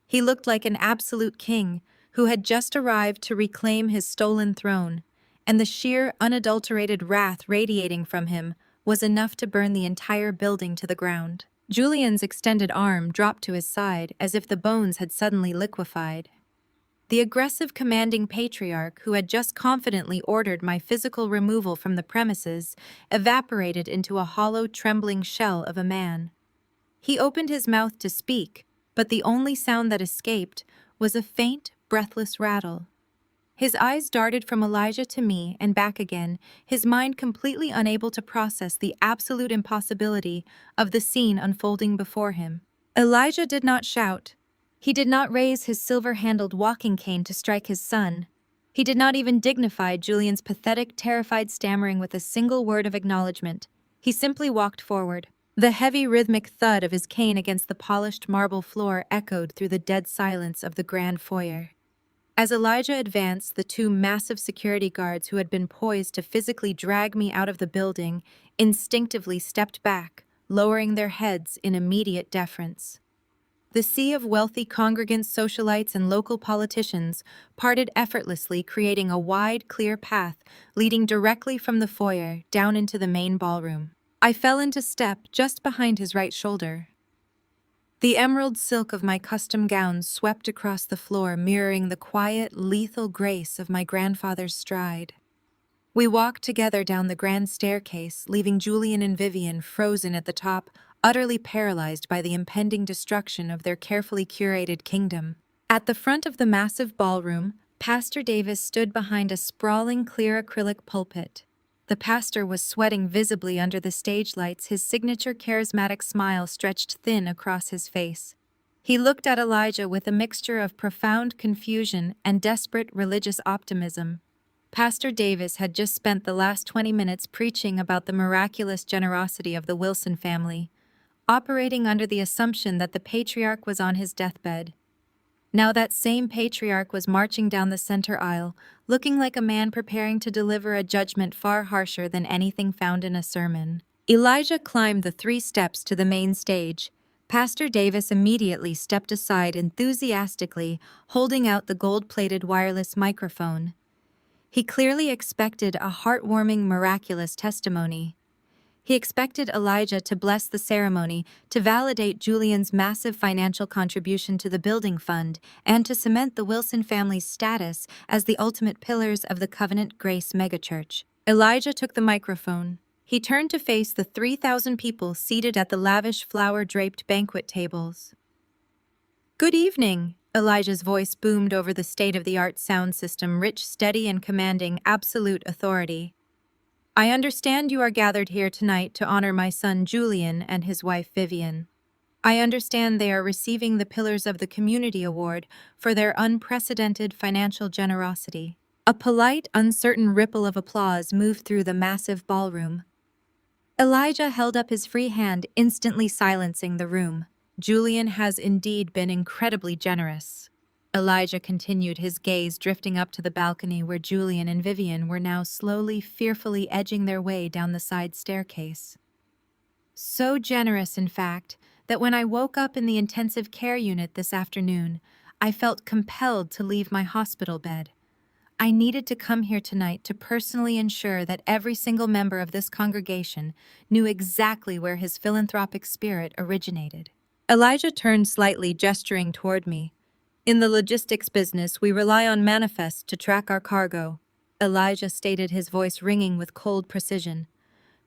He looked like an absolute king who had just arrived to reclaim his stolen throne, and the sheer, unadulterated wrath radiating from him was enough to burn the entire building to the ground. Julian's extended arm dropped to his side as if the bones had suddenly liquefied. The aggressive, commanding patriarch who had just confidently ordered my physical removal from the premises evaporated into a hollow, trembling shell of a man. He opened his mouth to speak, but the only sound that escaped was a faint, breathless rattle. His eyes darted from Elijah to me and back again, his mind completely unable to process the absolute impossibility of the scene unfolding before him. Elijah did not shout. He did not raise his silver-handled walking cane to strike his son. He did not even dignify Julian's pathetic, terrified stammering with a single word of acknowledgement. He simply walked forward. The heavy, rhythmic thud of his cane against the polished marble floor echoed through the dead silence of the grand foyer. As Elijah advanced, the two massive security guards who had been poised to physically drag me out of the building instinctively stepped back, lowering their heads in immediate deference. The sea of wealthy congregants, socialites, and local politicians parted effortlessly, creating a wide, clear path leading directly from the foyer down into the main ballroom. I fell into step just behind his right shoulder. The emerald silk of my custom gown swept across the floor, mirroring the quiet, lethal grace of my grandfather's stride. We walked together down the grand staircase, leaving Julian and Vivian frozen at the top, utterly paralyzed by the impending destruction of their carefully curated kingdom. At the front of the massive ballroom, Pastor Davis stood behind a sprawling clear acrylic pulpit. The pastor was sweating visibly under the stage lights, his signature charismatic smile stretched thin across his face. He looked at Elijah with a mixture of profound confusion and desperate religious optimism. Pastor Davis had just spent the last 20 minutes preaching about the miraculous generosity of the Wilson family, operating under the assumption that the patriarch was on his deathbed. Now that same patriarch was marching down the center aisle, looking like a man preparing to deliver a judgment far harsher than anything found in a sermon. Elijah climbed the 3 steps to the main stage. Pastor Davis immediately stepped aside enthusiastically, holding out the gold-plated wireless microphone. He clearly expected a heartwarming, miraculous testimony. He expected Elijah to bless the ceremony, to validate Julian's massive financial contribution to the building fund, and to cement the Wilson family's status as the ultimate pillars of the Covenant Grace megachurch. Elijah took the microphone. He turned to face the 3,000 people seated at the lavish flower-draped banquet tables. "Good evening," Elijah's voice boomed over the state-of-the-art sound system, rich, steady, and commanding absolute authority. "I understand you are gathered here tonight to honor my son Julian and his wife Vivian. I understand they are receiving the Pillars of the Community Award for their unprecedented financial generosity." A polite, uncertain ripple of applause moved through the massive ballroom. Elijah held up his free hand, instantly silencing the room. "Julian has indeed been incredibly generous." Elijah continued, his gaze drifting up to the balcony where Julian and Vivian were now slowly, fearfully edging their way down the side staircase. "So generous, in fact, that when I woke up in the intensive care unit this afternoon, I felt compelled to leave my hospital bed. I needed to come here tonight to personally ensure that every single member of this congregation knew exactly where his philanthropic spirit originated." Elijah turned slightly, gesturing toward me. In the logistics business, we rely on manifests to track our cargo, Elijah stated, his voice ringing with cold precision.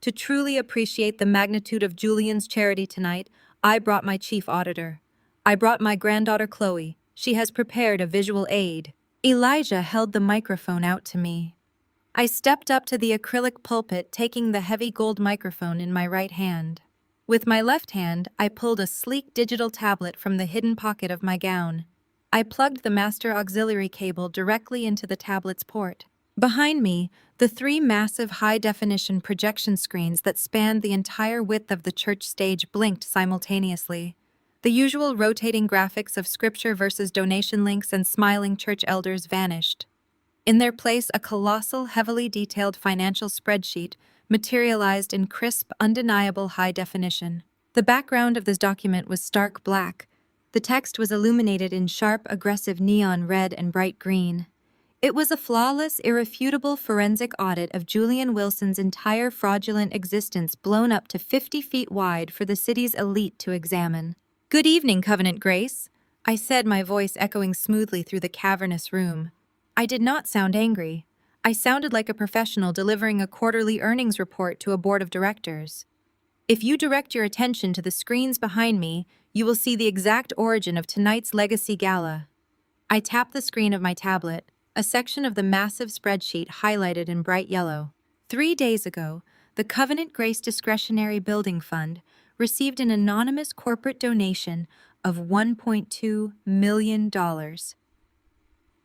To truly appreciate the magnitude of Julian's charity tonight, I brought my chief auditor. I brought my granddaughter Chloe. She has prepared a visual aid. Elijah held the microphone out to me. I stepped up to the acrylic pulpit, taking the heavy gold microphone in my right hand. With my left hand, I pulled a sleek digital tablet from the hidden pocket of my gown. I plugged the master auxiliary cable directly into the tablet's port. Behind me, the three massive high-definition projection screens that spanned the entire width of the church stage blinked simultaneously. The usual rotating graphics of scripture verses donation links and smiling church elders vanished. In their place, a colossal, heavily detailed financial spreadsheet materialized in crisp, undeniable high definition. The background of this document was stark black. The text was illuminated in sharp, aggressive neon red and bright green. It was a flawless, irrefutable forensic audit of Julian Wilson's entire fraudulent existence, blown up to 50 feet wide for the city's elite to examine. "Good evening, Covenant Grace," I said, my voice echoing smoothly through the cavernous room. I did not sound angry. I sounded like a professional delivering a quarterly earnings report to a board of directors. If you direct your attention to the screens behind me, you will see the exact origin of tonight's Legacy Gala. I tapped the screen of my tablet, a section of the massive spreadsheet highlighted in bright yellow. 3 days ago, the Covenant Grace Discretionary Building Fund received an anonymous corporate donation of $1.2 million.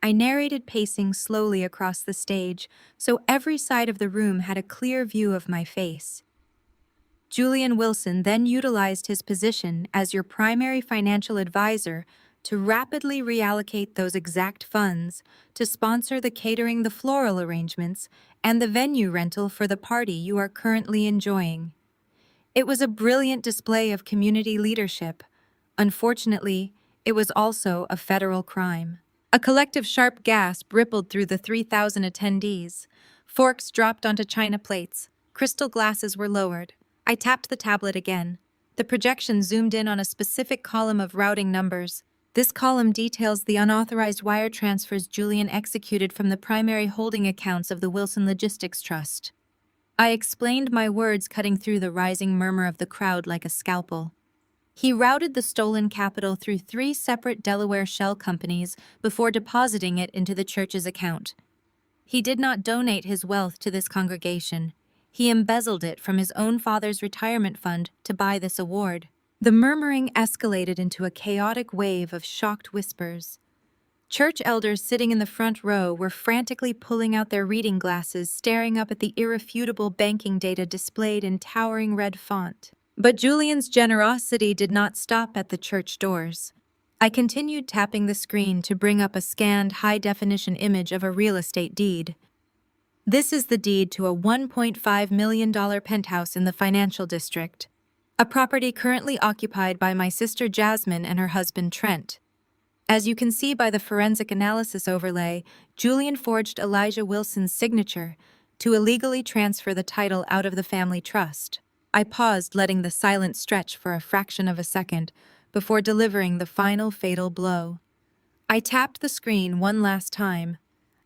I narrated, pacing slowly across the stage, so every side of the room had a clear view of my face. Julian Wilson then utilized his position as your primary financial advisor to rapidly reallocate those exact funds to sponsor the catering, the floral arrangements, and the venue rental for the party you are currently enjoying. It was a brilliant display of community leadership. Unfortunately, it was also a federal crime. A collective sharp gasp rippled through the 3,000 attendees. Forks dropped onto china plates. Crystal glasses were lowered. I tapped the tablet again. The projection zoomed in on a specific column of routing numbers. This column details the unauthorized wire transfers Julian executed from the primary holding accounts of the Wilson Logistics Trust. I explained, my words cutting through the rising murmur of the crowd like a scalpel. He routed the stolen capital through 3 separate Delaware shell companies before depositing it into the church's account. He did not donate his wealth to this congregation. He embezzled it from his own father's retirement fund to buy this award. The murmuring escalated into a chaotic wave of shocked whispers. Church elders sitting in the front row were frantically pulling out their reading glasses, staring up at the irrefutable banking data displayed in towering red font. But Julian's generosity did not stop at the church doors. I continued tapping the screen to bring up a scanned, high-definition image of a real estate deed. This is the deed to a $1.5 million penthouse in the financial district, a property currently occupied by my sister Jasmine and her husband Trent. As you can see by the forensic analysis overlay, Julian forged Elijah Wilson's signature to illegally transfer the title out of the family trust. I paused, letting the silence stretch for a fraction of a second before delivering the final fatal blow. I tapped the screen one last time.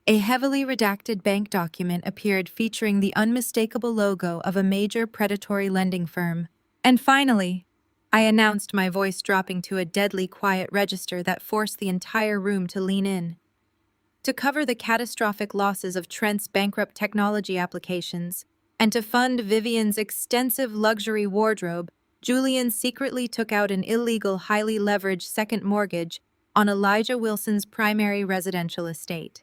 A heavily redacted bank document appeared featuring the unmistakable logo of a major predatory lending firm. And finally, I announced, my voice dropping to a deadly quiet register that forced the entire room to lean in. To cover the catastrophic losses of Trent's bankrupt technology applications, and to fund Vivian's extensive luxury wardrobe, Julian secretly took out an illegal, highly leveraged second mortgage on Elijah Wilson's primary residential estate.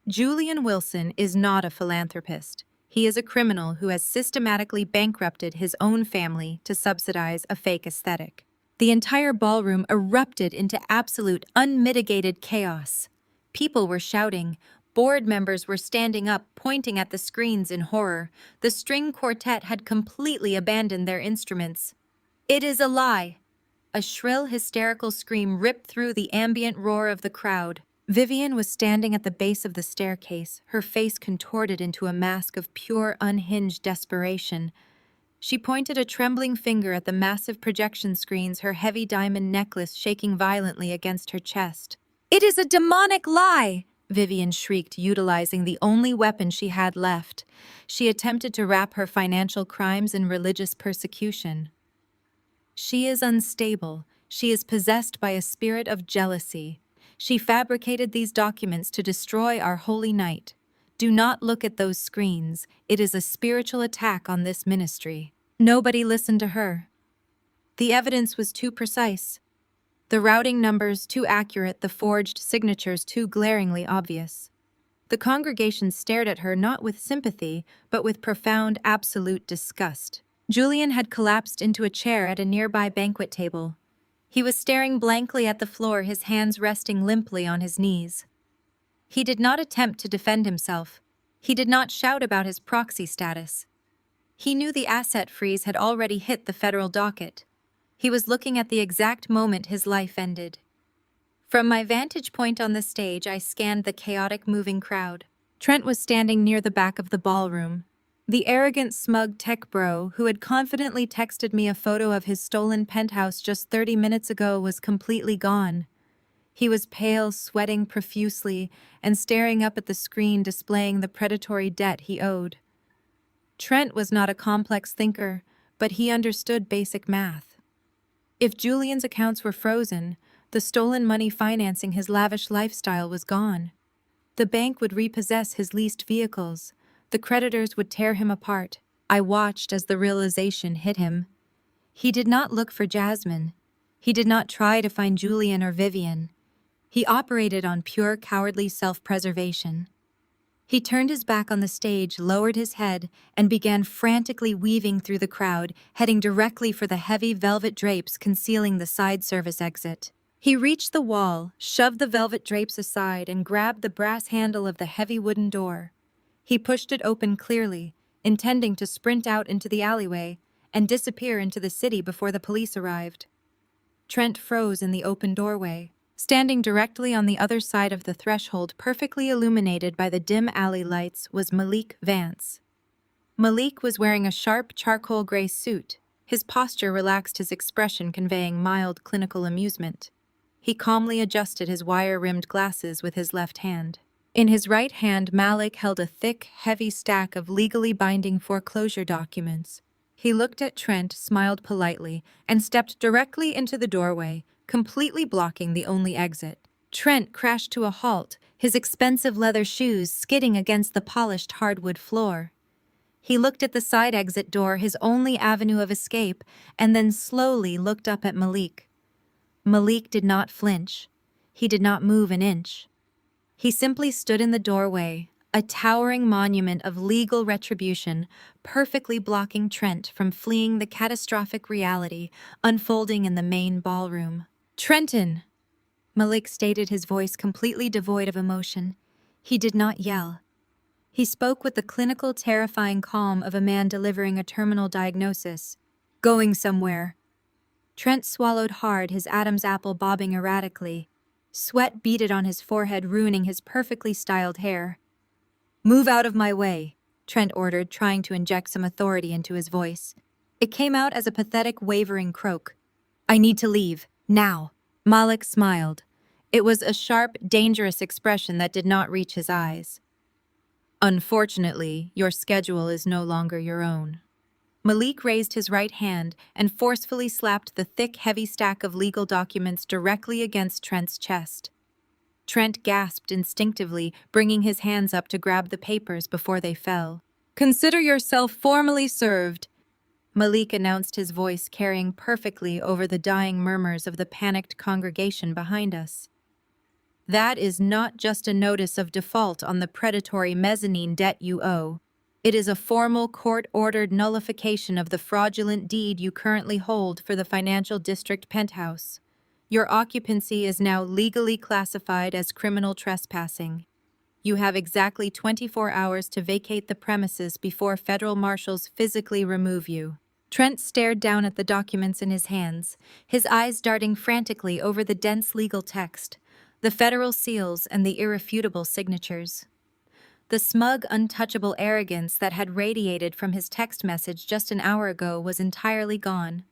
Julian Wilson is not a philanthropist. He is a criminal who has systematically bankrupted his own family to subsidize a fake aesthetic. The entire ballroom erupted into absolute, unmitigated chaos. People were shouting. Board members were standing up, pointing at the screens in horror. The string quartet had completely abandoned their instruments. "It is a lie!" A shrill, hysterical scream ripped through the ambient roar of the crowd. Vivian was standing at the base of the staircase, her face contorted into a mask of pure, unhinged desperation. She pointed a trembling finger at the massive projection screens, her heavy diamond necklace shaking violently against her chest. It is a demonic lie, Vivian shrieked, utilizing the only weapon she had left. She attempted to wrap her financial crimes in religious persecution. She is unstable. She is possessed by a spirit of jealousy. She fabricated these documents to destroy our holy night. Do not look at those screens. It is a spiritual attack on this ministry. Nobody listened to her. The evidence was too precise. The routing numbers too accurate, the forged signatures too glaringly obvious. The congregation stared at her not with sympathy, but with profound, absolute disgust. Julian had collapsed into a chair at a nearby banquet table. He was staring blankly at the floor, his hands resting limply on his knees. He did not attempt to defend himself. He did not shout about his proxy status. He knew the asset freeze had already hit the federal docket. He was looking at the exact moment his life ended. From my vantage point on the stage, I scanned the chaotic moving crowd. Trent was standing near the back of the ballroom. The arrogant, smug tech bro who had confidently texted me a photo of his stolen penthouse just 30 minutes ago was completely gone. He was pale, sweating profusely, and staring up at the screen displaying the predatory debt he owed. Trent was not a complex thinker, but he understood basic math. If Julian's accounts were frozen, the stolen money financing his lavish lifestyle was gone. The bank would repossess his leased vehicles. The creditors would tear him apart. I watched as the realization hit him. He did not look for Jasmine. He did not try to find Julian or Vivian. He operated on pure cowardly self-preservation. He turned his back on the stage, lowered his head, and began frantically weaving through the crowd, heading directly for the heavy velvet drapes concealing the side service exit. He reached the wall, shoved the velvet drapes aside, and grabbed the brass handle of the heavy wooden door. He pushed it open clearly, intending to sprint out into the alleyway and disappear into the city before the police arrived. Trent froze in the open doorway. Standing directly on the other side of the threshold, perfectly illuminated by the dim alley lights, was Malik Vance. Malik was wearing a sharp charcoal gray suit. His posture relaxed, his expression conveying mild clinical amusement. He calmly adjusted his wire-rimmed glasses with his left hand. In his right hand, Malik held a thick, heavy stack of legally binding foreclosure documents. He looked at Trent, smiled politely, and stepped directly into the doorway, completely blocking the only exit. Trent crashed to a halt, his expensive leather shoes skidding against the polished hardwood floor. He looked at the side exit door, his only avenue of escape, and then slowly looked up at Malik. Malik did not flinch. He did not move an inch. He simply stood in the doorway, a towering monument of legal retribution, perfectly blocking Trent from fleeing the catastrophic reality unfolding in the main ballroom. "Trenton!" Malik stated, his voice completely devoid of emotion. He did not yell. He spoke with the clinical, terrifying calm of a man delivering a terminal diagnosis. "Going somewhere." Trent swallowed hard, his Adam's apple bobbing erratically. Sweat beaded on his forehead, ruining his perfectly styled hair. "Move out of my way," Trent ordered, trying to inject some authority into his voice. It came out as a pathetic, wavering croak. "I need to leave. Now." Malik smiled. It was a sharp, dangerous expression that did not reach his eyes. "Unfortunately, your schedule is no longer your own." Malik raised his right hand and forcefully slapped the thick, heavy stack of legal documents directly against Trent's chest. Trent gasped instinctively, bringing his hands up to grab the papers before they fell. "Consider yourself formally served," Malik announced, his voice carrying perfectly over the dying murmurs of the panicked congregation behind us. "That is not just a notice of default on the predatory mezzanine debt you owe. It is a formal court-ordered nullification of the fraudulent deed you currently hold for the financial district penthouse. Your occupancy is now legally classified as criminal trespassing. You have exactly 24 hours to vacate the premises before federal marshals physically remove you." Trent stared down at the documents in his hands, his eyes darting frantically over the dense legal text, the federal seals and the irrefutable signatures. The smug, untouchable arrogance that had radiated from his text message just an hour ago was entirely gone.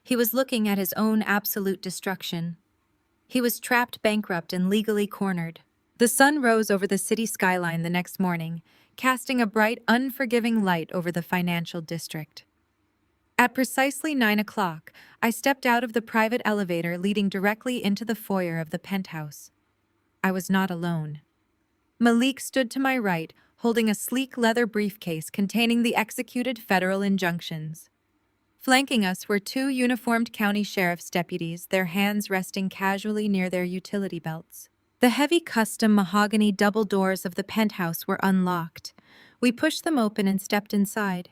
He was looking at his own absolute destruction. He was trapped, bankrupt, and legally cornered. The sun rose over the city skyline the next morning, casting a bright, unforgiving light over the financial district. At precisely 9 o'clock, I stepped out of the private elevator leading directly into the foyer of the penthouse. I was not alone. Malik stood to my right, holding a sleek leather briefcase containing the executed federal injunctions. Flanking us were two uniformed county sheriff's deputies, their hands resting casually near their utility belts. The heavy custom mahogany double doors of the penthouse were unlocked. We pushed them open and stepped inside.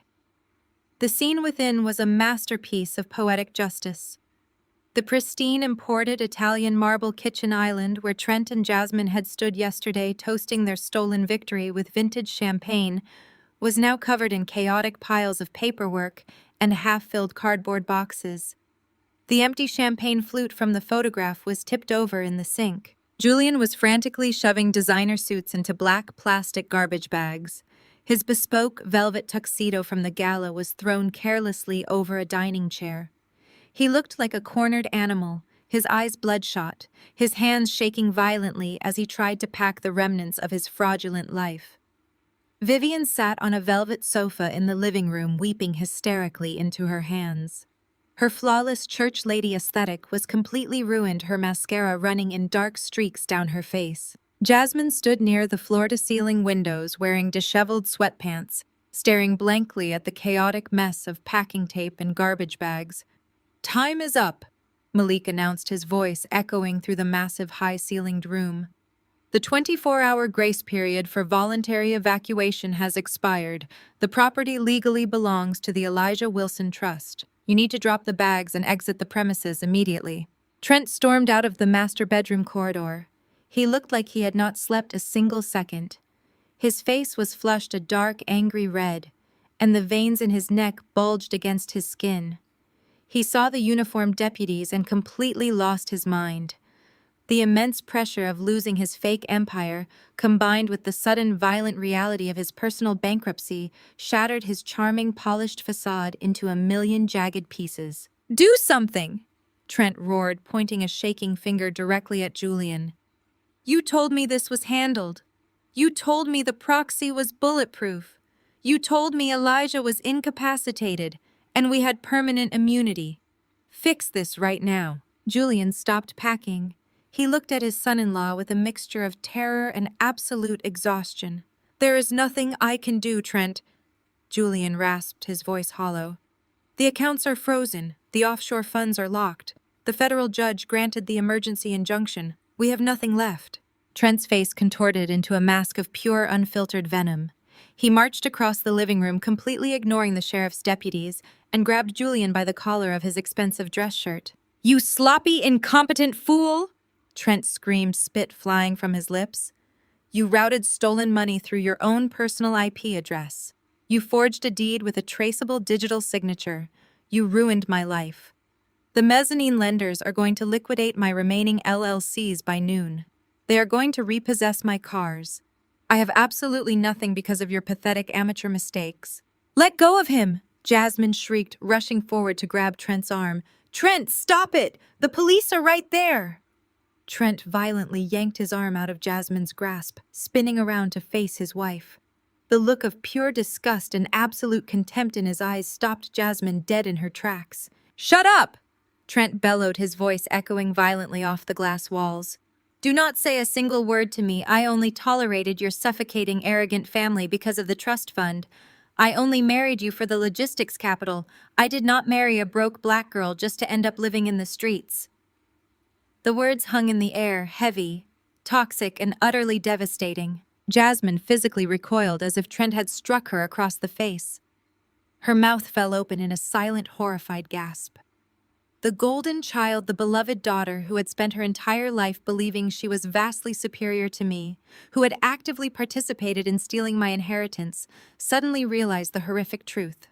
The scene within was a masterpiece of poetic justice. The pristine imported Italian marble kitchen island where Trent and Jasmine had stood yesterday toasting their stolen victory with vintage champagne was now covered in chaotic piles of paperwork and half-filled cardboard boxes. The empty champagne flute from the photograph was tipped over in the sink. Julian was frantically shoving designer suits into black plastic garbage bags. His bespoke velvet tuxedo from the gala was thrown carelessly over a dining chair. He looked like a cornered animal, his eyes bloodshot, his hands shaking violently as he tried to pack the remnants of his fraudulent life. Vivian sat on a velvet sofa in the living room, weeping hysterically into her hands. Her flawless church lady aesthetic was completely ruined, her mascara running in dark streaks down her face. Jasmine stood near the floor-to-ceiling windows wearing disheveled sweatpants, staring blankly at the chaotic mess of packing tape and garbage bags. "Time is up," Malik announced, his voice echoing through the massive high-ceilinged room. "The 24-hour grace period for voluntary evacuation has expired. The property legally belongs to the Elijah Wilson Trust. You need to drop the bags and exit the premises immediately." Trent stormed out of the master bedroom corridor. He looked like he had not slept a single second. His face was flushed a dark, angry red, and the veins in his neck bulged against his skin. He saw the uniformed deputies and completely lost his mind. The immense pressure of losing his fake empire, combined with the sudden violent reality of his personal bankruptcy, shattered his charming, polished facade into a million jagged pieces. "Do something!" Trent roared, pointing a shaking finger directly at Julian. "You told me this was handled. You told me the proxy was bulletproof. You told me Elijah was incapacitated, and we had permanent immunity. Fix this right now." Julian stopped packing. He looked at his son-in-law with a mixture of terror and absolute exhaustion. "There is nothing I can do, Trent." Julian rasped, his voice hollow. "The accounts are frozen. The offshore funds are locked. The federal judge granted the emergency injunction. We have nothing left." Trent's face contorted into a mask of pure, unfiltered venom. He marched across the living room, completely ignoring the sheriff's deputies, and grabbed Julian by the collar of his expensive dress shirt. "You sloppy, incompetent fool!" Trent screamed, spit flying from his lips. "You routed stolen money through your own personal IP address. You forged a deed with a traceable digital signature. You ruined my life. The mezzanine lenders are going to liquidate my remaining LLCs by noon. They are going to repossess my cars. I have absolutely nothing because of your pathetic amateur mistakes." "Let go of him!" Jasmine shrieked, rushing forward to grab Trent's arm. "Trent, stop it! The police are right there!" Trent violently yanked his arm out of Jasmine's grasp, spinning around to face his wife. The look of pure disgust and absolute contempt in his eyes stopped Jasmine dead in her tracks. "Shut up!" Trent bellowed, his voice echoing violently off the glass walls. "Do not say a single word to me. I only tolerated your suffocating, arrogant family because of the trust fund. I only married you for the logistics capital. I did not marry a broke black girl just to end up living in the streets." The words hung in the air, heavy, toxic, and utterly devastating. Jasmine physically recoiled as if Trent had struck her across the face. Her mouth fell open in a silent, horrified gasp. The golden child, the beloved daughter who had spent her entire life believing she was vastly superior to me, who had actively participated in stealing my inheritance, suddenly realized the horrific truth.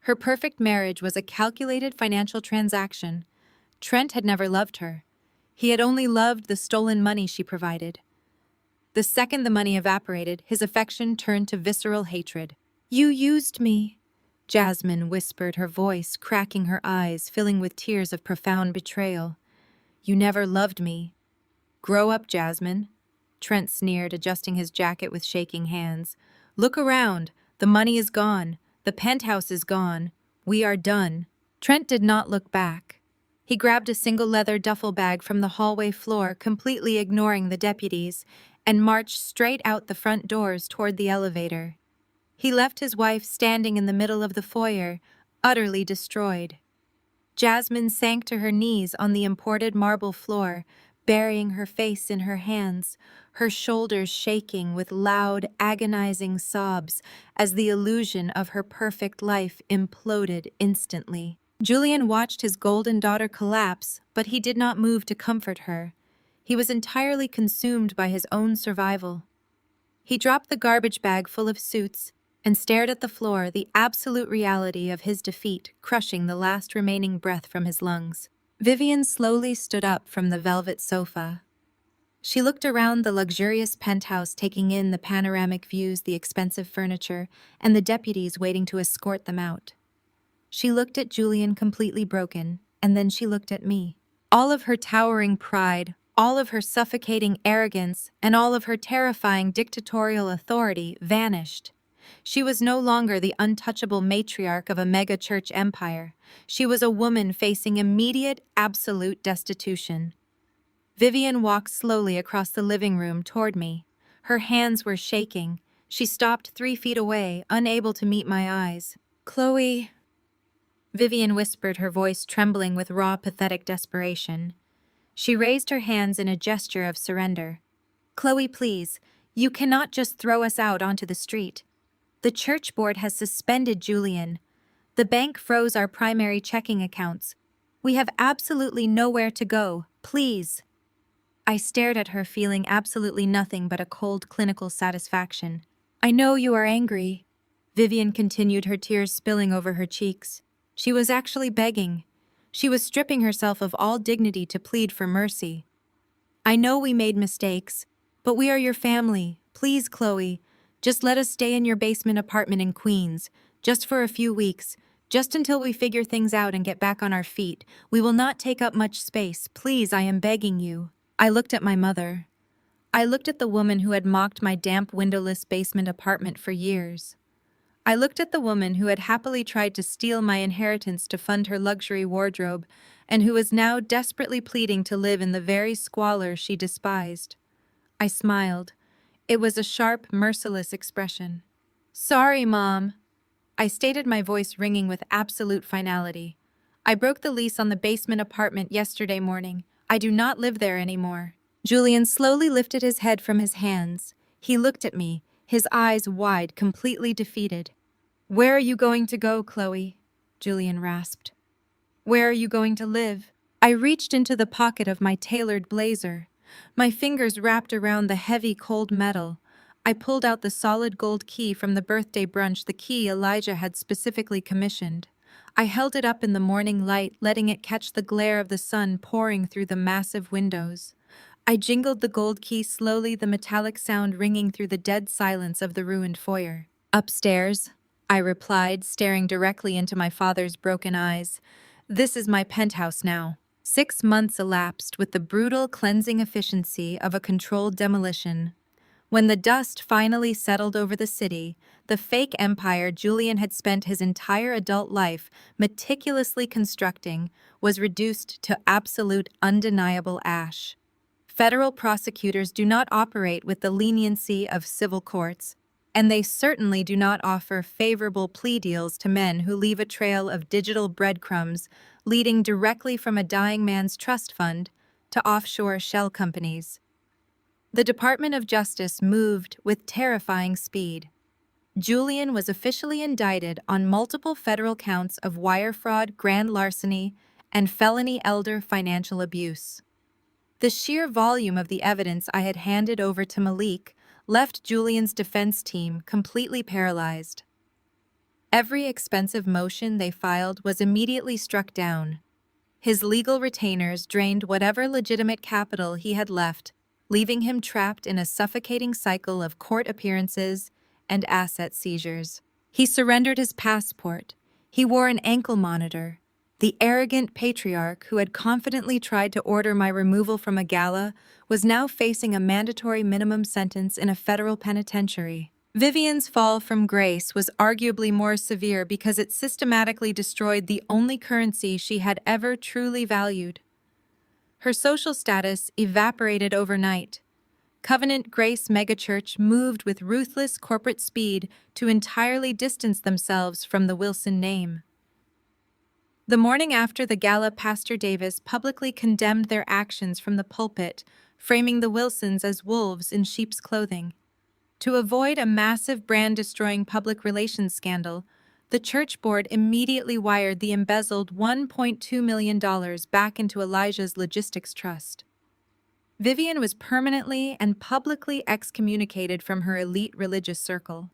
Her perfect marriage was a calculated financial transaction. Trent had never loved her. He had only loved the stolen money she provided. The second the money evaporated, his affection turned to visceral hatred. "You used me," Jasmine whispered, her voice cracking, her eyes filling with tears of profound betrayal. You never loved me. Grow up, Jasmine. Trent sneered, adjusting his jacket with shaking hands. Look around. The money is gone. The penthouse is gone. We are done. Trent did not look back. He grabbed a single leather duffel bag from the hallway floor, completely ignoring the deputies, and marched straight out the front doors toward the elevator. He left his wife standing in the middle of the foyer, utterly destroyed. Jasmine sank to her knees on the imported marble floor, burying her face in her hands, her shoulders shaking with loud, agonizing sobs as the illusion of her perfect life imploded instantly. Julian watched his golden daughter collapse, but he did not move to comfort her. He was entirely consumed by his own survival. He dropped the garbage bag full of suits and stared at the floor, the absolute reality of his defeat crushing the last remaining breath from his lungs. Vivian slowly stood up from the velvet sofa. She looked around the luxurious penthouse, taking in the panoramic views, the expensive furniture, and the deputies waiting to escort them out. She looked at Julian, completely broken, and then she looked at me. All of her towering pride, all of her suffocating arrogance, and all of her terrifying dictatorial authority vanished. She was no longer the untouchable matriarch of a mega-church empire. She was a woman facing immediate, absolute destitution. Vivian walked slowly across the living room toward me. Her hands were shaking. She stopped 3 feet away, unable to meet my eyes. "Chloe," Vivian whispered, her voice trembling with raw, pathetic desperation. She raised her hands in a gesture of surrender. "Chloe, please, you cannot just throw us out onto the street. The church board has suspended Julian. The bank froze our primary checking accounts. We have absolutely nowhere to go. Please." I stared at her, feeling absolutely nothing but a cold clinical satisfaction. "I know you are angry," Vivian continued, her tears spilling over her cheeks. She was actually begging. She was stripping herself of all dignity to plead for mercy. "I know we made mistakes, but we are your family. Please, Chloe, just let us stay in your basement apartment in Queens, just for a few weeks, just until we figure things out and get back on our feet. We will not take up much space. Please, I am begging you." I looked at my mother. I looked at the woman who had mocked my damp, windowless basement apartment for years. I looked at the woman who had happily tried to steal my inheritance to fund her luxury wardrobe, and who was now desperately pleading to live in the very squalor she despised. I smiled. It was a sharp, merciless expression. "Sorry, Mom," I stated, my voice ringing with absolute finality. "I broke the lease on the basement apartment yesterday morning. I do not live there anymore." Julian slowly lifted his head from his hands. He looked at me, his eyes wide, completely defeated. "Where are you going to go, Chloe?" Julian rasped. "Where are you going to live?" I reached into the pocket of my tailored blazer. My fingers wrapped around the heavy, cold metal. I pulled out the solid gold key from the birthday brunch, the key Elijah had specifically commissioned. I held it up in the morning light, letting it catch the glare of the sun pouring through the massive windows. I jingled the gold key slowly, the metallic sound ringing through the dead silence of the ruined foyer. "Upstairs," I replied, staring directly into my father's broken eyes. "This is my penthouse now." 6 months elapsed with the brutal, cleansing efficiency of a controlled demolition. When the dust finally settled over the city, the fake empire Julian had spent his entire adult life meticulously constructing was reduced to absolute, undeniable ash. Federal prosecutors do not operate with the leniency of civil courts, and they certainly do not offer favorable plea deals to men who leave a trail of digital breadcrumbs leading directly from a dying man's trust fund to offshore shell companies. The Department of Justice moved with terrifying speed. Julian was officially indicted on multiple federal counts of wire fraud, grand larceny, and felony elder financial abuse. The sheer volume of the evidence I had handed over to Malik left Julian's defense team completely paralyzed. Every expensive motion they filed was immediately struck down. His legal retainers drained whatever legitimate capital he had left, leaving him trapped in a suffocating cycle of court appearances and asset seizures. He surrendered his passport. He wore an ankle monitor. The arrogant patriarch who had confidently tried to order my removal from a gala was now facing a mandatory minimum sentence in a federal penitentiary. Vivian's fall from grace was arguably more severe because it systematically destroyed the only currency she had ever truly valued. Her social status evaporated overnight. Covenant Grace Megachurch moved with ruthless corporate speed to entirely distance themselves from the Wilson name. The morning after the gala, Pastor Davis publicly condemned their actions from the pulpit, framing the Wilsons as wolves in sheep's clothing. To avoid a massive brand-destroying public relations scandal, the church board immediately wired the embezzled $1.2 million back into Elijah's logistics trust. Vivian was permanently and publicly excommunicated from her elite religious circle.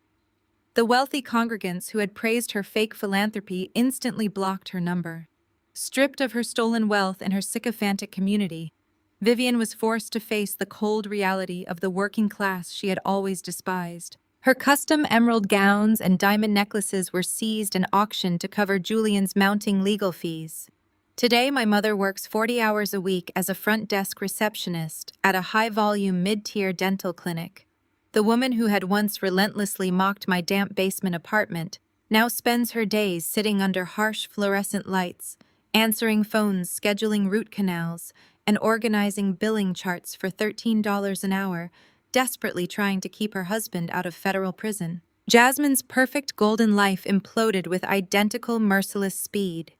The wealthy congregants who had praised her fake philanthropy instantly blocked her number. Stripped of her stolen wealth and her sycophantic community, Vivian was forced to face the cold reality of the working class she had always despised. Her custom emerald gowns and diamond necklaces were seized and auctioned to cover Julian's mounting legal fees. Today, my mother works 40 hours a week as a front desk receptionist at a high-volume mid-tier dental clinic. The woman who had once relentlessly mocked my damp basement apartment now spends her days sitting under harsh fluorescent lights, answering phones, scheduling root canals, and organizing billing charts for $13 an hour, desperately trying to keep her husband out of federal prison. Jasmine's perfect golden life imploded with identical merciless speed.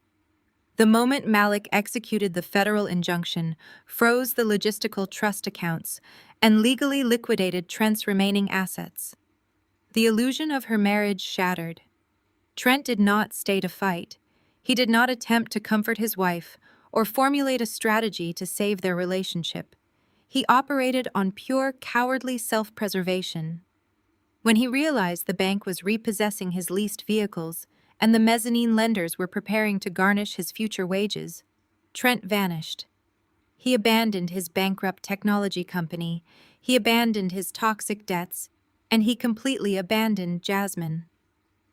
The moment Malik executed the federal injunction, froze the logistical trust accounts, and legally liquidated Trent's remaining assets. The illusion of her marriage shattered. Trent did not stay to fight. He did not attempt to comfort his wife or formulate a strategy to save their relationship. He operated on pure cowardly self-preservation. When he realized the bank was repossessing his leased vehicles and the mezzanine lenders were preparing to garnish his future wages, Trent vanished. He abandoned his bankrupt technology company, he abandoned his toxic debts, and he completely abandoned Jasmine.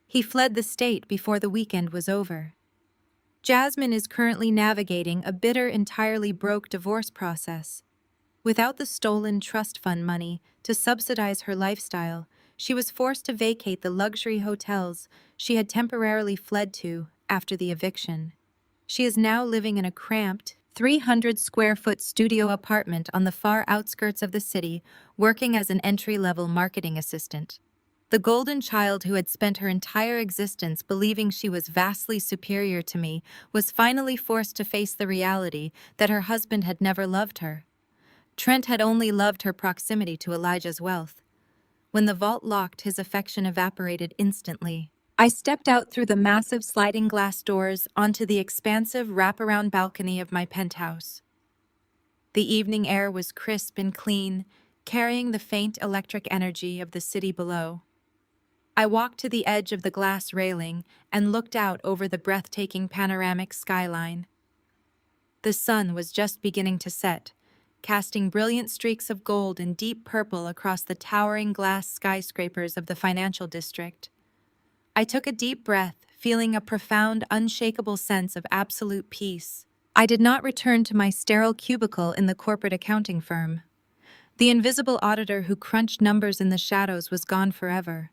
He fled the state before the weekend was over. Jasmine is currently navigating a bitter, entirely broke divorce process. Without the stolen trust fund money to subsidize her lifestyle, she was forced to vacate the luxury hotels she had temporarily fled to after the eviction. She is now living in a cramped, 300-square-foot studio apartment on the far outskirts of the city, working as an entry-level marketing assistant. The golden child who had spent her entire existence believing she was vastly superior to me was finally forced to face the reality that her husband had never loved her. Trent had only loved her proximity to Elijah's wealth. When the vault locked, his affection evaporated instantly. I stepped out through the massive sliding glass doors onto the expansive wraparound balcony of my penthouse. The evening air was crisp and clean, carrying the faint electric energy of the city below. I walked to the edge of the glass railing and looked out over the breathtaking panoramic skyline. The sun was just beginning to set, casting brilliant streaks of gold and deep purple across the towering glass skyscrapers of the financial district. I took a deep breath, feeling a profound, unshakable sense of absolute peace. I did not return to my sterile cubicle in the corporate accounting firm. The invisible auditor who crunched numbers in the shadows was gone forever.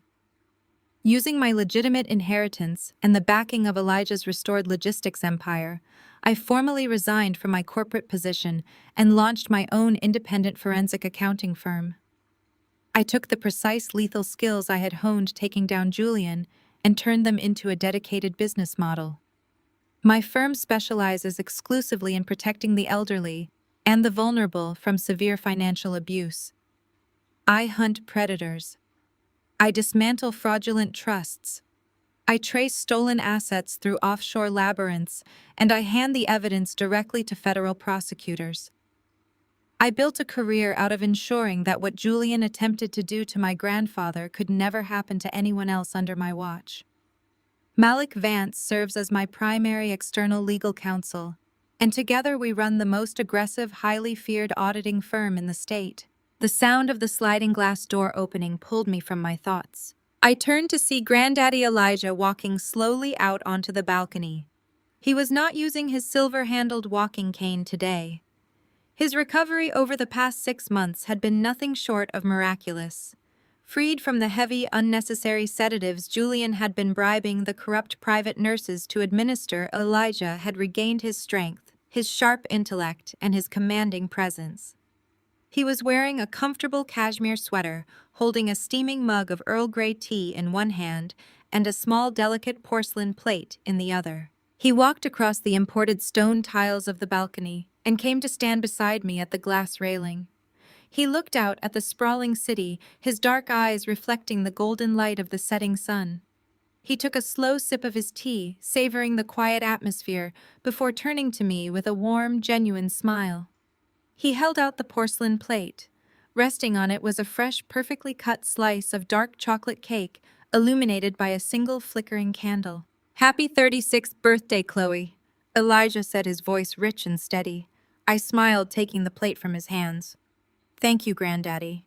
Using my legitimate inheritance and the backing of Elijah's restored logistics empire, I formally resigned from my corporate position and launched my own independent forensic accounting firm. I took the precise lethal skills I had honed taking down Julian and turned them into a dedicated business model. My firm specializes exclusively in protecting the elderly and the vulnerable from severe financial abuse. I hunt predators. I dismantle fraudulent trusts. I trace stolen assets through offshore labyrinths, and I hand the evidence directly to federal prosecutors. I built a career out of ensuring that what Julian attempted to do to my grandfather could never happen to anyone else under my watch. Malik Vance serves as my primary external legal counsel, and together we run the most aggressive, highly feared auditing firm in the state. The sound of the sliding glass door opening pulled me from my thoughts. I turned to see Granddaddy Elijah walking slowly out onto the balcony. He was not using his silver-handled walking cane today. His recovery over the past 6 months had been nothing short of miraculous. Freed from the heavy, unnecessary sedatives Julian had been bribing the corrupt private nurses to administer, Elijah had regained his strength, his sharp intellect, and his commanding presence. He was wearing a comfortable cashmere sweater, holding a steaming mug of Earl Grey tea in one hand and a small, delicate porcelain plate in the other. He walked across the imported stone tiles of the balcony and came to stand beside me at the glass railing. He looked out at the sprawling city, his dark eyes reflecting the golden light of the setting sun. He took a slow sip of his tea, savoring the quiet atmosphere, before turning to me with a warm, genuine smile. He held out the porcelain plate. Resting on it was a fresh, perfectly cut slice of dark chocolate cake, illuminated by a single flickering candle. "Happy 36th birthday, Chloe," Elijah said, his voice rich and steady. I smiled, taking the plate from his hands. "Thank you, Granddaddy.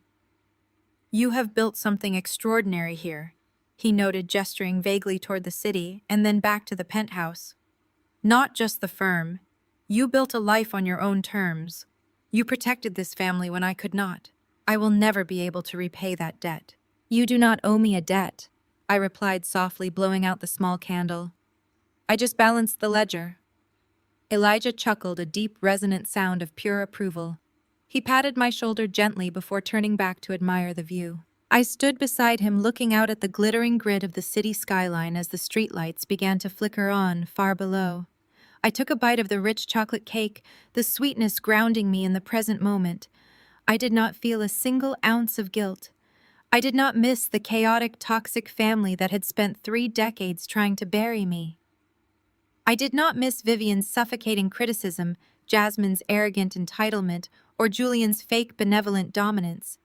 You have built something extraordinary here," he noted, gesturing vaguely toward the city and then back to the penthouse. "Not just the firm. You built a life on your own terms. You protected this family when I could not. I will never be able to repay that debt." "You do not owe me a debt," I replied softly, blowing out the small candle. "I just balanced the ledger." Elijah chuckled, a deep, resonant sound of pure approval. He patted my shoulder gently before turning back to admire the view. I stood beside him, looking out at the glittering grid of the city skyline as the streetlights began to flicker on far below. I took a bite of the rich chocolate cake, the sweetness grounding me in the present moment. I did not feel a single ounce of guilt. I did not miss the chaotic, toxic family that had spent 3 decades trying to bury me. I did not miss Vivian's suffocating criticism, Jasmine's arrogant entitlement, or Julian's fake benevolent dominance.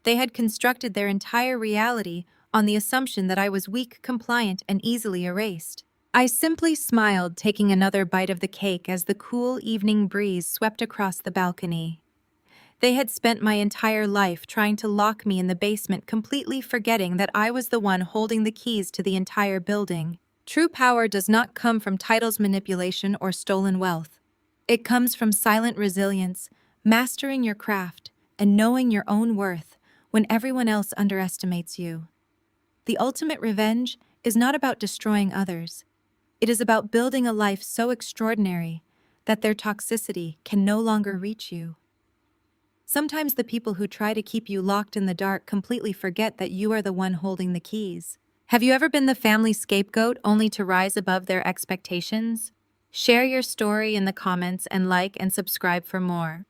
They had constructed their entire reality on the assumption that I was weak, compliant, and easily erased. I simply smiled, taking another bite of the cake as the cool evening breeze swept across the balcony. They had spent my entire life trying to lock me in the basement, completely forgetting that I was the one holding the keys to the entire building. True power does not come from titles, manipulation, or stolen wealth. It comes from silent resilience, mastering your craft, and knowing your own worth when everyone else underestimates you. The ultimate revenge is not about destroying others. It is about building a life so extraordinary that their toxicity can no longer reach you. Sometimes the people who try to keep you locked in the dark completely forget that you are the one holding the keys. Have you ever been the family scapegoat only to rise above their expectations? Share your story in the comments and like and subscribe for more.